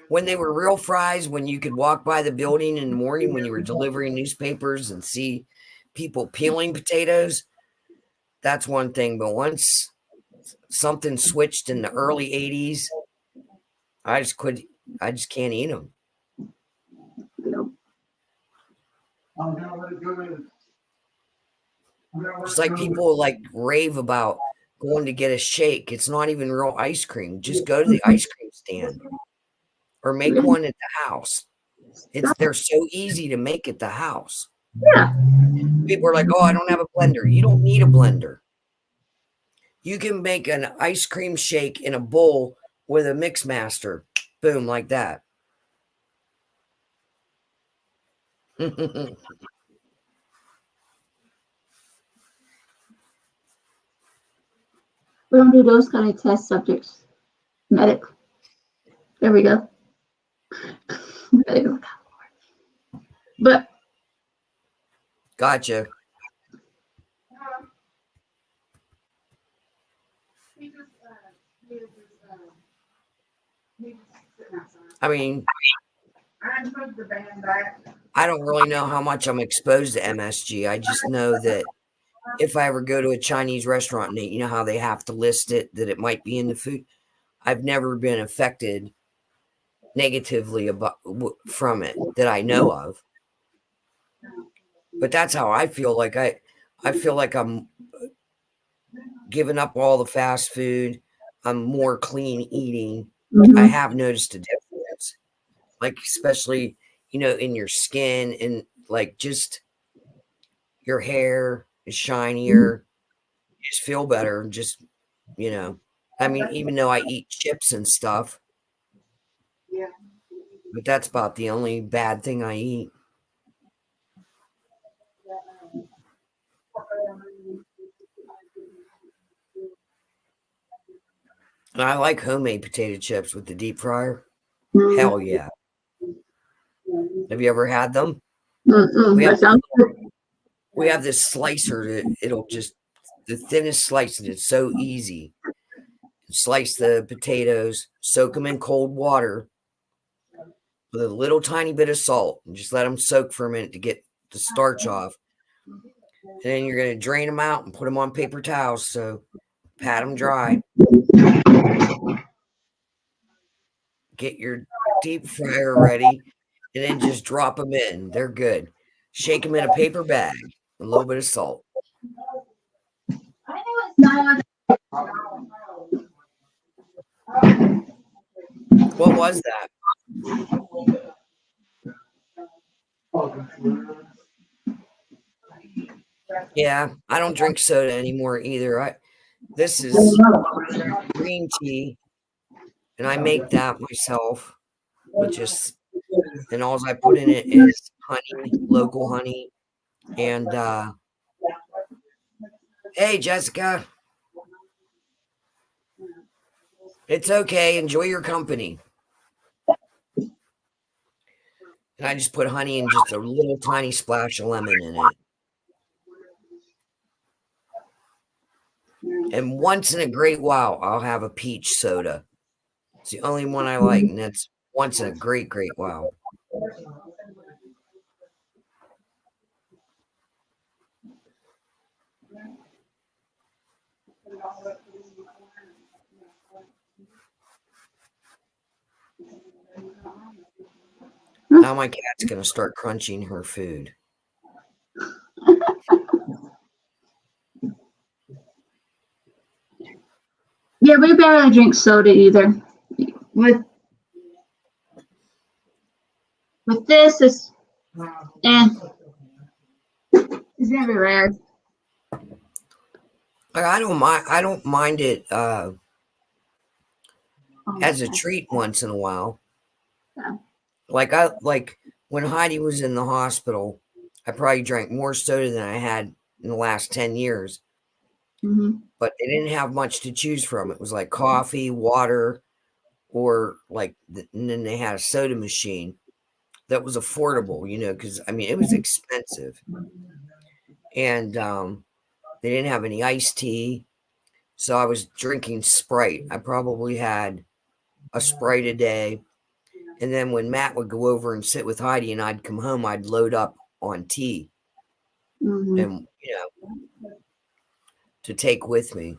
When they were real fries, when you could walk by the building in the morning when you were delivering newspapers and see people peeling potatoes, that's one thing. But once something switched in the early 80s, I just can't eat them. It's like people like rave about going to get a shake. It's not even real ice cream. Just go to the ice cream stand or make one at the house. They're so easy to make at the house. Yeah. People are like, "Oh, I don't have a blender." You don't need a blender. You can make an ice cream shake in a bowl with a mix master. Boom, like that. We don't do those kind of test subjects. Medic. There we go. Medic. But Gotcha. He just, he was sitting outside. I mean, I moved the band back. I don't really know how much I'm exposed to MSG. I just know that if I ever go to a Chinese restaurant and you know how they have to list it that it might be in the food, I've never been affected negatively from it that I know of. But that's how I feel. Like I feel like I'm giving up all the fast food. I'm more clean eating. I have noticed a difference, like especially in your skin and like just your hair is shinier. You just feel better. Just I mean, even though I eat chips and stuff, Yeah. but that's about the only bad thing I eat. And I like homemade potato chips with the deep fryer. Hell yeah. Have you ever had them? We have this slicer that it'll just the thinnest slice, and it's so easy. Slice the potatoes, soak them in cold water with a little tiny bit of salt, and just let them soak for a minute to get the starch off. And then you're going to drain them out and put them on paper towels, so pat them dry. Get your deep fryer ready, and then just drop them in. They're good. Shake them in a paper bag, a little bit of salt. What was that? Yeah, I don't drink soda anymore either. This is green tea, and I make that myself with just, and all I put in it is honey, local honey, and hey, Jessica, it's okay. Enjoy your company. And I just put honey and just a little tiny splash of lemon in it. And once in a great while, I'll have a peach soda. It's the only one I like, and that's once in a great while. Now my cat's gonna start crunching her food. Yeah, we barely drink soda either. With this, it's very rare. Like, I don't mind it as a treat once in a while. Yeah. Like when Heidi was in the hospital, I probably drank more soda than I had in the last 10 years. Mm-hmm. But they didn't have much to choose from. It was like coffee, water, or and then they had a soda machine that was affordable, because I mean it was expensive, and they didn't have any iced tea, so I was drinking Sprite. I probably had a Sprite a day, and then when Matt would go over and sit with Heidi, and I'd come home, I'd load up on tea, Mm-hmm. and to take with me.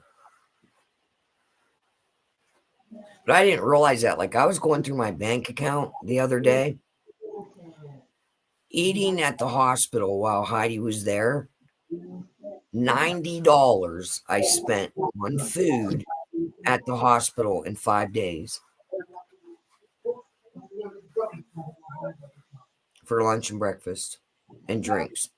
But I didn't realize that. Like, I was going through my bank account the other day, eating at the hospital while Heidi was there. $90 I spent on food at the hospital in 5 days for lunch and breakfast and drinks.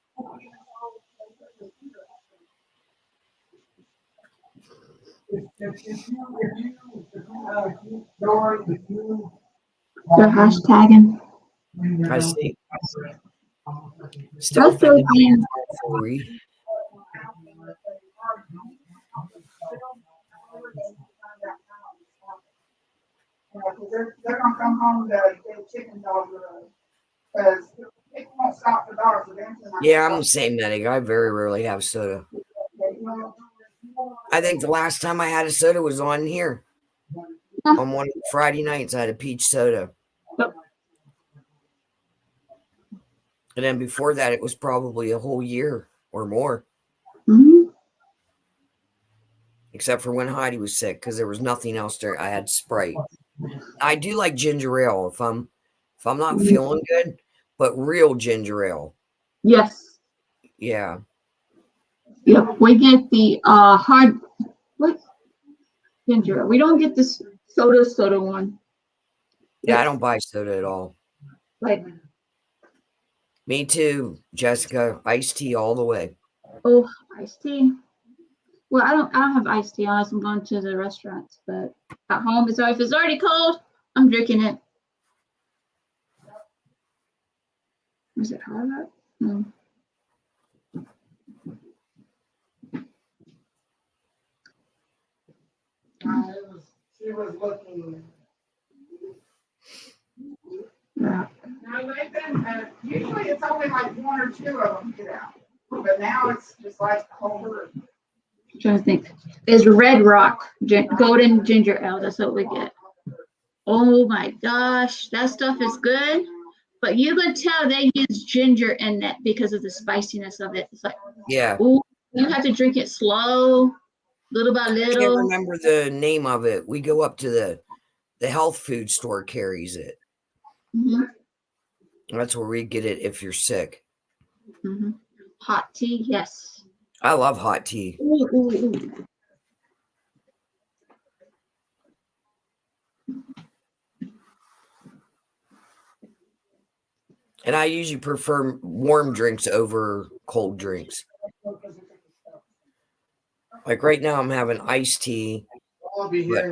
They're hashtagging. I see. Still That's so offended me funny. for read. They're gonna come home to get chicken dog because people won't stop for dogs eventually. Yeah, I'm the same, Medic. I very rarely have soda. I think the last time I had a soda was on here. On one Friday nights, I had a peach soda. Yep. And then before that, it was probably a whole year or more. Mm-hmm. Except for when Heidi was sick, because there was nothing else there. I had Sprite. I do like ginger ale if I'm not feeling good, but real ginger ale. Yes. Yeah. Yep. We get the hard ginger. We don't get this soda one. Yeah, I don't buy soda at all. Like, Me too, Jessica. Iced tea all the way. oh, iced tea. Well, I don't have iced tea unless I'm going to the restaurants, but at home, so if it's already cold, I'm drinking it. Was it hard? No. She was looking. Yeah. Now, Nathan, usually it's only like one or two of them get out, but now it's just like the whole group. I'm trying to think. It's Red Rock Golden Ginger Ale. That's what we get. Oh my gosh, that stuff is good. But you could tell they use ginger in that because of the spiciness of it. It's like, Yeah. ooh, you have to drink it slow, little by I can't little. remember the name of it. We go up to the health food store carries it. Mm-hmm. That's where we get it if you're sick. Mm-hmm. Hot tea, yes. I love hot tea. Ooh, ooh, ooh. And I usually prefer warm drinks over cold drinks. Like right now, I'm having iced tea. I'll be But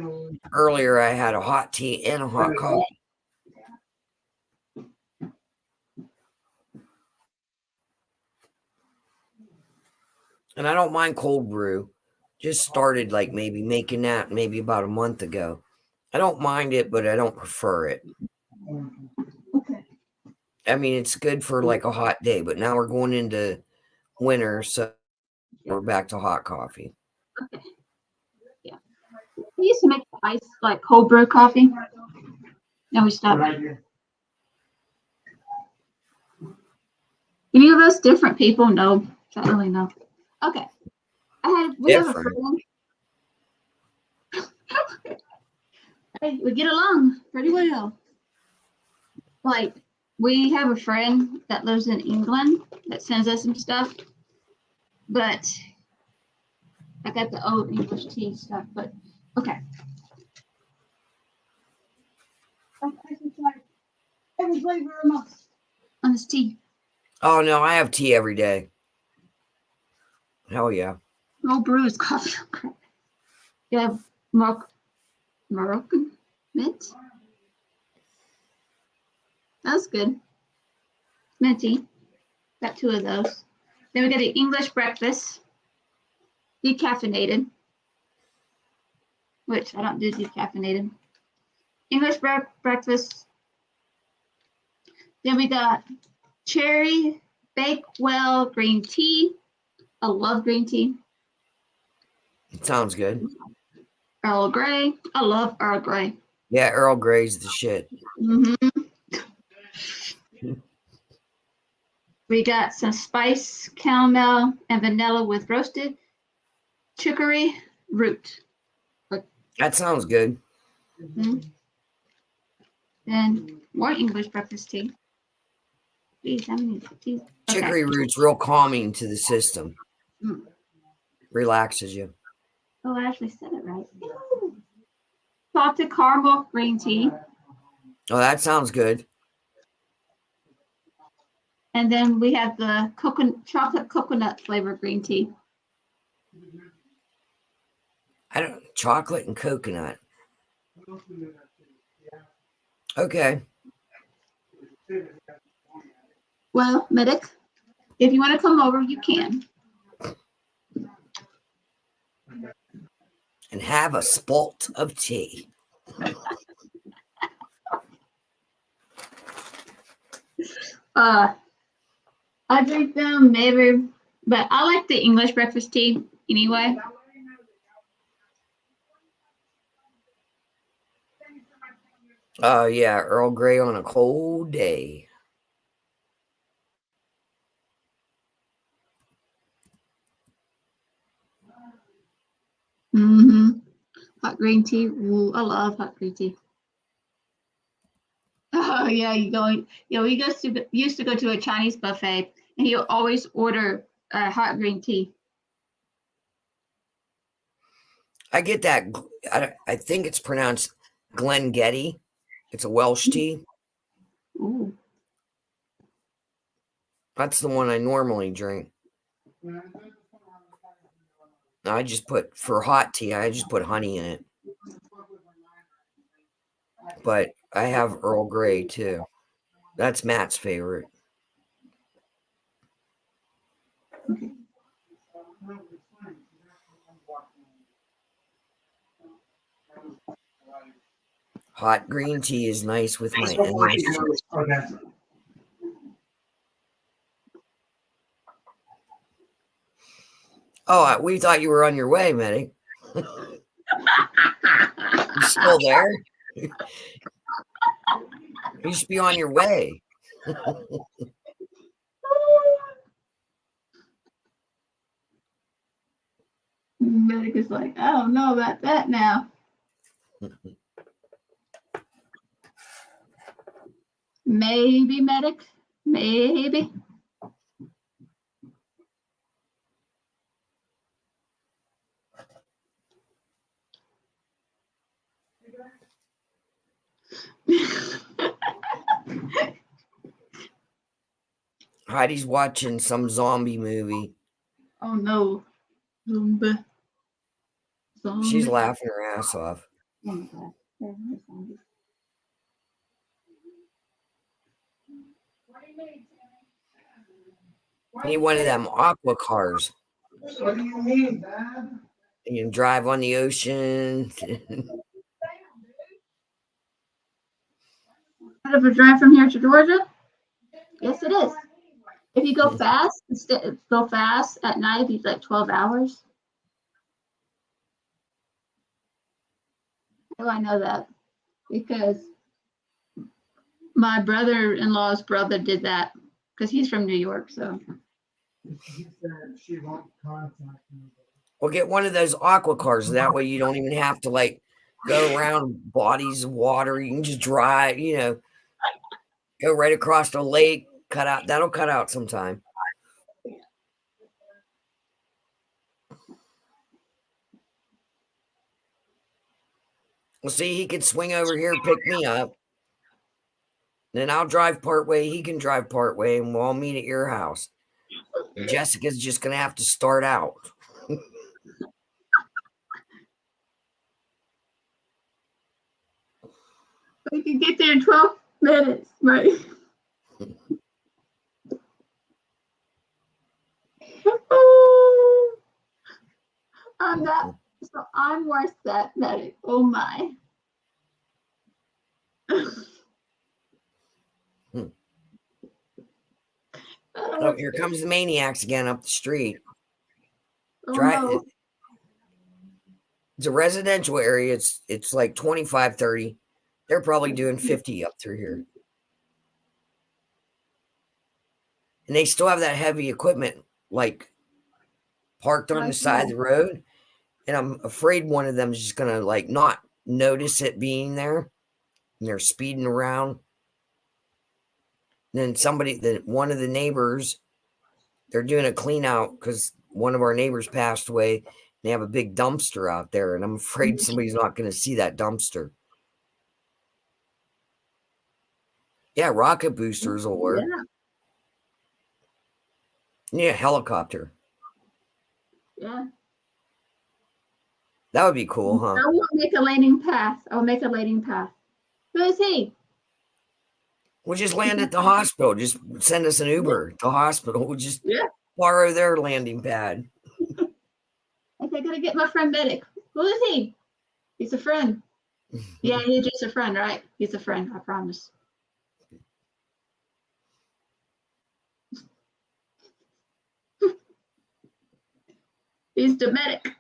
earlier, I had a hot tea and a hot coffee. And I don't mind cold brew. Just started like maybe making that maybe about a month ago. I don't mind it, but I don't prefer it. I mean, it's good for like a hot day, but now we're going into winter, so we're back to hot coffee. Okay. Yeah. We used to make ice like cold brew coffee. Now we stopped. Any of us different people? No, I really know. Okay. We have a friend. Hey, we get along pretty well. Like We have a friend that lives in England that sends us some stuff, but I got the old English tea stuff. But okay. I can try every flavor a must. On this tea. Oh no, I have tea every day. Hell yeah. Old brew is coffee. You have Moroccan mint. That's good. Minty. Got 2 of those. Then we got the English breakfast. Decaffeinated. Which I don't do decaffeinated. English breakfast. Then we got cherry Bakewell green tea. I love green tea. It sounds good. Earl Grey. I love Earl Grey. Yeah, Earl Grey's the shit. We got some spice, caramel, and vanilla with roasted chicory root. That sounds good. And more English breakfast tea. Geez, how many teas? Okay. Chicory root's real calming to the system. Mm. Relaxes you. Oh, I actually said it right. Salted caramel green tea. Oh, that sounds good. And then we have the chocolate coconut flavor green tea. Chocolate and coconut. Okay. Well, Medic, if you want to come over, you can. And have a spalt of tea. I drink them maybe, but I like the English breakfast tea anyway. Oh yeah, Earl Grey on a cold day. Hot green tea. Ooh, I love hot green tea. Oh yeah, we used to go to a Chinese buffet, and he'll always order hot green tea. I get that. I think it's pronounced Glengettie. It's a Welsh tea. Ooh. That's the one I normally drink. I just put, for hot tea, I just put honey in it. But I have Earl Grey too. That's Matt's favorite. Okay. Hot green tea is nice with my energy. Oh, we thought you were on your way, Medic. You still there? You should be on your way. Medic is like, I don't know about that now. Maybe, Medic. Maybe. Heidi's watching some zombie movie. Oh no. Zombie. She's laughing her ass off. Oh my God. There are zombies. I need one of them aqua cars. What do you mean, Dad? You can drive on the ocean. Out of a drive from here to Georgia? Yes, it is. If you go fast, go fast at night, it'd be like 12 hours. How do I know that? Because my brother-in-law's brother did that because he's from New York. So She said she won't contact me. Well, get one of those aqua cars. That way you don't even have to go around bodies of water. You can just drive, Go right across the lake, cut out. That'll cut out sometime. Well, see, he could swing over here, pick me up. Then I'll drive part way. He can drive part way, and we'll all meet at your house. And Jessica's just going to have to start out. We can get there in 12 minutes, right? Oh, I'm not. So I'm worse than medic. Oh my. Oh, here comes the maniacs again up the street. Oh, Try no. It's a residential area. It's like 25, 30. They're probably doing 50 up through here. And they still have that heavy equipment like parked on the side of the road. And I'm afraid one of them is just going to like not notice it being there. And they're speeding around. And then one of the neighbors, they're doing a clean out because one of our neighbors passed away. They have a big dumpster out there. And I'm afraid somebody's not going to see that dumpster. Yeah, rocket boosters will work. Yeah, helicopter. Yeah. That would be cool, huh? I will make a landing path. I'll make a landing path. Who is he? We'll just land at the hospital. Just send us an Uber to the hospital. We'll just borrow their landing pad. I think I gotta get my friend medic. Who is he? He's a friend. Yeah, he's just a friend, right? He's a friend, I promise. He's the medic.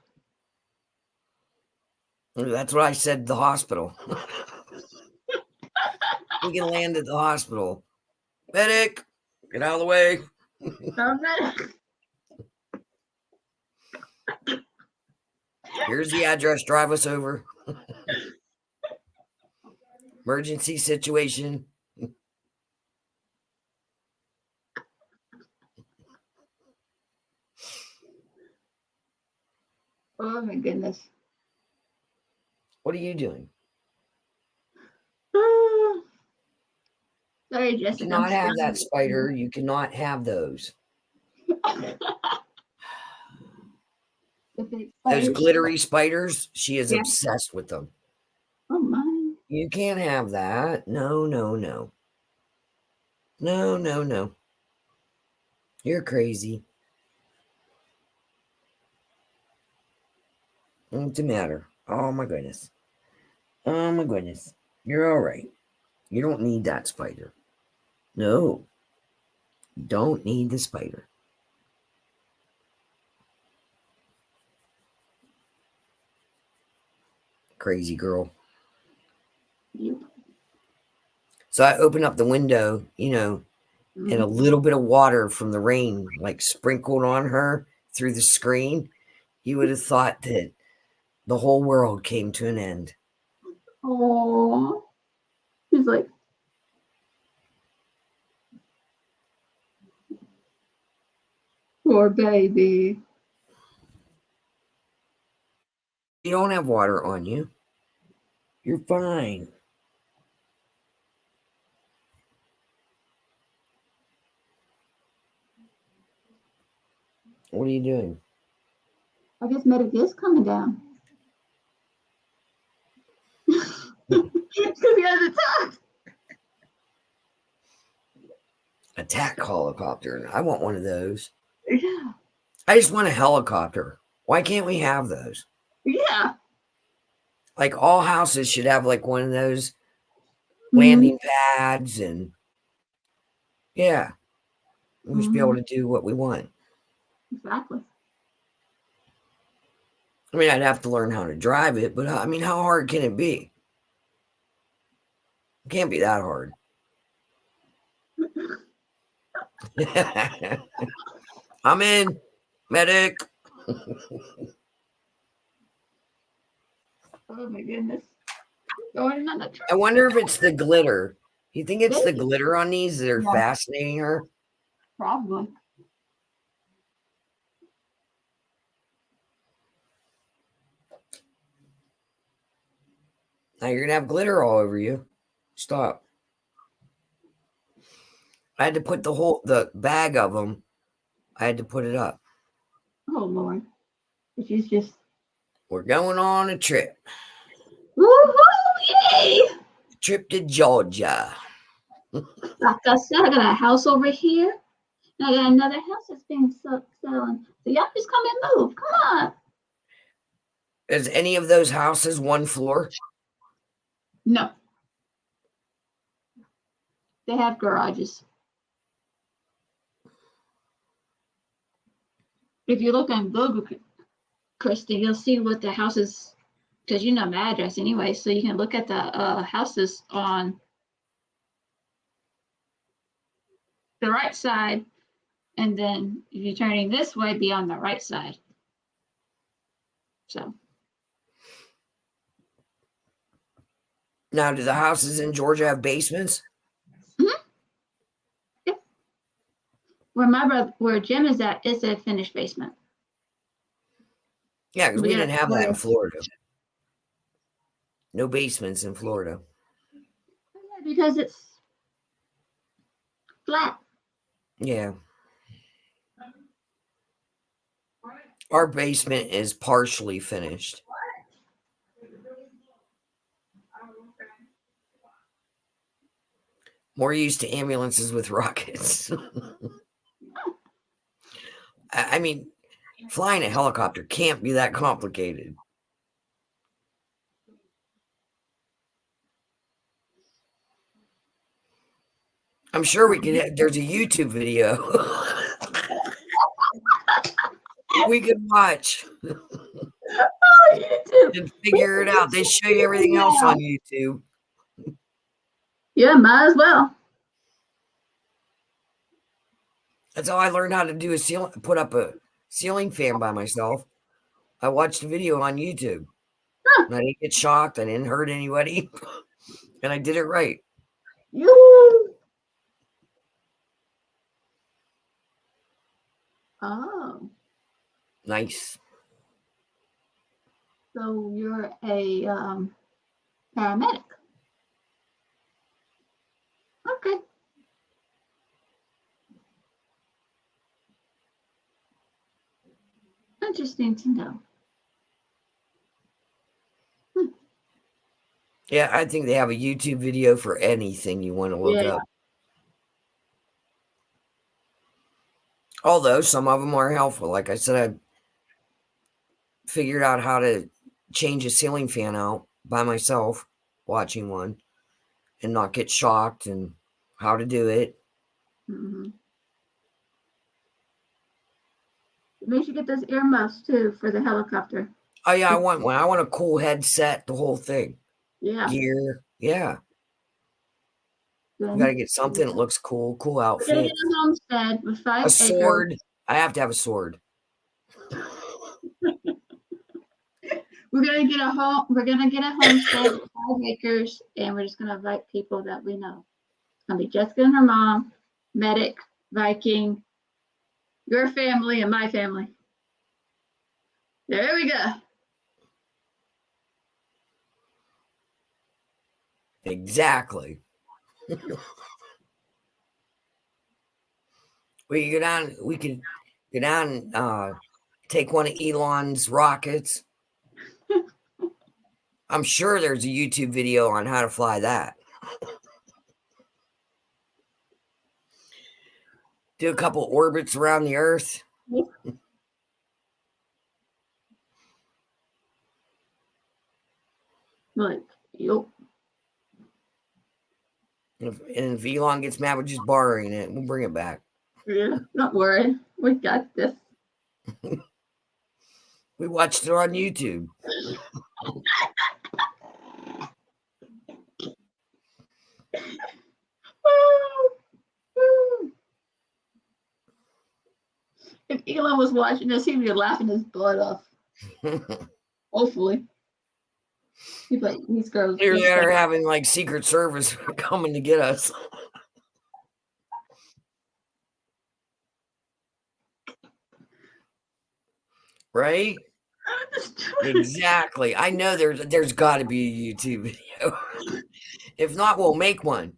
That's what I said, the hospital. We can land at the hospital. Medic, get out of the way. Medic. Here's the address. Drive us over. Emergency situation. Oh my goodness. What are you doing? Sorry, Jessica. You cannot have that spider. You cannot have those. Those glittery spiders, she is obsessed with them. Oh my. You can't have that. No, no, no. No, no, no. You're crazy. What's the matter? Oh my goodness. Oh my goodness. You're all right. You don't need that spider. No. You don't need the spider. Crazy girl. Yep. So I open up the window, and a little bit of water from the rain like sprinkled on her through the screen. You would have thought that the whole world came to an end. Oh, he's like, poor baby. You don't have water on you. You're fine. What are you doing? I guess medic is coming down. He has attacked. Attack helicopter. I want one of those. Yeah. I just want a helicopter. Why can't we have those? Yeah. Like all houses should have like one of those landing pads and yeah. We should be able to do what we want. Exactly. I mean, I'd have to learn how to drive it, but I mean, how hard can it be? It can't be that hard. I'm in, medic. Oh my goodness. Going on the truck. I wonder if it's the glitter. You think it's the Maybe. glitter on these that are Yeah. fascinating her? Probably. Now you're gonna have glitter all over you. Stop. I had to put the bag of them. I had to put it up. Oh Lord. She's just We're going on a trip. woohoo! Yay! Trip to Georgia. Like I said, I got a house over here. And I got another house that's being selling. So y'all just come and move. Come on. Is any of those houses one floor? No. They have garages. If you look on Google, Kristen, you'll see what the houses, because you know my address anyway, so you can look at the houses on the right side, and then if you're turning this way, be on the right side. So Now, do the houses in Georgia have basements? where Jim is at is a finished basement. Yeah, because we Yeah. didn't have that in Florida. No basements in Florida. Because it's flat. Yeah. Our basement is partially finished. More used to ambulances with rockets. I mean, flying a helicopter can't be that complicated. I'm sure we could. There's a YouTube video we could watch and figure it out. They show you everything else on YouTube. Yeah, might as well. That's how I learned how to do put up a ceiling fan by myself. I watched a video on YouTube. And I didn't get shocked. I didn't hurt anybody. And I did it right. Yoo-hoo. Oh, Nice. so you're a paramedic. Okay. Interesting to know. Yeah, I think they have a YouTube video for anything you want to look Yeah. up. Although some of them are helpful. Like I said, I figured out how to change a ceiling fan out by myself watching one and not get shocked and how to do it. Mm-hmm. Maybe you should get those earmuffs too for the helicopter. Oh yeah, I want one. I want a cool headset, the whole thing. Yeah. Gear. Yeah. Then You gotta get something that looks cool, cool we're gonna outfit. get a homestead with 5 A acres. sword. I have to have a sword. We're gonna get a home. We're gonna get a homestead with 5 acres, and we're just gonna invite people that we know. It's gonna be Jessica and her mom, medic, Viking, your family, and my family. There we go. Exactly. We could go down and take one of Elon's rockets. I'm sure there's a YouTube video on how to fly that. Do a couple orbits around the Earth. Like, yup. And if Elon gets mad, we're just borrowing it. We'll bring it back. Yeah, don't worry. We got this. We watched it on YouTube. If Elon was watching this, he'd be laughing his butt off. Hopefully. People like, these girls. Clearly, these they're guys- having like Secret Service coming to get us. Right? Exactly. I know there's got to be a YouTube video. If not, we'll make one.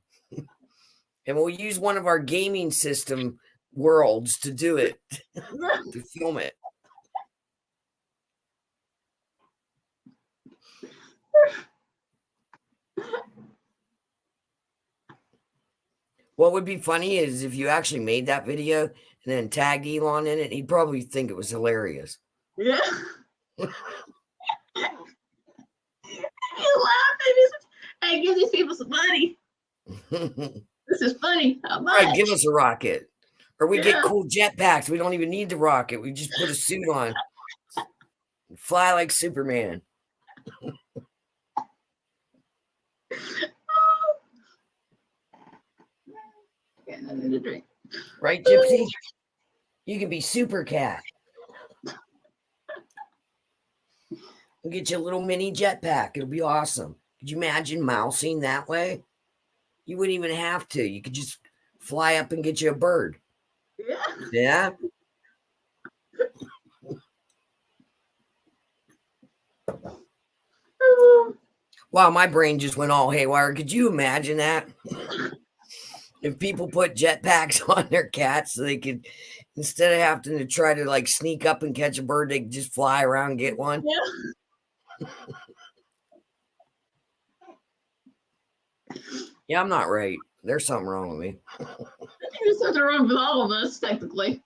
And we'll use one of our gaming system worlds to do it, to film it. What would be funny is if you actually made that video and then tagged Elon in it, he'd probably think it was hilarious. Yeah. You laughing? Hey, give these people some money. This is funny. How much? Right, give us a rocket. Or we get Yeah. cool jetpacks. We don't even need the rocket. We just put a suit on. Fly like Superman. Got nothing to drink. Right, Gypsy? You can be Super Cat. We'll get you a little mini jetpack. It'll be awesome. Could you imagine mousing that way? You wouldn't even have to. You could just fly up and get you a bird. Yeah. Yeah? Wow, my brain just went all haywire. Could you imagine that? If people put jetpacks on their cats so they could, instead of having to try to like sneak up and catch a bird, they could just fly around and get one. Yeah. Yeah, I'm not right. There's something wrong with me. I think there's something wrong with all of us, technically.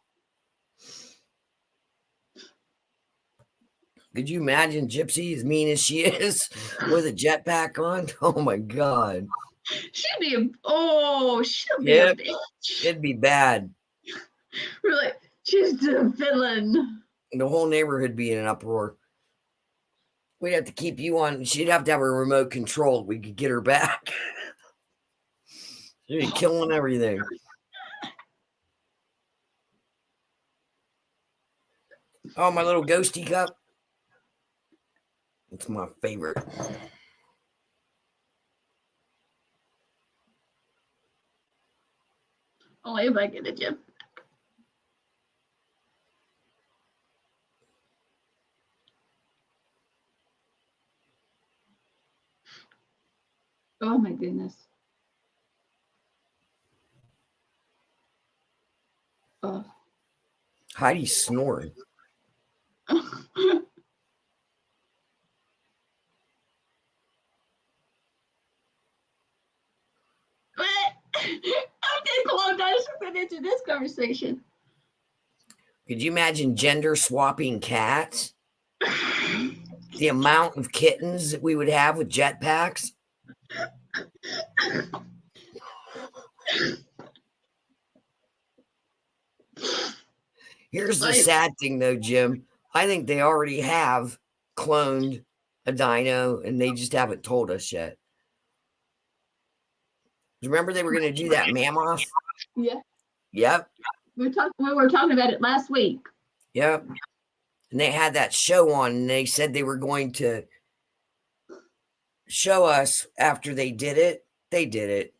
Could you imagine Gypsy, as mean as she is, with a jetpack on? Oh my God. She'll be a Yep. bitch. It'd be bad. Really, she's the villain. The whole neighborhood would be in an uproar. We'd have to keep you on. She'd have to have her remote controlled. We could get her back. She'd be killing everything. Oh, my little ghosty cup. It's my favorite. Only if I get a gym. Oh my goodness. Oh. Heidi's snoring. What? How did Cologne Dinosaur fit into this conversation? Could you imagine gender swapping cats? The amount of kittens that we would have with jetpacks? Here's the sad thing, though, Jim. I think they already have cloned a dino and they just haven't told us yet. Remember they were going to do that mammoth? Yeah. Yep. We were talking about it last week. Yep. And they had that show on and they said they were going to show us after they did it. They did it.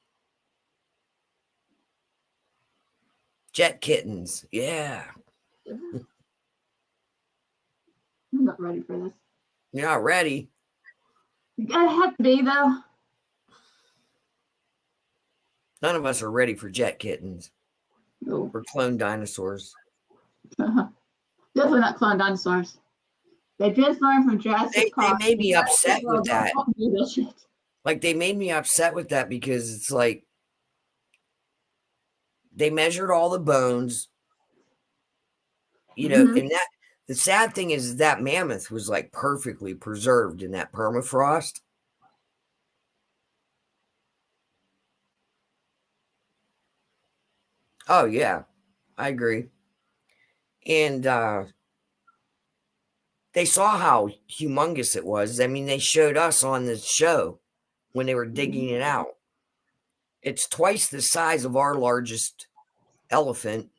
Jet kittens. Yeah. I'm not ready for this. You're not ready. You gotta have to be though. None of us are ready for jet kittens No. or clone dinosaurs. Definitely not clone dinosaurs. They just learned from Jurassic They Park. made me upset with that. Don't do that shit. Like they made me upset with that because it's like they measured all the bones, you know, Mhm. and that the sad thing is that mammoth was like perfectly preserved in that permafrost. Oh yeah, I agree. And they saw how humongous it was. I mean, they showed us on the show when they were digging it out. It's twice the size of our largest elephant.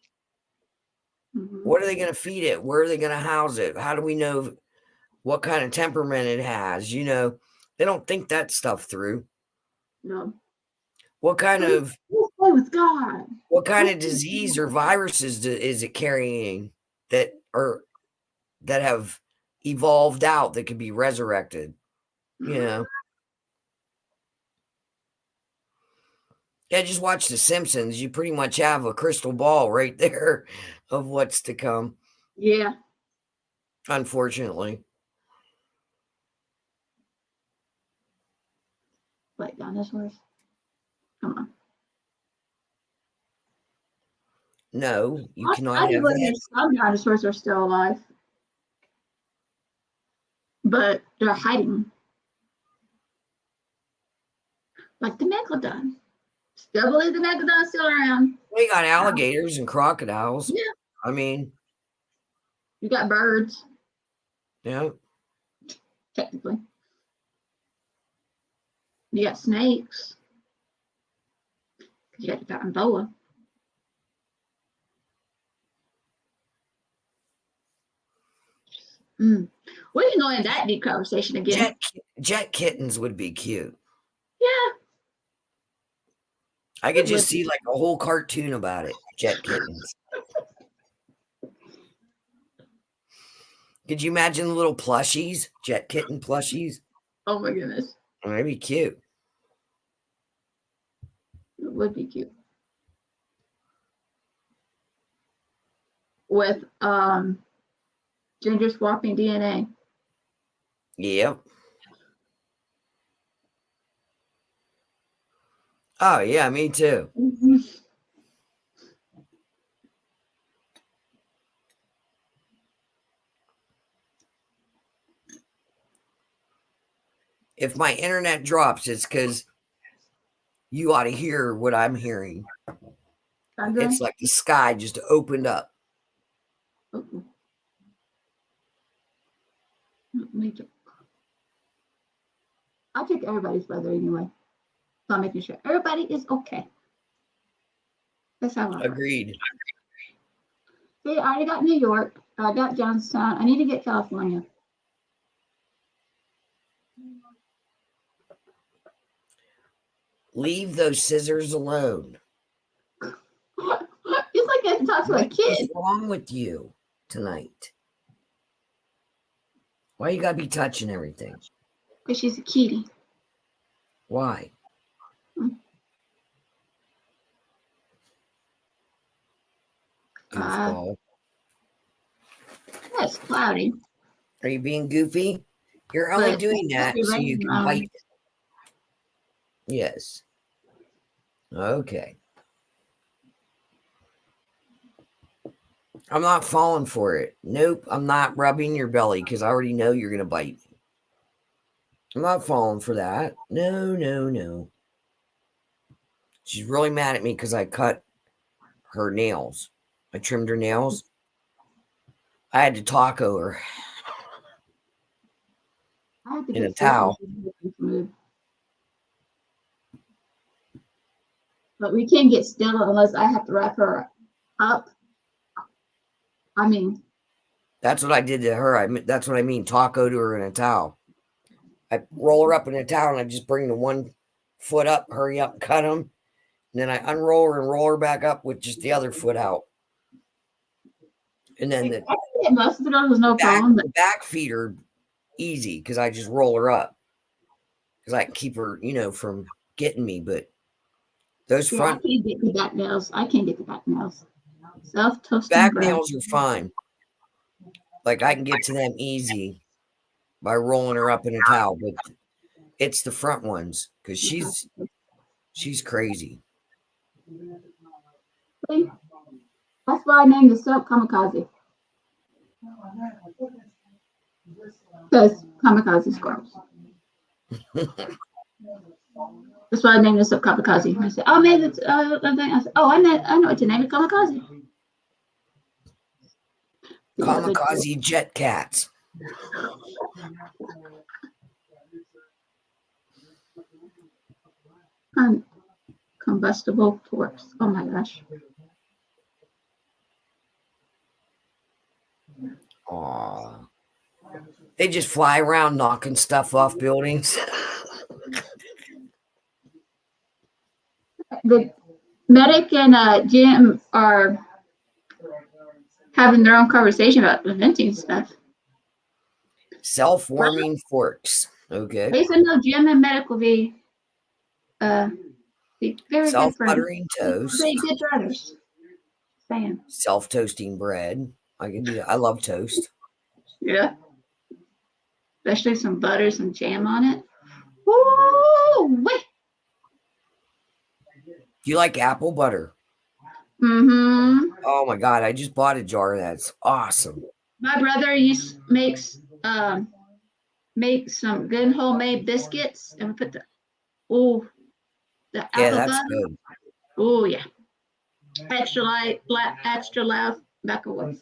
Mhm. What are they going to feed it? Where are they going to house it? How do we know what kind of temperament it has? You know, They don't think that stuff through. No. What kind of Let's play with God. disease or viruses is it carrying that have evolved out that could be resurrected? You know. Yeah, just watch The Simpsons. You pretty much have a crystal ball right there of what's to come. Yeah. Unfortunately. Like dinosaurs. Come on. No, you cannot I have believe that. some dinosaurs are still alive. But they're hiding. Like the megalodon. Still believe the megalodon's still around. We got alligators and crocodiles. Yeah. I mean, You got birds, yeah. technically. You got snakes. You got the fountain boa. We can go in that deep conversation again. Jet kittens would be cute. Yeah. I could just see like a whole cartoon about it. Jet kittens. Could you imagine the little plushies? Jet kitten plushies? Oh my goodness. That'd be cute. It would be cute. With gender swapping DNA. Yep. Oh yeah, me too. If my internet drops, it's because you ought to hear what I'm hearing. Okay. It's like the sky just opened up. Uh-oh. Me too. I'll take everybody's weather anyway. So I'm making sure everybody is okay. That's how I work. Agreed. See, I already got New York. I got Johnstown. I need to get California. Leave those scissors alone. It's like I have to talk to a What kid. is wrong with you tonight? Why you gotta be touching everything? Because she's a kitty. Why? Goofball. It's cloudy. Are you being goofy? You're only But doing that it's so you raining, can bite. Yes. Okay. I'm not falling for it. Nope. I'm not rubbing your belly because I already know you're going to bite me. I'm not falling for that. No, no, no. She's really mad at me because I cut her nails. I trimmed her nails. I had to talk over I have to in get a towel. smooth. But we can't get still unless I have to wrap her up. I mean, That's what I did to her. That's what I mean. Taco to her in a towel. I roll her up in a towel and I just bring the one foot up, hurry up and cut them. And then I unroll her and roll her back up with just the other foot out. And then I can get most of those, no problem. the back feet are easy because I just roll her up. Because I can keep her, from getting me. But those Yeah, front I can't get the back nails. I can't get the back nails. Self-toasting back bread. nails are fine. Like I can get to them easy by rolling her up in a towel. But it's the front ones because she's crazy. See? That's why I named the soap Kamikaze. Because Kamikaze squirrels. That's why I named the soap Kamikaze. I said, oh, maybe it's I said, oh, I know what to name it, Kamikaze. Kamikaze jet cats. Combustible torques. Oh my gosh. Aw. They just fly around knocking stuff off buildings. the medic and Jim are having their own conversation about inventing stuff. Self-warming forks. Okay. They said no, Jim and medic will be very good friends. Self-buttering toast. Very good brothers. Saying. Self-toasting bread. I can do that. I love toast. Yeah. Especially some butter, some jam on it. Woo! Wait. Do you like apple butter? Mm-hmm. Oh my God, I just bought a jar of that. It's awesome. My brother makes some good homemade biscuits and we put the apple That's butter. good. Oh yeah. Extra light, extra loud, back away.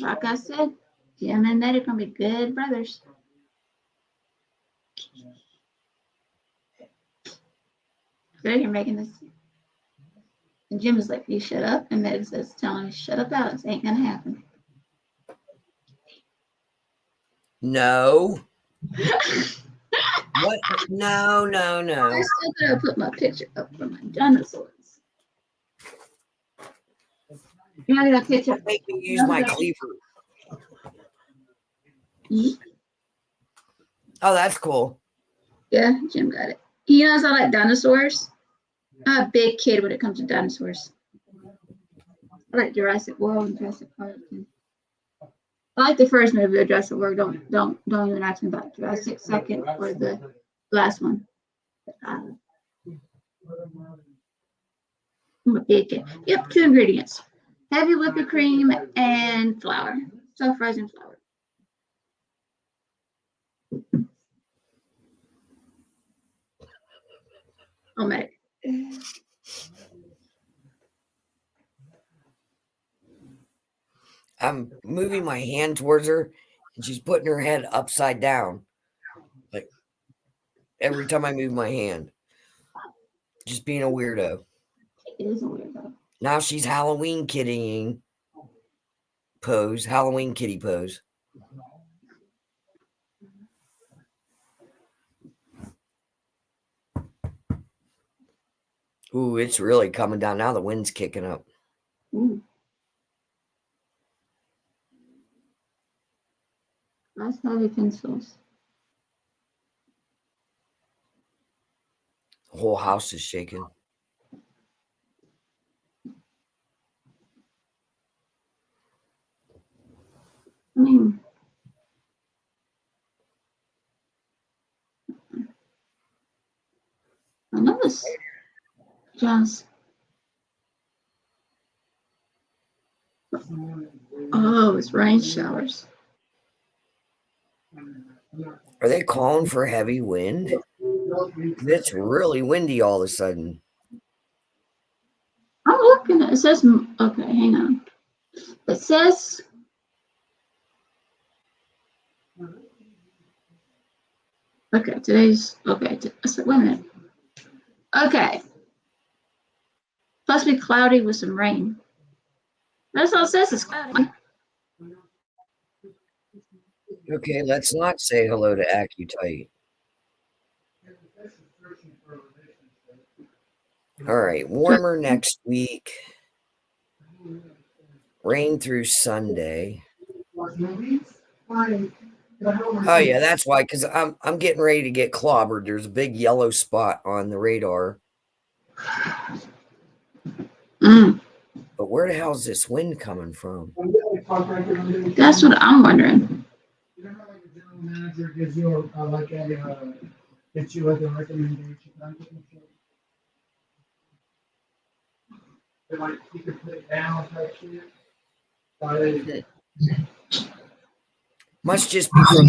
Like I said, Jim and Ned are gonna be good brothers. They're here making this. And Jim is like, "You shut up," and Ned says, "Telling me shut up, Alex. Ain't gonna happen." No. What? No. I still gotta put my picture up for my dinosaurs. I got a picture. Make me use my cleaver. Oh, that's cool. Yeah, Jim got it. He knows I like dinosaurs. I'm a big kid when it comes to dinosaurs. I like Jurassic World and Jurassic Park. I like the first movie of Jurassic World. Don't even ask me about Jurassic second or the last one. I'm a big kid. Yep, 2 ingredients: heavy whipping cream and flour, self-rising flour. Oh my. I'm moving my hand towards her, and she's putting her head upside down. Like every time I move my hand. Just being a weirdo. It is a weirdo. Now she's Halloween kittying pose. Halloween kitty pose. Ooh, it's really coming down now. The wind's kicking up. Ooh. Nice heavy pencils. The whole house is shaking. I mean, I know this just. Oh, it's rain showers. Are they calling for heavy wind? It's really windy all of a sudden. I'm looking at it. Says okay, hang on. It says okay, today's okay. Wait a minute. Okay. Supposed to be cloudy with some rain. That's all it says, it's cloudy. Okay, let's not say hello to Accutite. All right, warmer next week. Rain through Sunday. Oh yeah, that's why. Because I'm getting ready to get clobbered. There's a big yellow spot on the radar. But where the hell is this wind coming from? That's what I'm wondering. You know how like a general manager gives you gets you like a recommendation. Like you can put it down type shit. Must just be from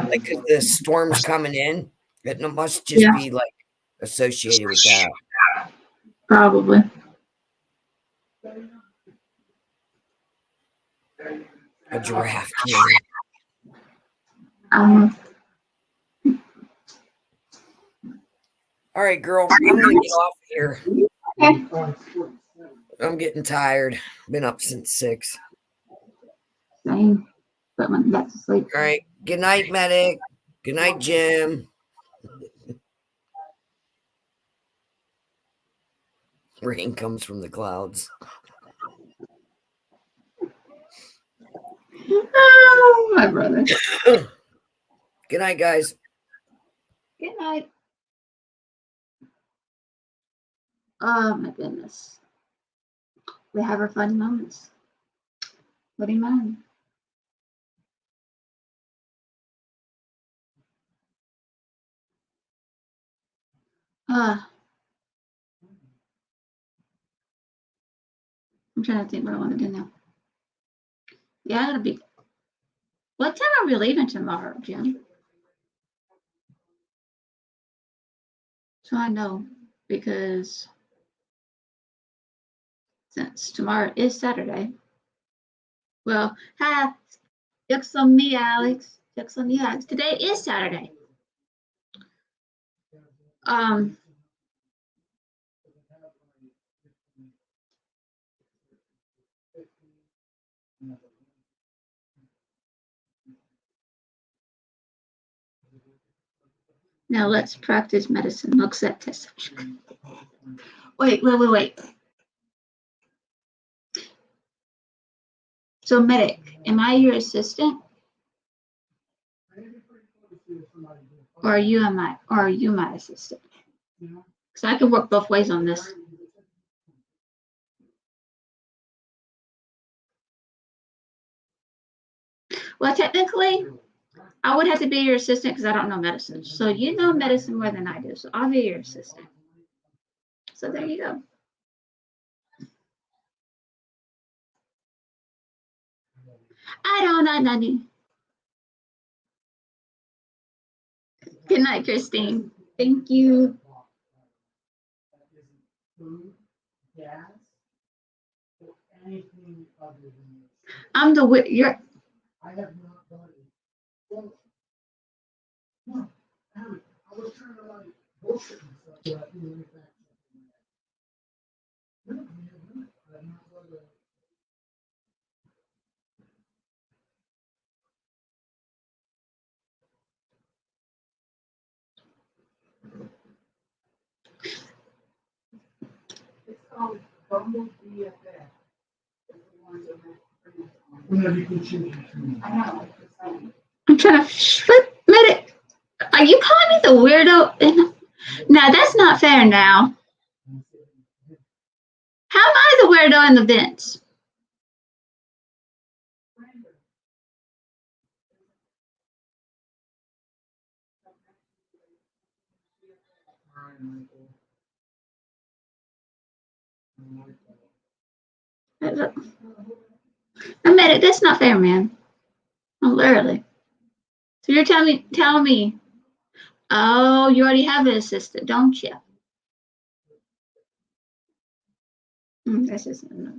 like the storm's coming in. It must just be like associated with that. Probably. A giraffe king. All right, girl. I'm gonna get off here. Okay. I'm getting tired. Been up since 6. Same. But went back to sleep. All right. Good night, medic. Good night, Jim. Rain comes from the clouds. Oh, my brother. Good night, guys. Good night. Oh my goodness. We have our funny moments. What do you mind? I'm trying to think what I want to do now. Yeah, I gotta be. What time are we leaving tomorrow, Jim? So I know, because since tomorrow is Saturday. Well, hi, jokes on me, Alex. Jokes on you, Alex. Today is Saturday. Now let's practice medicine. Looks at test. Wait. So medic, am I your assistant? Or are you my assistant? Because I can work both ways on this. Well, technically, I would have to be your assistant because I don't know medicine. So you know medicine more than I do. So I'll be your assistant. So there you go. I don't know nothing. Good night, Christine. Thank you. Food, gas, or anything other than this. I'm the you're. I have not done it. Well, no, I was trying to like bullshit myself so I can manufacture something like that. No, man, I'm not going to. It's called Bumble BFF. It's the one that makes whenever you can choose between. I know. I'm trying to flip medic. Are you calling me the weirdo? No, that's not fair now. How am I the weirdo in the vents? I medic, that's not fair, man. Oh, literally. So you're telling me, oh, you already have an assistant, don't you? That's just no.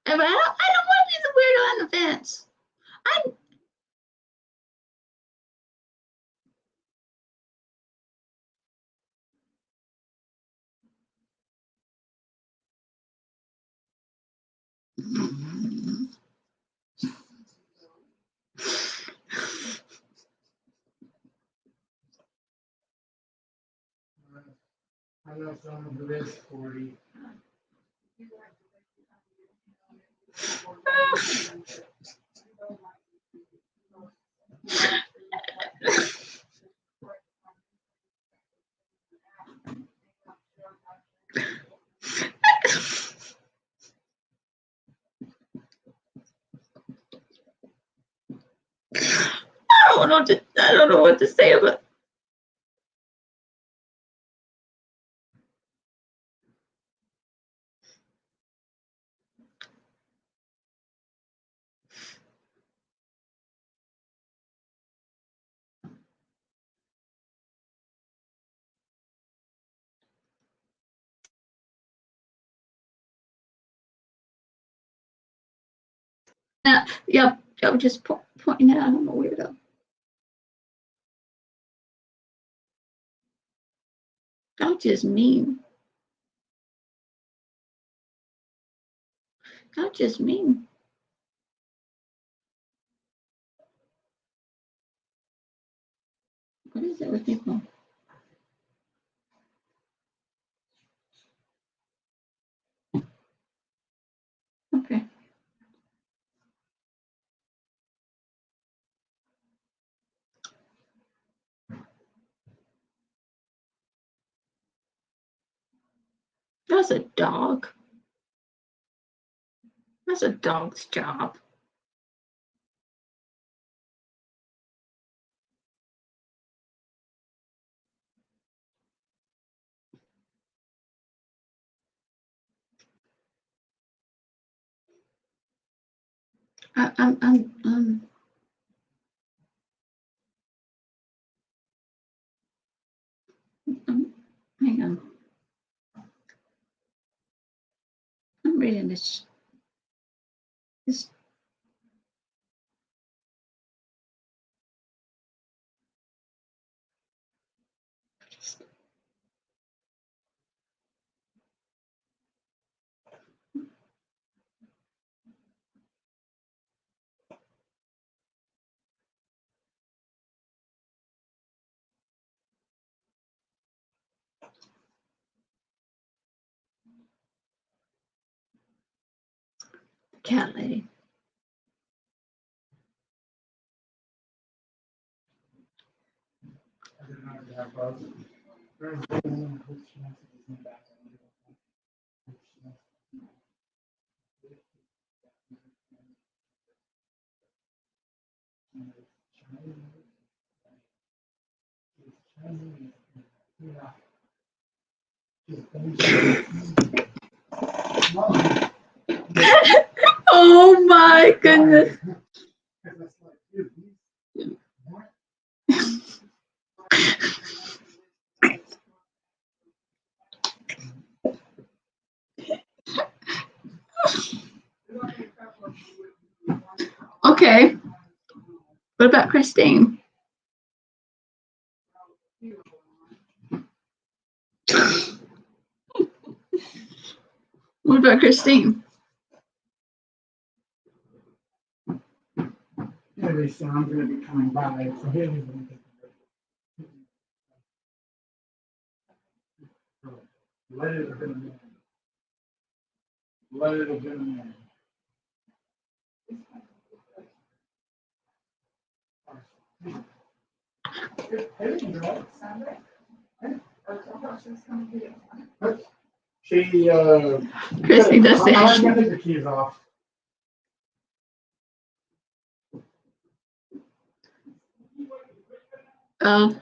But I don't want to be the weirdo on the fence. I know someone who is 40. I don't know what to say about. Yep, just pointing it out. I'm a weirdo. Y'all just mean. Y'all just mean. What is it with people? That's a dog. That's a dog's job. I'm hang on. I'm reading this. Cat lady. Oh my goodness. Okay. What about Christine? What about Christine? Yeah, they said I'm gonna be coming by, so here we go. Let it have been a man. Let it have been a man. She, Christine does I'm that. gonna take the keys off. Oh.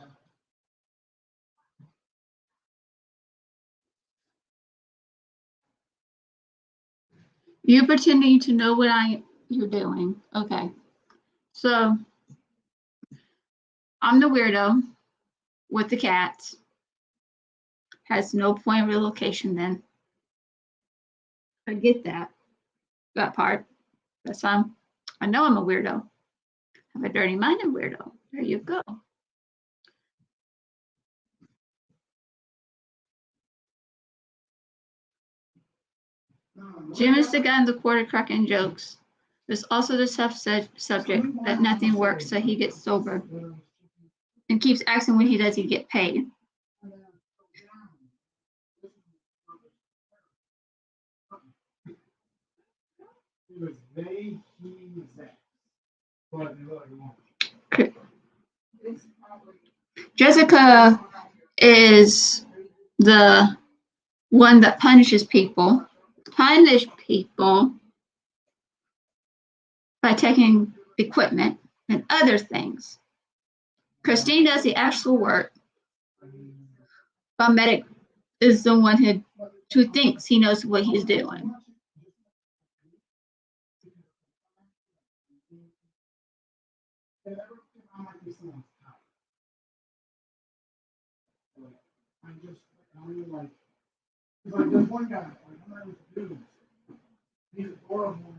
You pretending to know what you're doing. Okay. So I'm the weirdo with the cats. Has no point of relocation then. I get that. That part. That's I know I'm a weirdo. Have a dirty minded weirdo. There you go. Jim is the guy in the quarter cracking jokes. There's also the subject that nothing works, so he gets sober and keeps asking when he does he get paid. It was they, he, that. But Jessica is the one that punishes people by taking equipment and other things. Christine does the actual work. Bob Medic is the one who thinks he knows what he's doing. Like there's one guy, like, I'm not even doing this. He's horrible.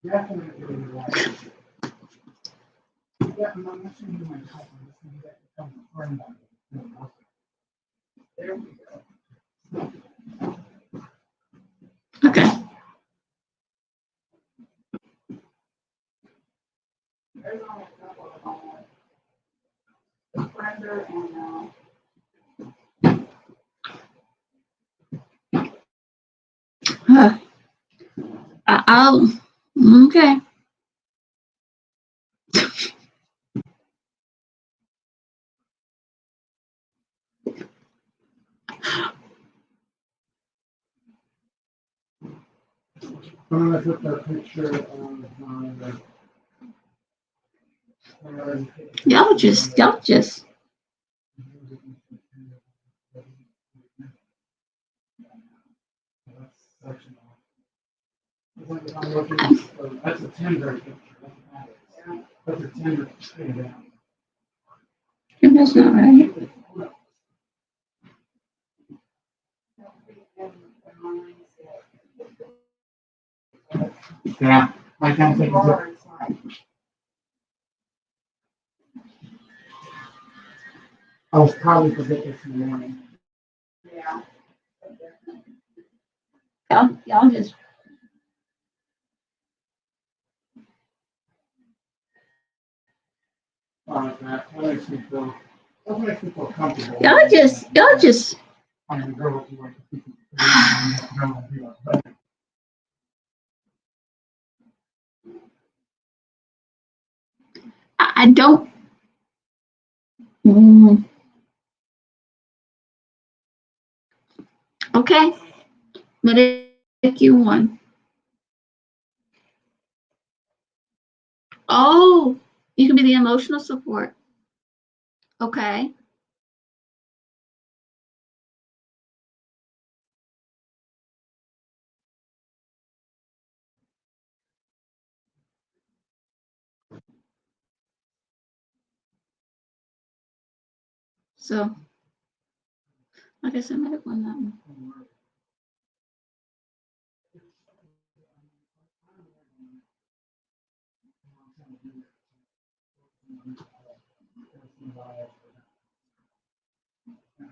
Definitely right. Yeah, I'm not saying you might help him. This is that becomes a friend of mine. There we go. Okay. There's only a couple of them. The friender and I'll okay. I'm gonna put the picture of my. Y'all just. That's a tender picture. That's a tender picture. That's not right. Yeah, I can't think of it. I was probably forget this in the morning. Yeah. Y'all just. That makes me feel comfortable. Y'all just. I'm gonna go with you. I don't. Okay. Medic, you won. Oh, you can be the emotional support. Okay. So, I guess I might have won that one.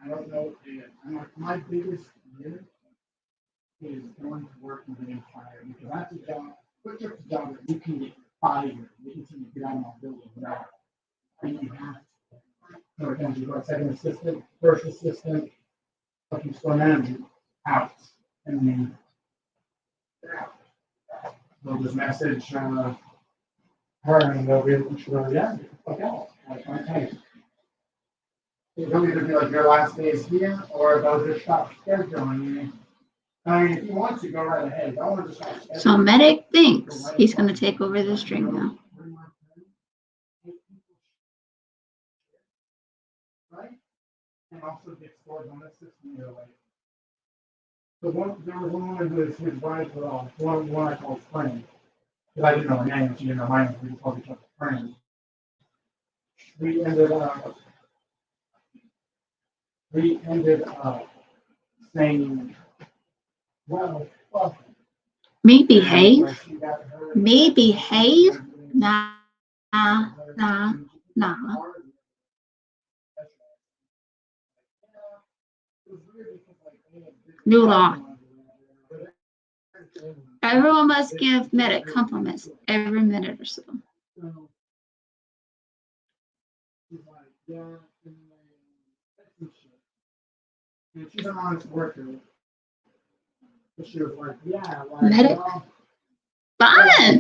I don't know, my biggest fear is going to work in the empire, because that's a job, quick trip job that you can get fired, you can get out of my building without. And you have to. So again, you go second assistant, first assistant, fucking store manager, out, and then they'll just message, her, and they'll be able to show her, yeah, get the fuck out, like, okay. It'll either be like your last day is here, or they'll just stop scheduling you. I mean, if you want to, go right ahead. Don't want to stop scheduling. So Medic thinks he's going to take over this dream now. Right? And also get scored on this system, like. So there was one woman who was his wife, one I called friend. Because I didn't know her name, she didn't know my name, we just called each other friends. We ended up saying, well, fuck. Me behave? Me behave? Nah. New law. Everyone must give Medic compliments every minute or so. And she's an honest worker. But she was like, yeah, like, Medic. Fine.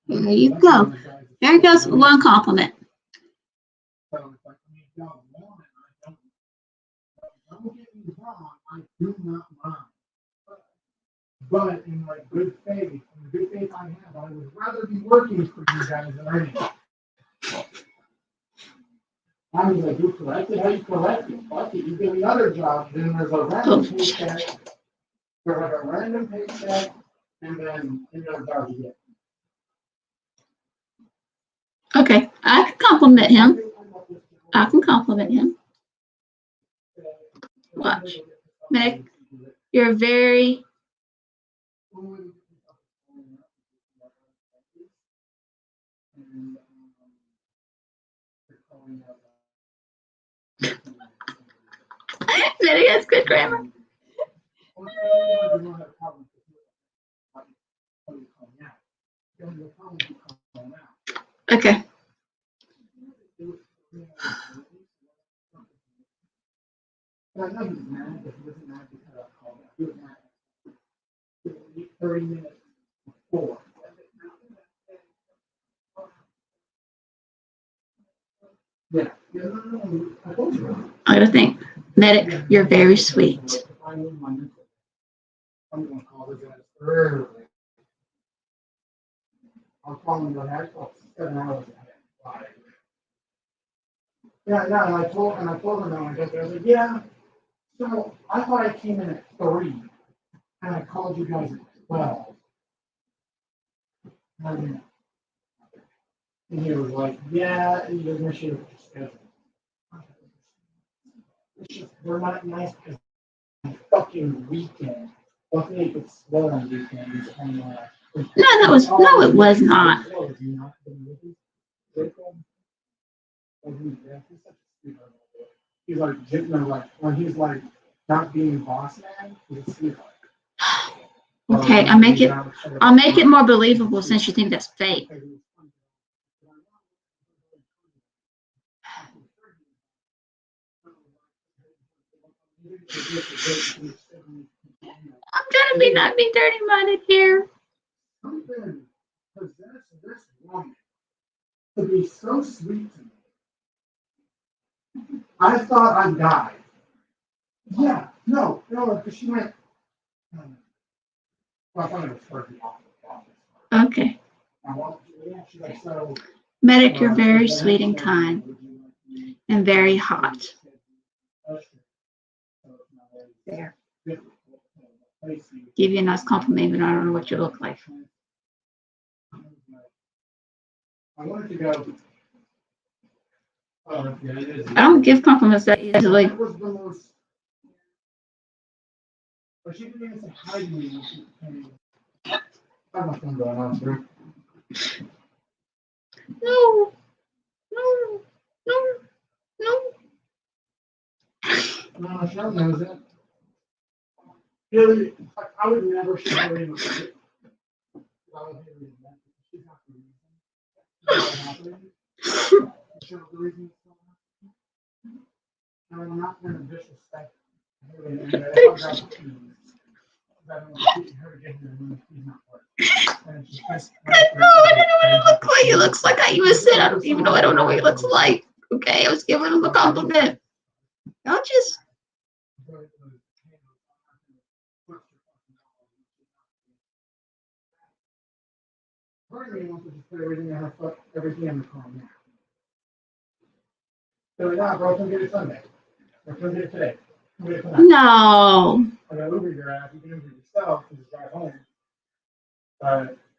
There you go. There goes one compliment. So it's like, I mean, don't want it, don't get me wrong, I do not mind. But in like good faith, in the good faith I have, I would rather be working for you guys than earning. I was like, you collected? How you collected? Fuck it, you give me other jobs, then there's a random paycheck. There's like a random paycheck, and then any other job you get. Okay, I can compliment him. I can compliment him. Watch. Meg, you're very... Meg has good grammar. Okay. I know he's mad, but he wasn't mad because I called him. He was mad 30 minutes before. Yeah. No. I told you. I gotta think. Medic, you're very sweet. I'm going to call this guy. early. I'm calling the head, 7 hours ahead. Like, yeah, yeah, and I told her, no, I was like, yeah. So I thought I came in at 3, and I called you guys at 12. And he was like, yeah, you doesn't issue with your schedule. It's just, we're not nice because it's fucking weekend. Luckily, it gets slow on weekends. And, No, it was not. He's like, when he's like not being boss man, he's like, Okay, I'll make it more believable since you think that's fake. I'm trying to be not be dirty minded here. Something possessed this woman to be so sweet to me. I thought I died. Yeah, no, because she went. Well, I thought it was for the office. Okay. She's like, so. Medic, you're very sweet and kind and very hot. There. Give you a nice compliment, but I don't know what you look like. I wanted to go. I don't give compliments that easily. That was the most. But she didn't even say hi to me. I have nothing going on, sir. No. No, she knows it. Really, I would never show her even. She's not the reason. Show the reason. I'm not going to disrespect her. And if I got I don't know what he looks like. He looks like I even said I don't even know. I don't know what he looks like. Okay, I was giving him a compliment. Y'all just. Hardly wants to just put everything in her foot, everything in the car now. So now, bro, come get it Sunday. Or come get it today. Come get it tonight. No. I got Uber your ass. You can Uber yourself and just drive home.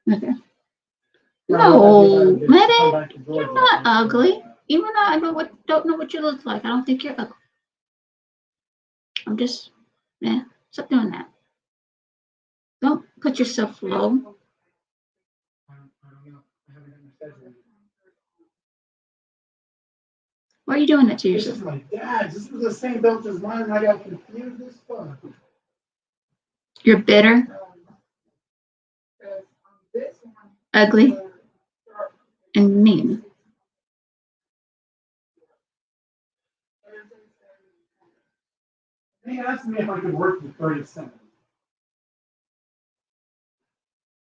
Okay. No, Medic, you're not ugly. Even though I don't know what you look like, I don't think you're ugly. I'm just, stop doing that. Don't put yourself low. Why are you doing that to This yourself? is my dad's. This was the same belt as mine. I got confused as fuck. You're bitter, ugly, and mean. He asked me if I could work for 37.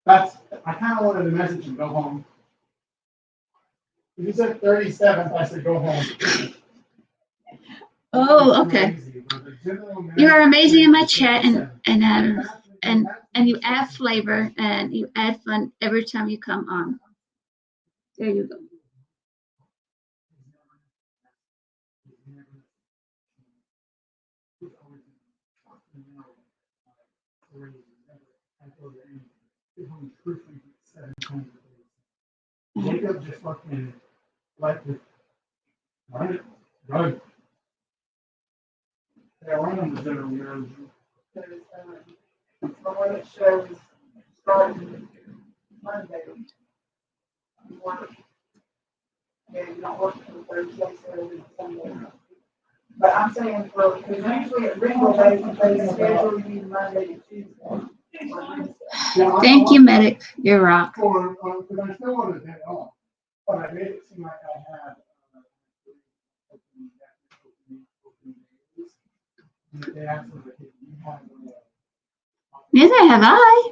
I kind of wanted to message and go home. If you said 37th, I said go home. Oh, okay. You are amazing in my chat, and you add flavor and you add fun every time you come on. There you go. Jacob just fucking like the right. Yeah, one of them is better weird. The one that shows starting Monday. You work. Yeah, you don't work for Thursday, Saturday, Sunday. But I'm saying for, because usually at Ringo, they schedule you Monday to Tuesday. Thank you, Medic. You're rock. Because I still wanted to take off, but I made it seem like I had. They asked me if you had. Neither have I,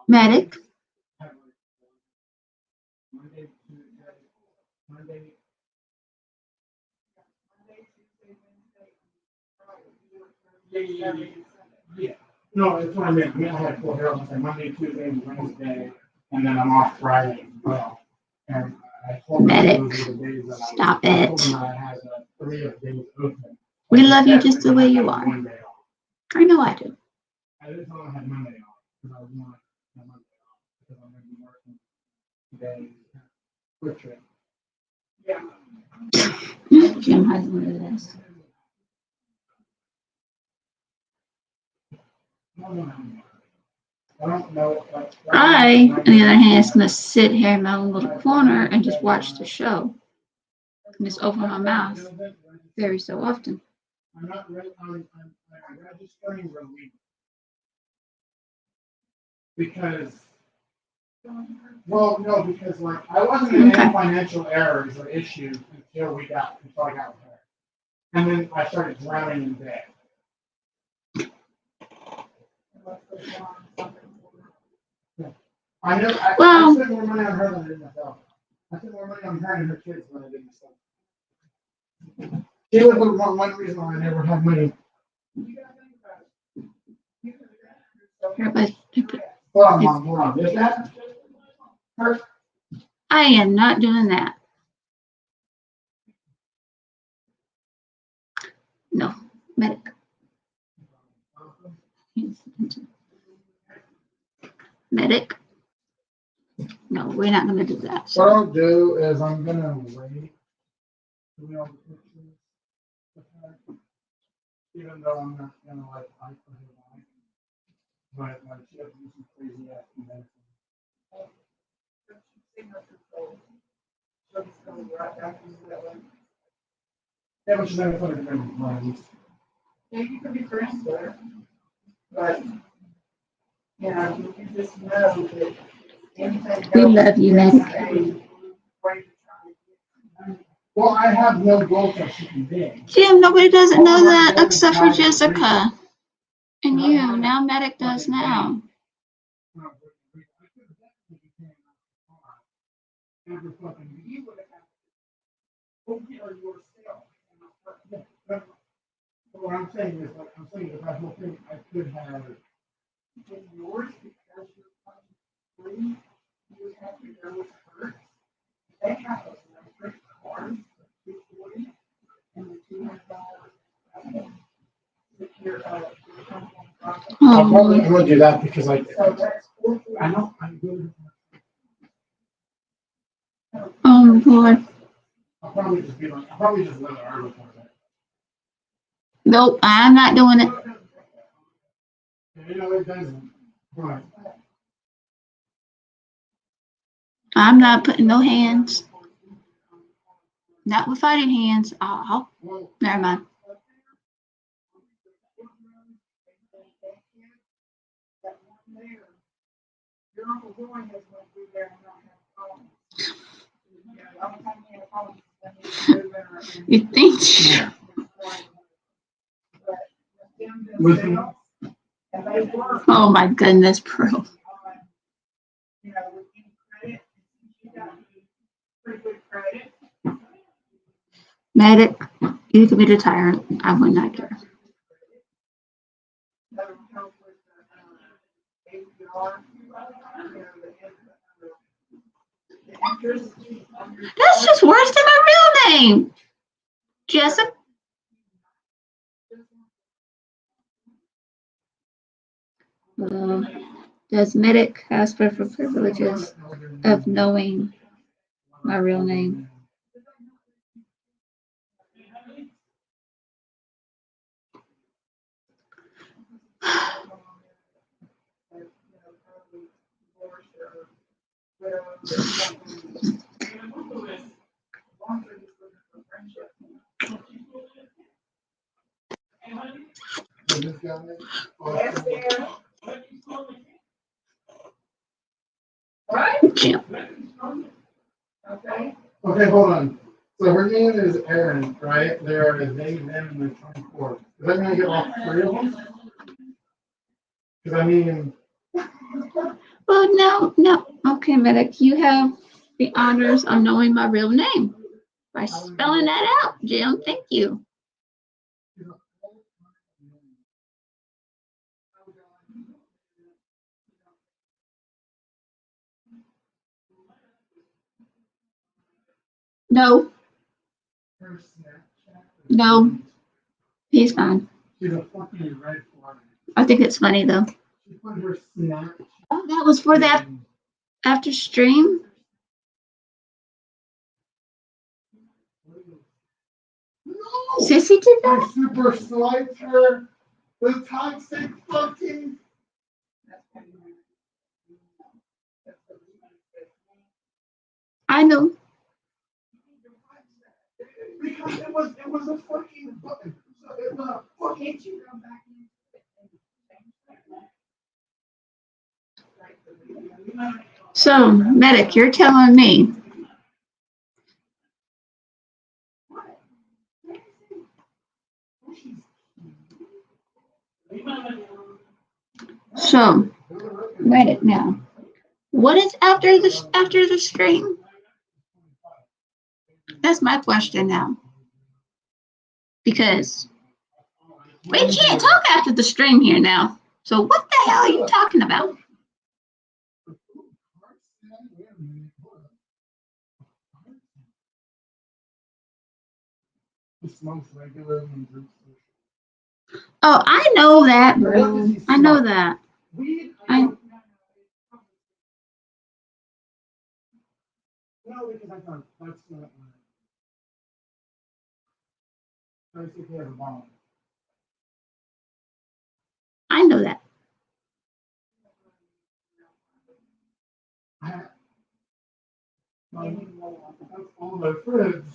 Medic. Monday. Yeah. No, that's what I meant. I mean, I had full hair on Monday, Tuesday, Wednesday, and then I'm off Friday as well. And I told them Medic, those are the days that stop I told it. them that I had 3 of days open. We love you just the way you I had are. 1 day off. I know I do. I didn't tell them I had Monday off because I was not have Monday off because I'm going to be working today. Quick trip. Yeah. Jim has one of this. I don't know. I, on the other hand, is going to sit here in my own little corner and just watch the show. And just open my mouth very so often. I'm not ready. I'm registering relief. Because, well, no, because like I wasn't in Okay. any financial errors or issues until I got with her. And then I started drowning in debt. I know, I Well- spent more money on her than I did myself. I spent more money on her and her kids than I did myself. She was one reason why I never had money. Everybody, Hold on, Mom, hold on. Is that? Her? I am not doing that. No, medic. Medic. No, we're not going to do that. What So, I'll do is I'm gonna wait. To be able to pictures with her, even though I'm not gonna like fight for her life. But like she has to do some crazy ass medicine. Yeah, but she's never put it in plans. Yeah, you could be friends with her, but, you know, you just know that anything. We love you, goes, Medic. there's a way to try to get- Well, I have no goals that she can be. Jim, nobody doesn't know that except for Jessica. And you. Now medic does now. Every fucking you would have to take care of yourself. But what I'm saying is, like, I'm saying if I don't think I could have in yours because you're free, you would have to go with her. They have those electric cars, $240 and the $200. Secure, I'll probably Oh, I'm gonna do that because like so that's I know I'm good. oh Lord. I'll probably just be like I'll probably just let her look for that. Nope, I'm not doing it. You know it doesn't. Right. I'm not putting no hands. Not with fighting hands. Oh, Well, never mind. that one there. Your Uncle Roy has went through there and not had problems. Yeah, the only time he had problems is when he was moving or. You think? With And they were. Oh my goodness, bro. You know, with any credit, you got pretty good credit. Medic, you can be the tyrant. I would not care. That'll help with the APR, you know, the interest. That's just worse than my real name. Jessica. Does medic ask for privileges of knowing my real name? Jim. Okay. Okay, hold on. So her name is Erin, right? There are they, them, and the 24. Is that gonna get all 3 of them? Because I mean, Well, no. Okay, medic, you have the honors of knowing my real name by spelling that out, Jim. Thank you. No, Her Snapchat. No. he's fine. She's a fucking red flag. I think it's funny though. She put her Snapchat. Oh, that was for that after stream. No! Sissy did I that? super swiped her. The toxic fucking. I know. Because it was a fucking button. So it was a fucking. So, Medic, you're telling me. So, Medic now. What is after the stream? That's my question now. Because we can't talk after the stream here now. So what the hell are you talking about? He smokes regularly and drinks. Oh, I know that, bro. I know that. Weed? I No, because I thought that's not my. Basically, have a bomb. I know that. That's all my friends.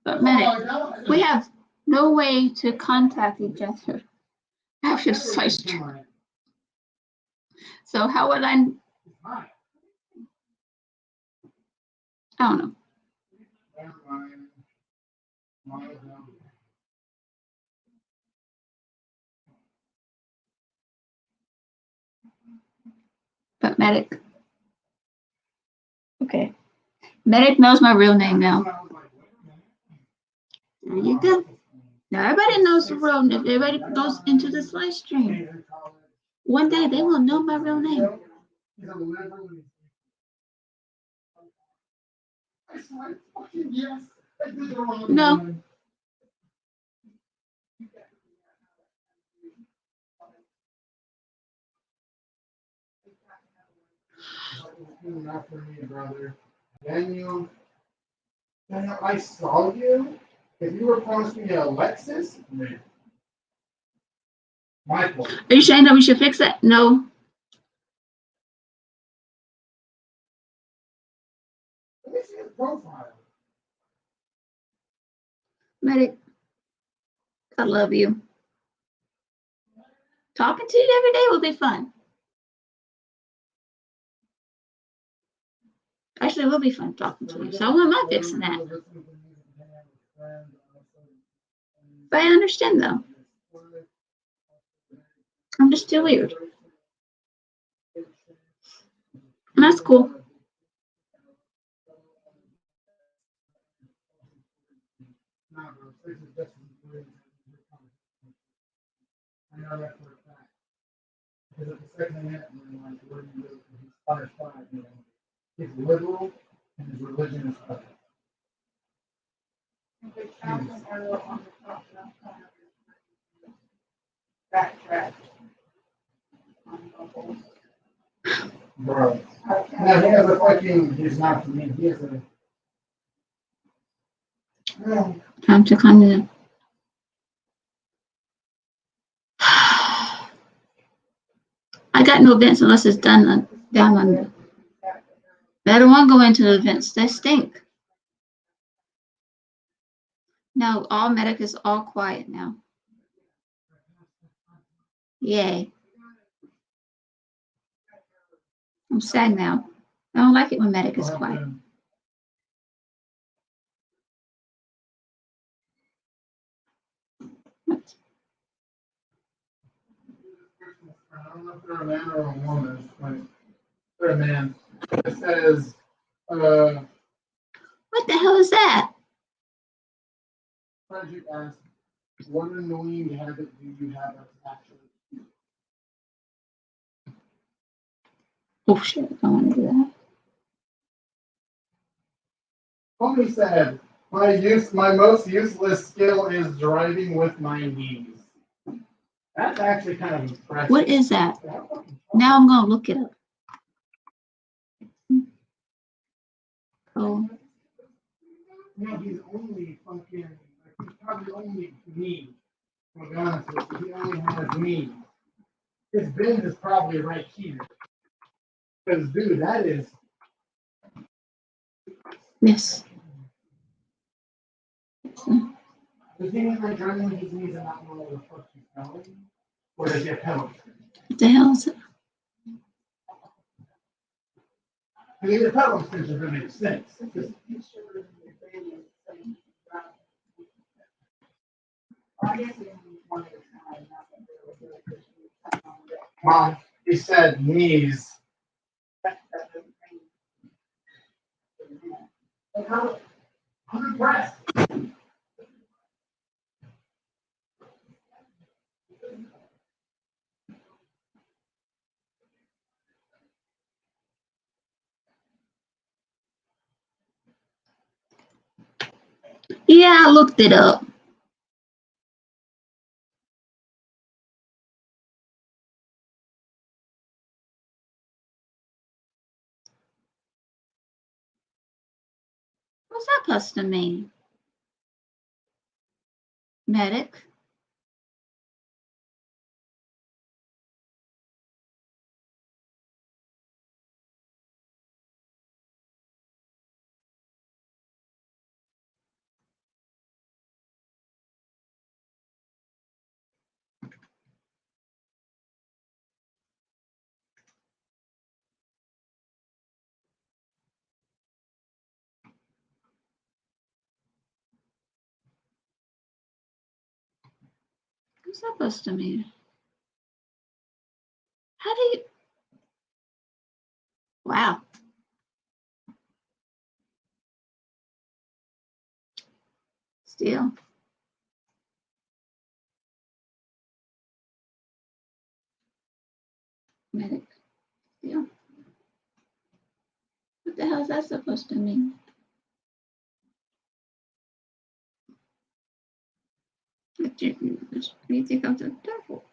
But Medic, we have no way to contact each other after the stream. So how would I don't know. But Medic. Okay. Medic knows my real name now. There you go. Now everybody knows the real name. Everybody goes into this live stream. One day they will know my real name. No. Not for me, brother. Daniel, I saw you. If you were posting Alexis, man. Michael. Are you saying that we should fix that? No. Let me see his profile. Medic, I love you. Talking to you every day will be fun. Actually, it will be fun talking to you. So why am I fixing that? But I understand though. I'm just too weird. And that's cool. I know that for a fact. Because at the second half, like, where you live, he's 5'5", you know. He's liberal and his religion is other. Backtrack. Bro. Now he has a fucking, he's not for me, he has a. No. Time to come in. I got no events unless it's done down under. I don't want to go into the events. They stink. Now all Medic is all quiet now. Yay. I'm sad now. I don't like it when Medic is quiet. I don't know if they're a man or a woman, but they're a man. It says, What the hell is that? Frederick asked, what annoying habit do you have that's actually? Oh shit, I don't want to do that. Homie said, my most useless skill is driving with my knees. That's actually kind of impressive. What is that? Now I'm gonna look it up. Oh, No, he's only fucking, he's probably only me. To be honest with you, he only has me. His bend is probably right here. Because, dude, that is. yes. Does he mean like driving with his knees and not know where the fuck he's going? Or does he have pedals? What the hell is it? Because the pedal extension doesn't make sense. Mom, he said knees. I'm impressed. Yeah, I looked it up. What's that custom mean? Medic. What's that supposed to mean? How do you? Wow. Still. Medic. Still. What the hell is that supposed to mean? What do you think of the devil?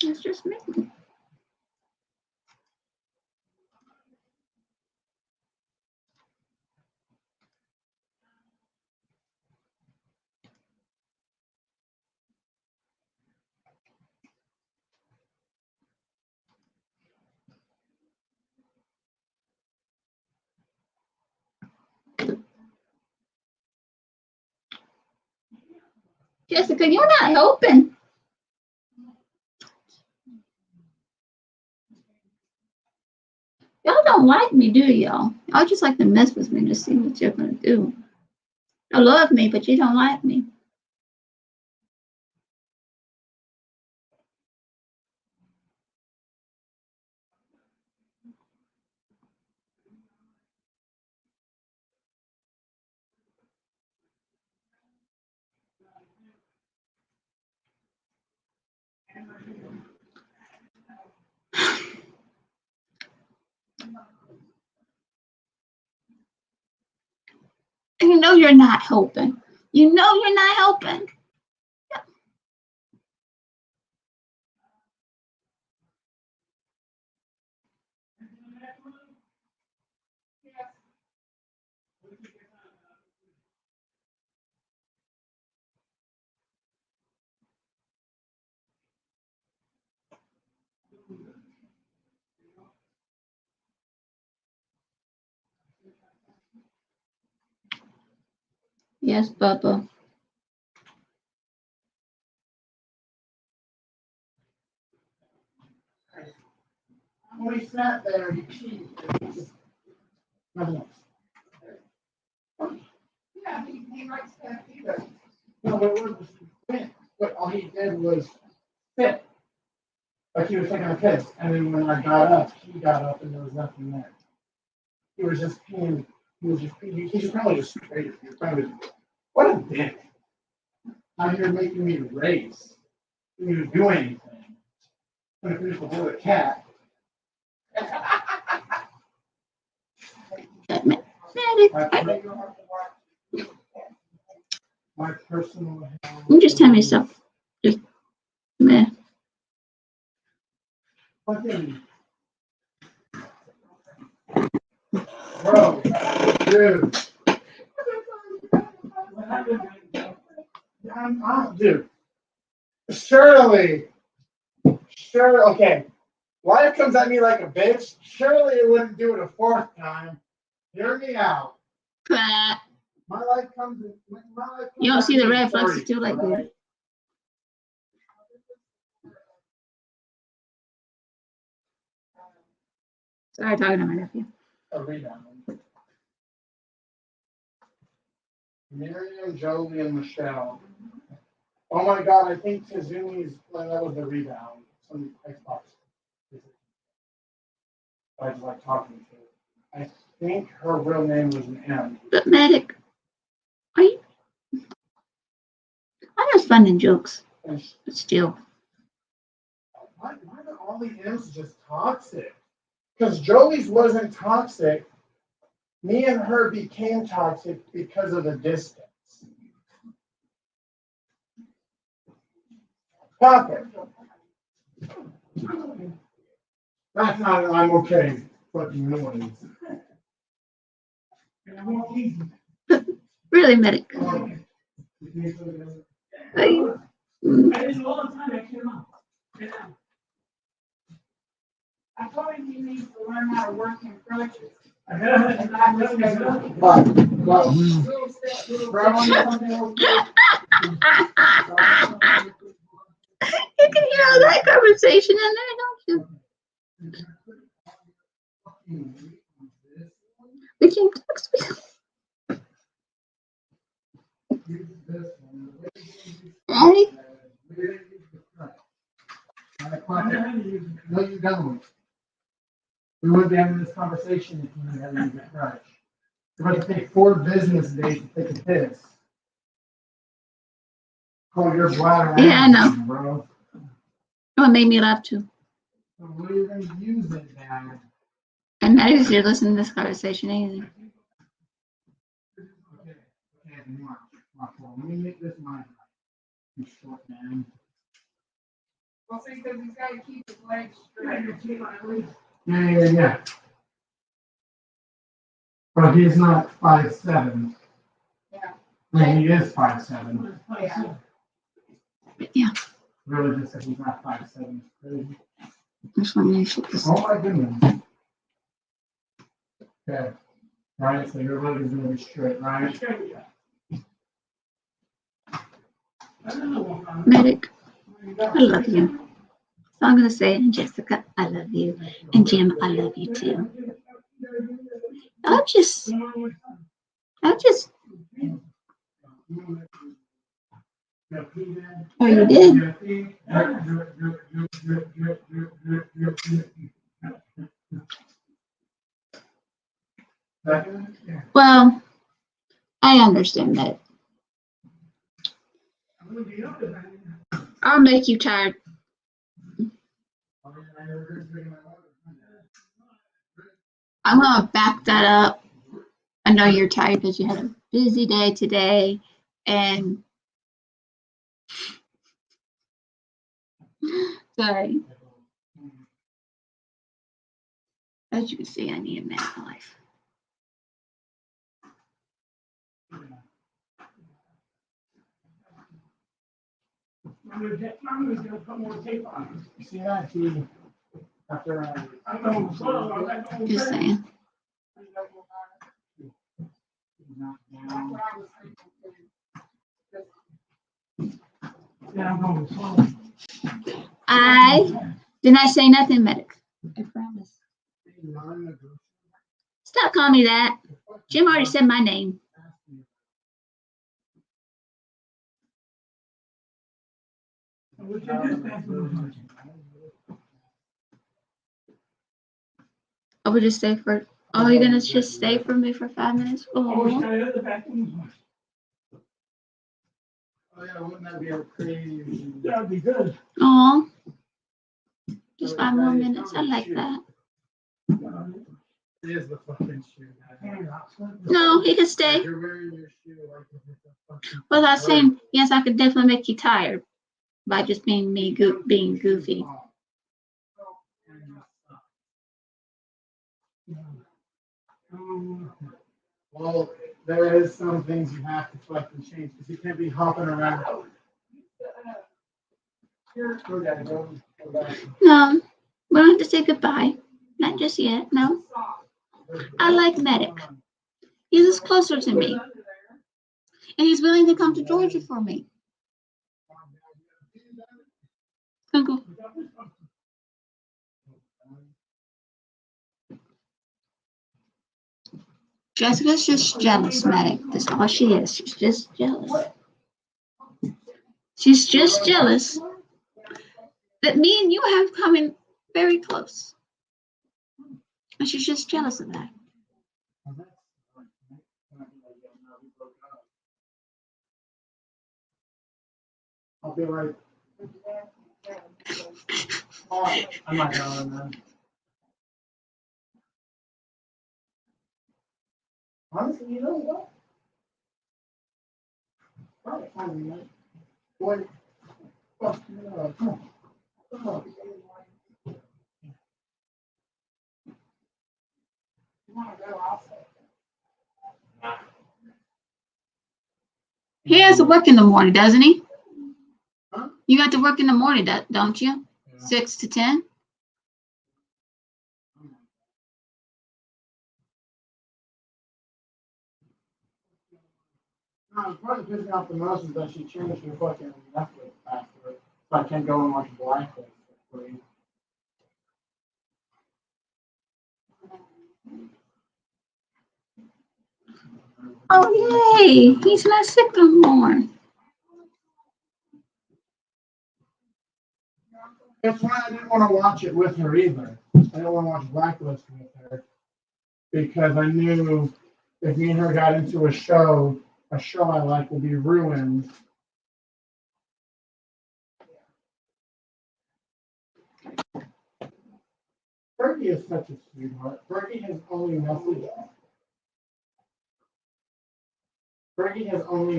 That's just me. Jessica, you're not helping. Y'all don't like me, do y'all? Y'all just like to mess with me to see what you're gonna do. You love me, but you don't like me. You know you're not helping. You know you're not helping. Yes, Bubba. When he sat there, he cheated. Nothing else. Yeah, he likes that either. No, but it was spin. But all he did was sit. Like he was taking a piss. And then when I got up, he got up and there was nothing there. He was just peeing. He was just peeing. He should probably just straight. He was probably, what a dick. Now you're making me race. you to do anything. I'm gonna finish the whole cat. Medic, My personal. you just tell me stuff. Just, meh. Fucking. Bro, dude. Dude. Surely, okay. Life comes at me like a bitch. Surely it wouldn't do it a fourth time. Hear me out. Crap. My life comes. My life comes You don't at see me the in red flags threes, too, like alright? that. Sorry, talking to my nephew. A rebound. Miriam, Jolie, and Michelle. Oh my God, I think Tizumi's, well, that was the rebound. Some Xbox. I was like talking to her. I think her real name was an M. But Medic, are you? I know it's fun and jokes, And but still. why are all the M's just toxic? Because Jolie's wasn't toxic. Me and her became toxic because of the distance. Topic. That's not, I'm okay. Fucking noise. Really, Medic. Oh. Are you? It's a long time I came out. Yeah. I told him he needs to learn how to work in crutches. I got But, Little step, little Brad, want step. something real quick? You can hear all that conversation in there, don't you? We can text me. Ready? No, you don't. We wouldn't be having this conversation if you hadn't used it right. It's about to take 4 business days to take a piss. Call your bladder. Yeah, I know. action, bro. Oh, it made me laugh too. So what are you gonna use it, Dad? And Medic's here listening to this conversation, ain't he? Okay, watch. Let me make this mine. You short man. Well, see, because he's got to keep his legs straight. Yeah. But he's not 5'7". Yeah. I mean, he is 5'7". Yeah. Yeah. Really just said he's not 5'7". Crazy. That's what makes it this. Oh my goodness. Okay. Right, so your leg is gonna be straight, right? Medic, I love you. So I'm gonna say, and Jessica, I love you. And Jim, I love you too. I just, oh, you did? Well, I understand that. I'll make you tired. I'm gonna back that up. I know you're tired because you had a busy day today, and sorry. As you can see, I need a man in my life. I'm gonna put more tape on. You see that? He, after I don't know. Just saying. Yeah, I'm going slow. I did not say nothing, Medic. I promise. Stop calling me that. Jim already said my name. I would just stay for. Oh, you're gonna just stay for me for 5 minutes? Oh, Oh, yeah, wouldn't that be a crazy? That'd be good. Oh, just 5 more minutes. I like that. It is the fucking shoe. No, he can stay. You're wearing your shoe like if it's a fucking. Well, I was saying, yes, I could definitely make you tired by just being me, being goofy. Well, there is some things you have to fucking change because you can't be hopping around. Go, Daddy, go. Go back. No, we don't have to say goodbye. Not just yet. No, I like Medic. He's just closer to me, and he's willing to come to Georgia for me. Uncle. Jessica's just jealous, Medic. That's all she is. She's just jealous. She's just jealous that me and you have come in very close. And she's just jealous of that. I'll be right. Oh, I'm not going, man. Honestly, you know what? Probably fine, man. Boy, fuck, come on. Come on. He has to work in the morning, doesn't he? Huh? You got to work in the morning, don't you? 6 to 10? No, it's probably pissing off the most is that she changed her fucking Netflix password, so I can't go and watch Blacklist for free. Oh, yay. He's not sick no more. That's why I didn't want to watch it with her either. I didn't want to watch Blacklist with her because I knew if me and her got into a show I like will be ruined. Fergie is such a sweetheart. Fergie has only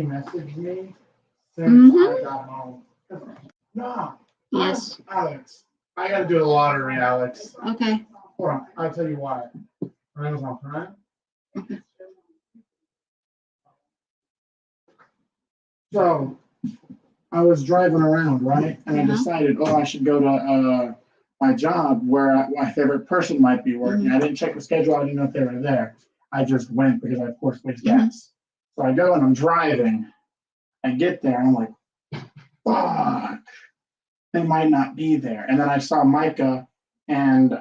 messaged me since I got home. No. Yes. Alex, I gotta do the lottery, Alex. Okay. Hold on, I'll tell you why. Amazon Prime. So, I was driving around, right? And I decided, I should go to my job where my favorite person might be working. I didn't check the schedule. I didn't know if they were there. I just went because I, of course, waste gas. So I go and I'm driving. I get there and I'm like, fuck, they might not be there. And then I saw Micah and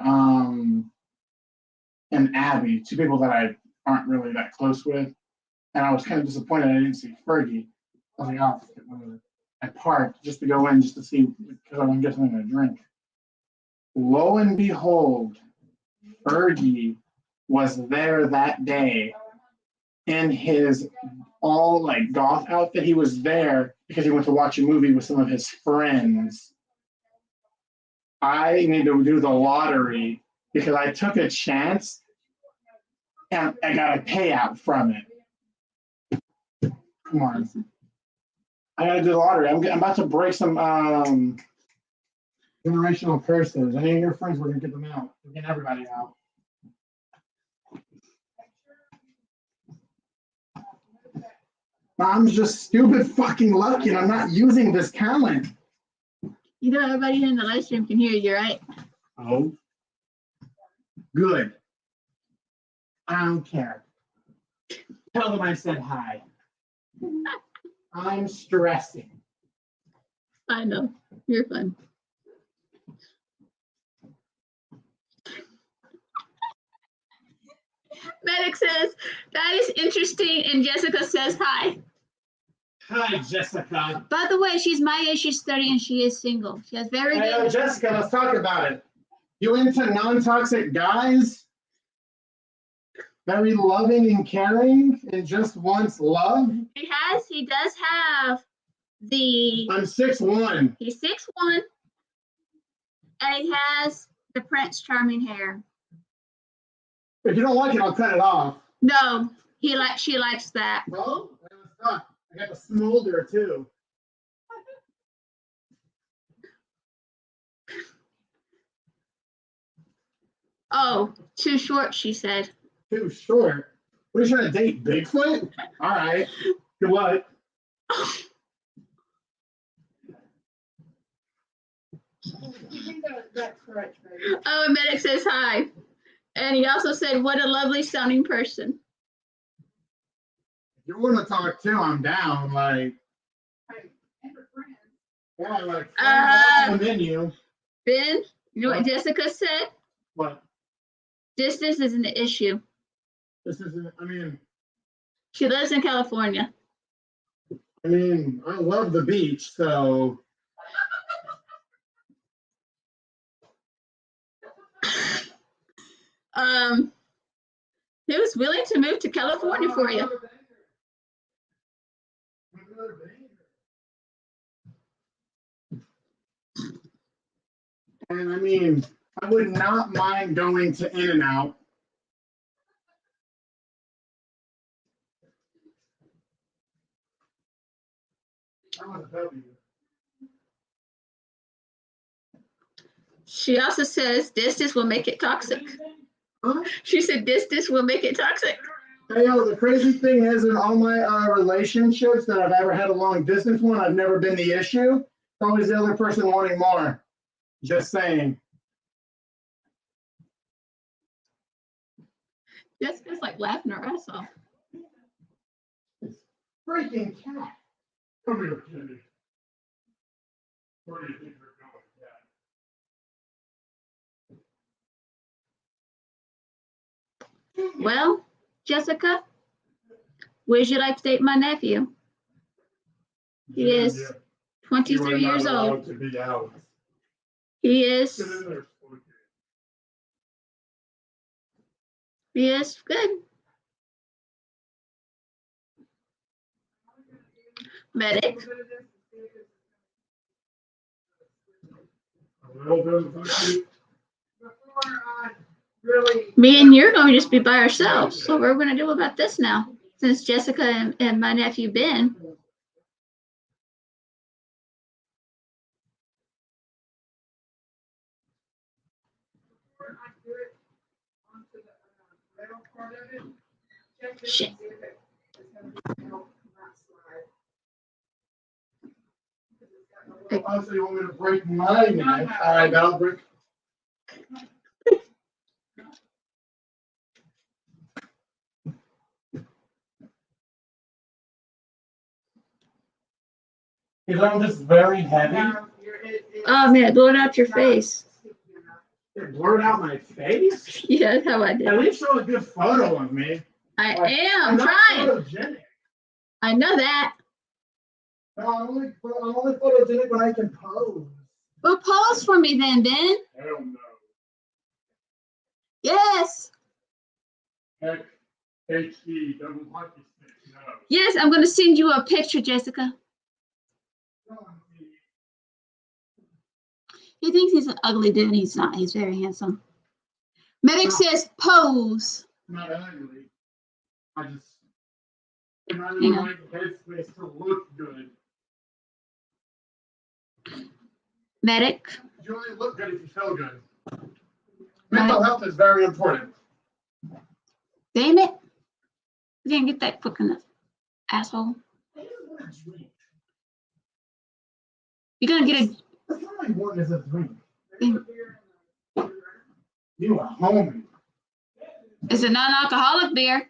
Abby, two people that I aren't really that close with. And I was kind of disappointed I didn't see Fergie. I was like, oh, whatever. I parked just to go in just to see because I want to get something to drink. Lo and behold, Fergie was there that day in his all like goth outfit. He was there because he went to watch a movie with some of his friends. I need to do the lottery because I took a chance and I got a payout from it. Come on. I gotta do the lottery. I'm about to break some generational curses. Any of your friends, we're gonna get them out. We're getting everybody out. I'm just stupid fucking lucky and I'm not using this talent. You know, everybody here in the live stream can hear you, right? Oh. Good. I don't care. Tell them I said hi. I'm stressing. I know. You're fun. Medic says, that is interesting. And Jessica says hi. Hi, Jessica. By the way, she's my age. She's 30 and she is single. She has very Hey, good. Jessica, let's talk about it. You into non-toxic guys? Very loving and caring and just wants love? He does have I'm 6'1". he's 6'1", and he has the Prince Charming hair. If you don't like it, I'll cut it off. No, she likes that. Well, it's not. I got the smolder too. Oh, too short, she said. Too short. What are you trying to date? Bigfoot? All right. Good luck. You think that's correct, baby? Oh, and Medic says hi. And he also said, what a lovely sounding person. If you want to talk too, I'm down. Like, Hey, and her friends. yeah, like Uh, on the menu. Ben, you know what What? Jessica said? But Distance isn't an issue. this isn't. She lives in California. I love the beach, so He was willing to move to California for you. And I would not mind going to In-N-Out. She also says distance will make it toxic. Huh? She said distance will make it toxic. Hey, yo, the crazy thing is, in all my relationships that I've ever had a long distance one, I've never been the issue. It's always the other person wanting more. Just saying. Jessica's like laughing her ass off. Freaking cat. Come here, Kenny. Where do you think we're going, Cat? Well, Jessica, would you like to date my nephew? He is 23 years old. To be out. He is. Get in there, Spooky. He is good. Medic. Well done, Bucky. Before I really. Me and you're going to just be by ourselves. So what are we going to do about this now? Since Jessica and my nephew Ben. Before I do it onto the metal part of it, check this Shit. and see if it's gonna be metal, not slide. Because it's got the little- Oh, so you want me to break my neck? All right, I'll break. Is that just very heavy? No, Oh man, blow it out your face. It blurred out my face? Yeah, that's how I At did. least show a good photo of me. I Like, am I'm not trying. photogenic. I know that. No, I'm only photogenic when I can pose. Well, pose for me then, Ben. Hell no. Yes. Heck, HD, double hockey stick, no. Yes, I'm going to send you a picture, Jessica. He thinks he's an ugly dude. He's not. He's very handsome. Medic says pose. Not ugly. I just, I'm not in Hang the on. right headspace to look good. Medic. You only look good if you feel good. Mental health is very important. Damn it. We didn't get that quick enough. Asshole. I just want a drink. You're going to get a. That's all I want is a drink. Mm. You a homie. It's a non-alcoholic beer.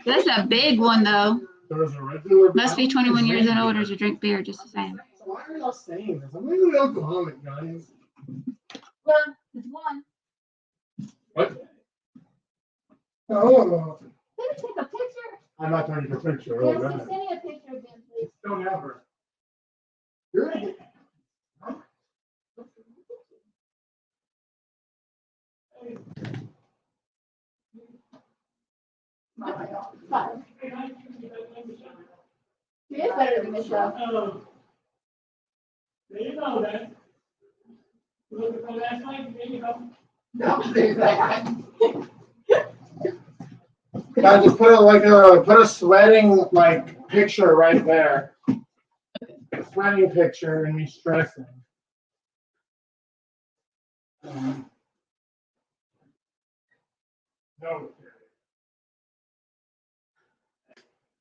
That's a big one, though. There's a regular. Must be 21 years and older to drink beer, just the same. So why are y'all saying this? I'm not even alcoholic, guys. Well, it's one. What? Oh, Let me take a picture. I'm not taking a picture. Yes, Oh, send God. me a picture again, please. Don't ever. You're gonna get. Five. He is better than Michelle. Oh. There you go, then. Look at the last night, there you go. Don't do that. I just put a sweating like picture right there. A sweating picture and me stressing. No.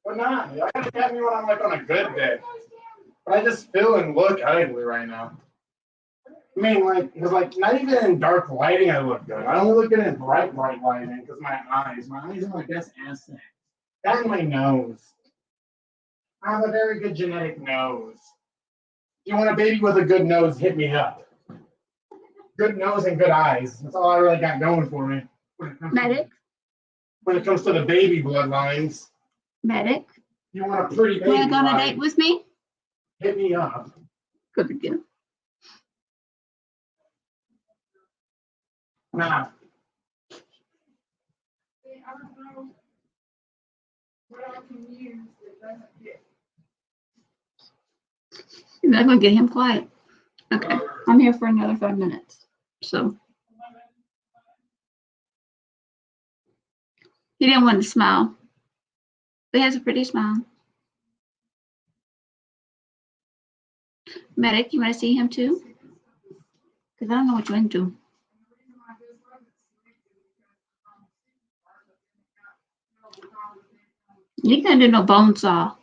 But not. I gotta get me when I'm like on a good day. But I just feel and look ugly right now. I mean, like, because like not even in dark lighting I look good. I only look good in bright lighting because my eyes are my best asset. That and my nose. I have a very good genetic nose. You want a baby with a good nose? Hit me up. Good nose and good eyes. That's all I really got going for me. Medic, When it comes to the baby bloodlines, medic. you want a pretty baby. Want to go on a line, date with me? hit me up. Good to go. Nah. See, I don't know what I can use that doesn't get. You're not gonna get him quiet. Okay, I'm here for another 5 minutes. So he didn't want to smile. But he has a pretty smile. Medic, you want to see him too? Because I don't know what you're into. You can't do no bone saw.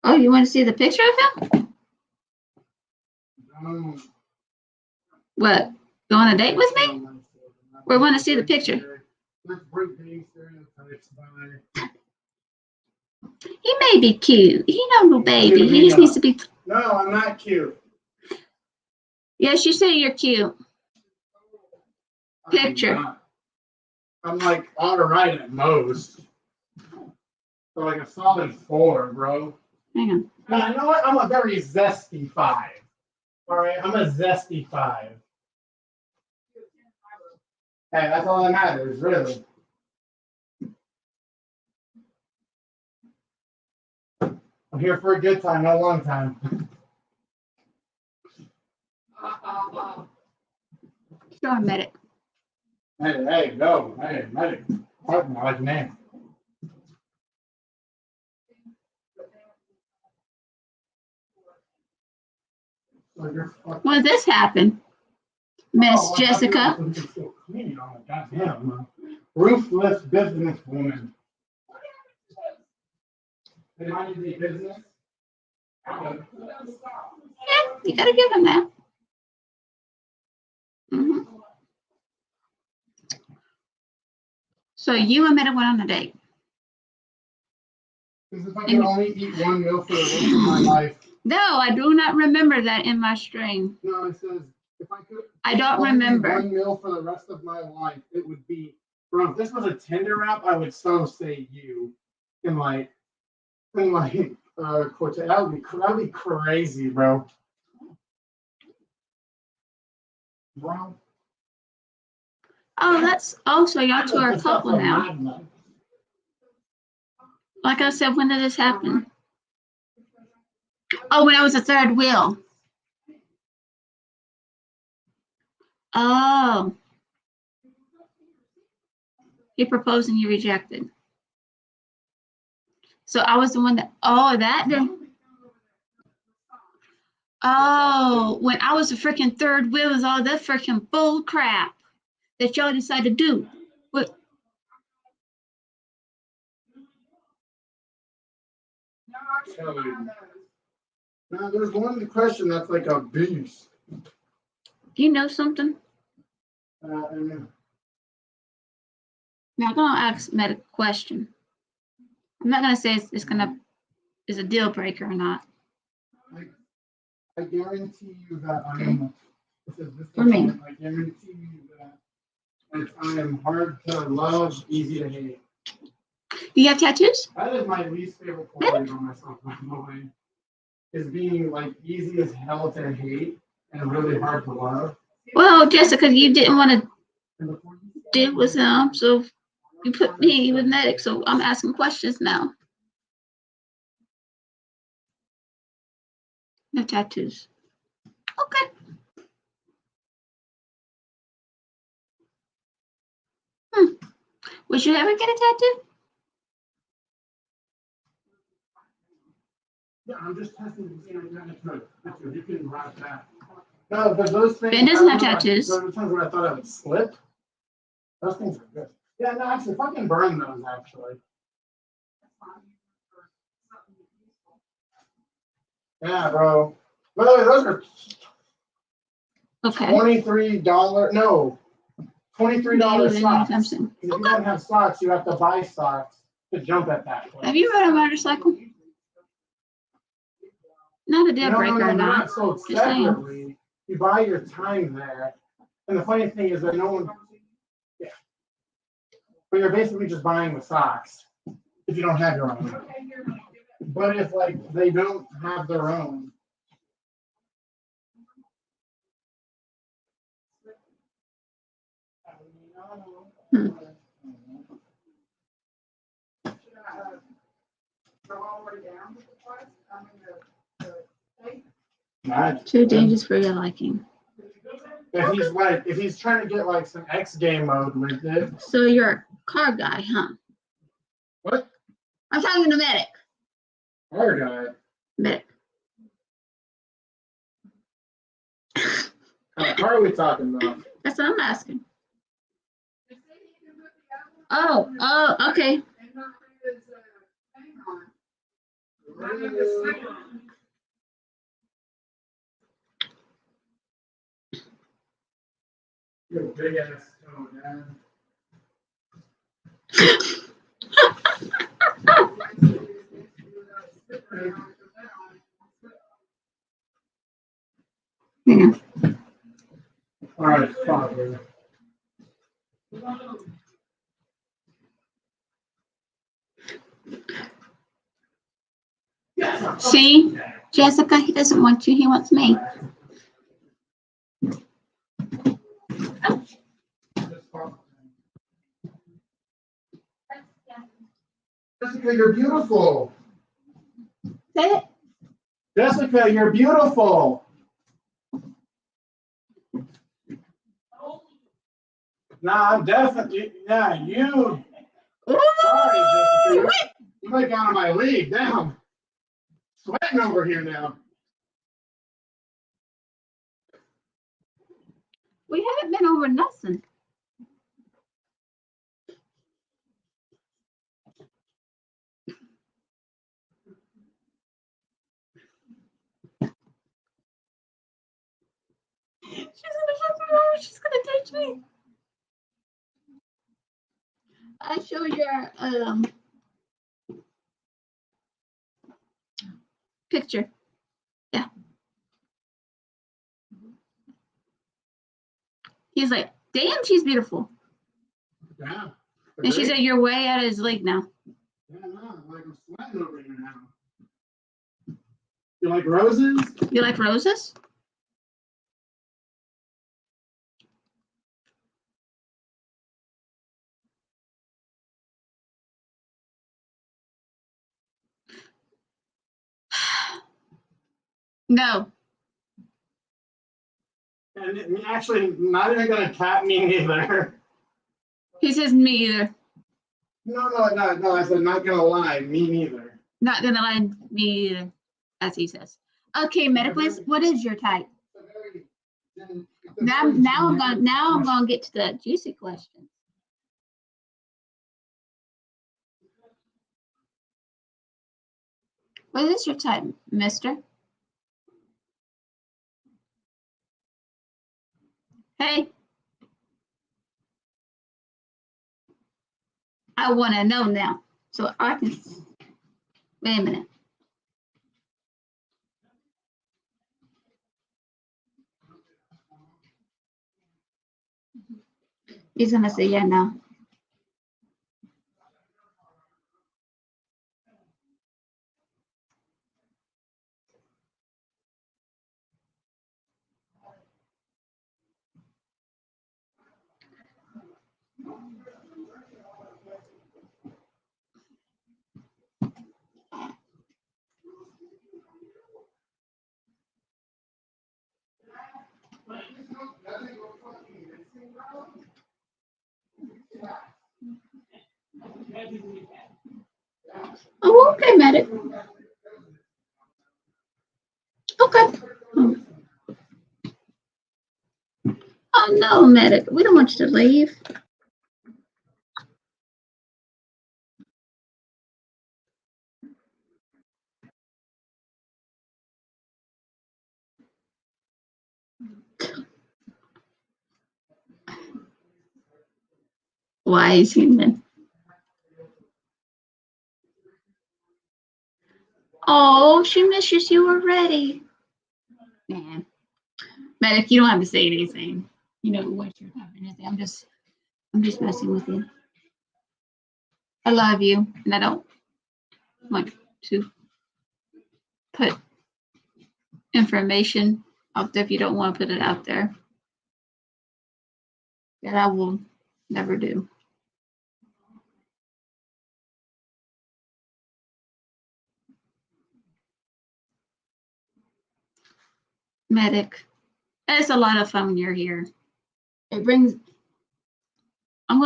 Oh, you want to see the picture of him? What? Go on a date with me? Or want to see the picture? Let's break the stereotypes by. He may be cute. He no baby. He just needs to be. No, I'm not cute. Yes, you say you're cute. I'm Picture. not. I'm like all right at most. So like a solid 4, bro. Hang on. Now, you know what? I'm a very zesty 5. All right, I'm a zesty 5. Hey, that's all that matters, really. I'm here for a good time, not a long time. Show him medic. Hey, go. Hey, medic. Pardon, I like the name. When did this happen, Miss Jessica? Goddamn. Ruthless businesswoman. They might need a business. Yeah, you gotta give him that. Mhm. So you and Medic went on a date. Because if I could only eat one meal for the rest of my life. No, I do not remember that in my stream. No, it says if I could I don't only eat remember. one meal for the rest of my life, it would be, bro, if this was a Tinder app, I would so say you. In like Cortez, that'd be crazy, bro. Bro. Oh, that's also y'all two are a couple now. Like I said, when did this happen? Oh, when I was a third wheel. Oh. He proposed and you rejected. So I was the one that, when I was a freaking third wheel was all that freaking bull crap that y'all decided to do. What? Now, there's one question that's like a beast. Do you know something? Now I'm gonna ask Med a question. I'm not gonna say it's a deal breaker or not. I guarantee you that I am. For me. I guarantee you that I am hard to love, easy to hate. Do you have tattoos? That is my least favorite quality on myself, by the way. Is being like easy as hell to hate and really hard to love. Well, Jessica, you didn't want to And before you deal with them, so You put me with medic, so I'm asking questions now. No tattoos. Okay. Would you ever get a tattoo? Yeah, I'm just testing to see if you can rock that. No, but those things. Ben doesn't I have don't know, tattoos. Those are times where I thought I would slip. Those things are good. Yeah, no, actually, if I can burn those, actually. Yeah, bro. By the way, those are Okay. $23. No, $23 Maybe socks. anytime soon. If you Okay. don't have socks, you have to buy socks to jump at that place. Have you rode a motorcycle? Not a deal No, breaker or they're not. not sold Just saying. separately. You buy your time there. And the funny thing is that no one, yeah. But you're basically just buying the socks if you don't have your own. But if like they don't have their own. Hmm. Go all the way down to the place, I mean, the Not, Too dangerous for your liking. if he's trying to get like some X game mode with it. So you're a car guy, huh? What? I'm talking to medic. Our guy. Medic. What kind of car are we talking about? That's what I'm asking. Oh, okay. and not his thing on it. Not have his sticker on it. You have a big ass toe, man. Yeah. All right, fuck, dude. See, Jessica, he doesn't want you. He wants me. Jessica, you're beautiful. Say it. Jessica, you're beautiful. Nah, I'm definitely, yeah, you. Sorry, Jessica. You might out of my league. Damn. Sweating over here now. We haven't been over nothing. She's gonna touch me. I show your picture. Yeah. He's like, damn, she's beautiful. Yeah. And she said, you're way out of his league now. Yeah, no, like I'm sweating over here now. You like roses? You like roses? No. And actually, not even gonna tap me neither. He says me either. No. I said not gonna lie, me neither. Not gonna lie, me either, as he says. Okay, Metaplease, what is your type? Now I'm gonna get to the juicy question. What is your type, mister? Hey. I want to know now. So I can, wait a minute. He's gonna say yeah, no. Oh, okay, medic. Okay. Oh no, medic. We don't want you to leave. Wise human. Oh, she misses you already. Man. Medic, you don't have to say anything. You know what you're having anything. I'm just messing with you. I love you, and I don't want to put information out there if you don't want to put it out there. That I will never do. Medic, it's a lot of fun when you're here. It brings. I'm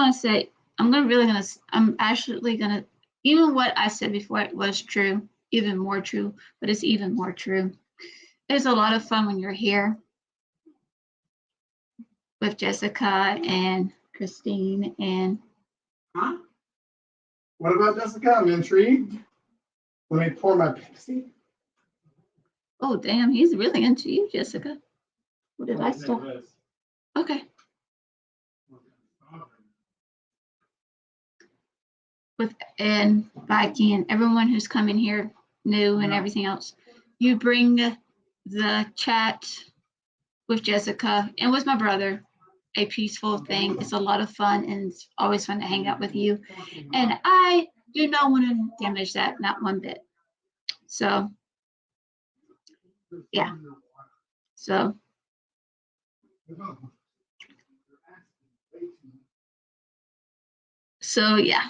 actually gonna. Even what I said before it was true, even more true, but it's even more true. It's a lot of fun when you're here with Jessica and Christine and. Huh? What about Jessica? I'm intrigued. Let me pour my Pepsi. Oh damn, he's really into you, Jessica. What did I start? Okay. With and Viking and everyone who's coming here new and everything else. You bring the chat with Jessica and with my brother a peaceful thing. It's a lot of fun and it's always fun to hang out with you. And I do not want to damage that, not one bit. So yeah. So yeah.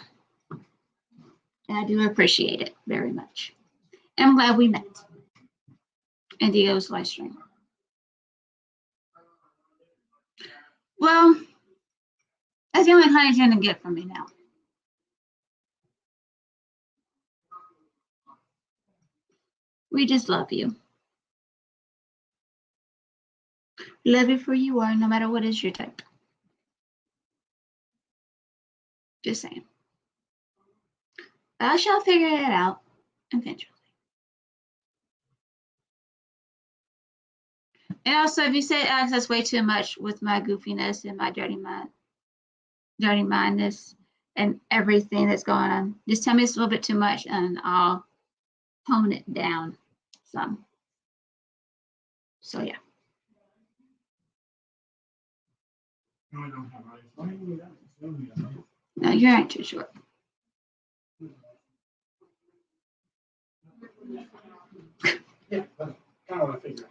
And I do appreciate it very much. I'm glad we met. And Dio's live stream. Well, that's the only kind you're gonna get from me now. We just love you. Love you for you are, no matter what is your type. Just saying. I shall figure it out eventually. And also, if you say access way too much with my goofiness and my dirty mindness, and everything that's going on, just tell me it's a little bit too much, and I'll tone it down some. So yeah. No, you ain't too short. Yeah, that's kind of what I figured.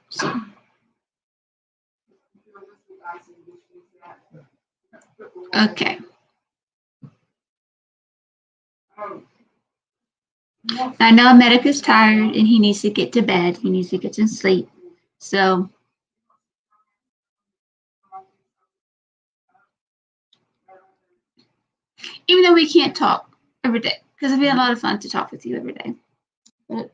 So, okay. I know Medic is tired and he needs to get to bed. He needs to get some sleep. So even though we can't talk every day, because it'd be a lot of fun to talk with you every day. But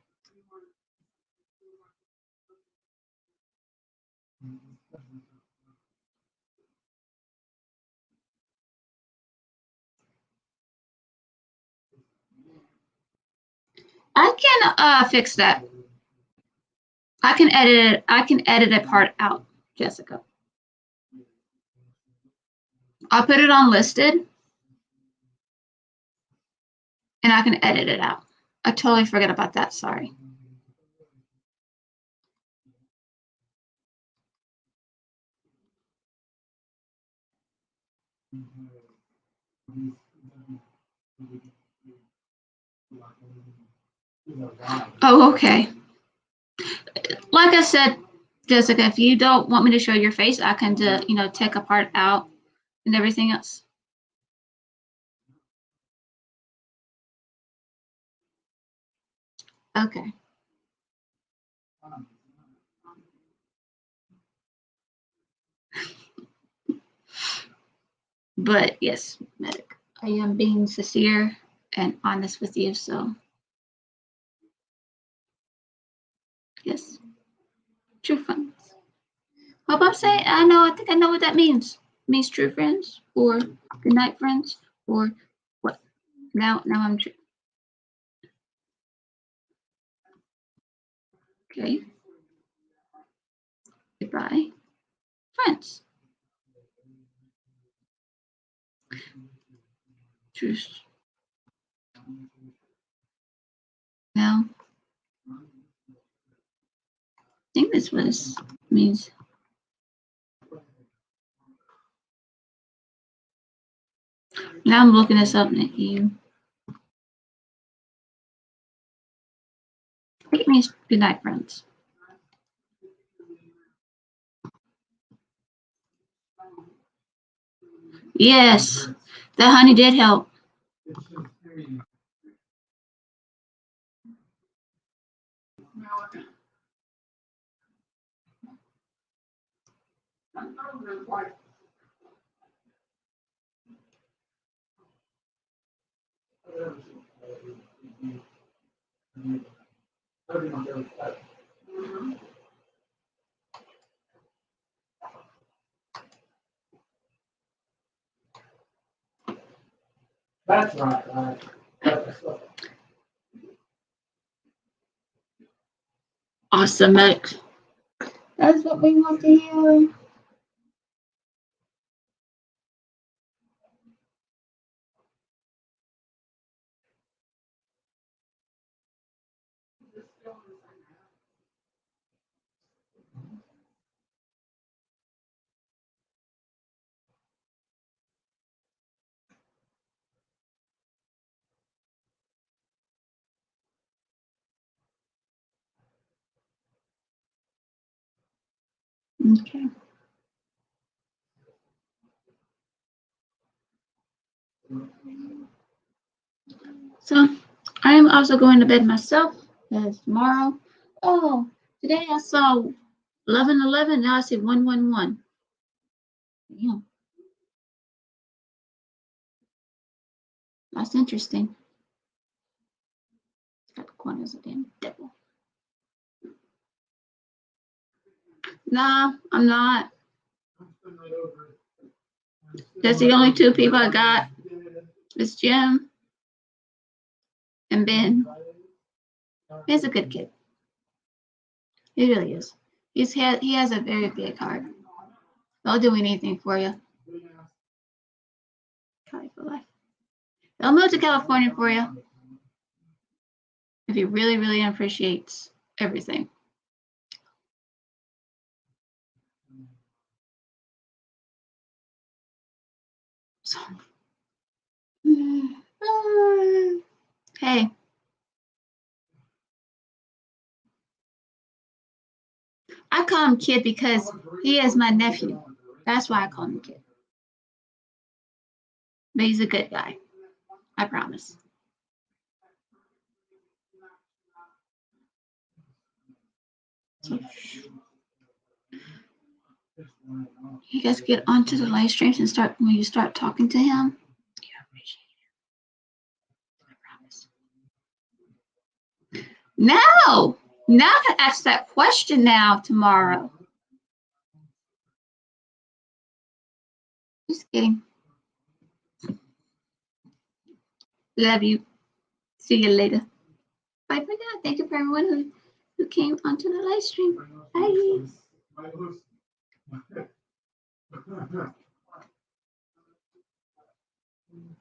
I can fix that. I can edit it. I can edit a part out, Jessica. I'll put it on listed and I can edit it out. I totally forgot about that. Sorry. Oh, okay. Like I said, Jessica, if you don't want me to show your face, I can do, take a part out and everything else. Okay. But yes, medic, I am being sincere and honest with you. So yes, true friends. Hope I'm saying, I think I know what that means. It means true friends or good night friends or what? Now I'm true. Okay. Goodbye, friends. Truce. Now, I think this was means. Now I'm looking at something at you. I think it means good night, friends. Yes, the honey did help. That's right. Awesome, medic. That's what we want to hear. Okay. So I am also going to bed myself because tomorrow. Oh, today I saw 11:11. Now I see 1:11. Yeah, that's interesting. Got the corners of damn devil. Nah, I'm not. That's the only two people I got. It's Jim and Ben. Ben's a good kid. He really is. He has a very big heart. They'll do anything for you. Try for life. They'll move to California for you if he really, really appreciates everything. So, hey, I call him kid because he is my nephew. That's why I call him kid. But he's a good guy. I promise. So, you guys get onto the live streams and start when you start talking to him. Yeah, appreciate it. I promise. No, now I can ask that question now tomorrow. Just kidding. Love you. See you later. Bye for now. Thank you for everyone who came onto the live stream. Bye.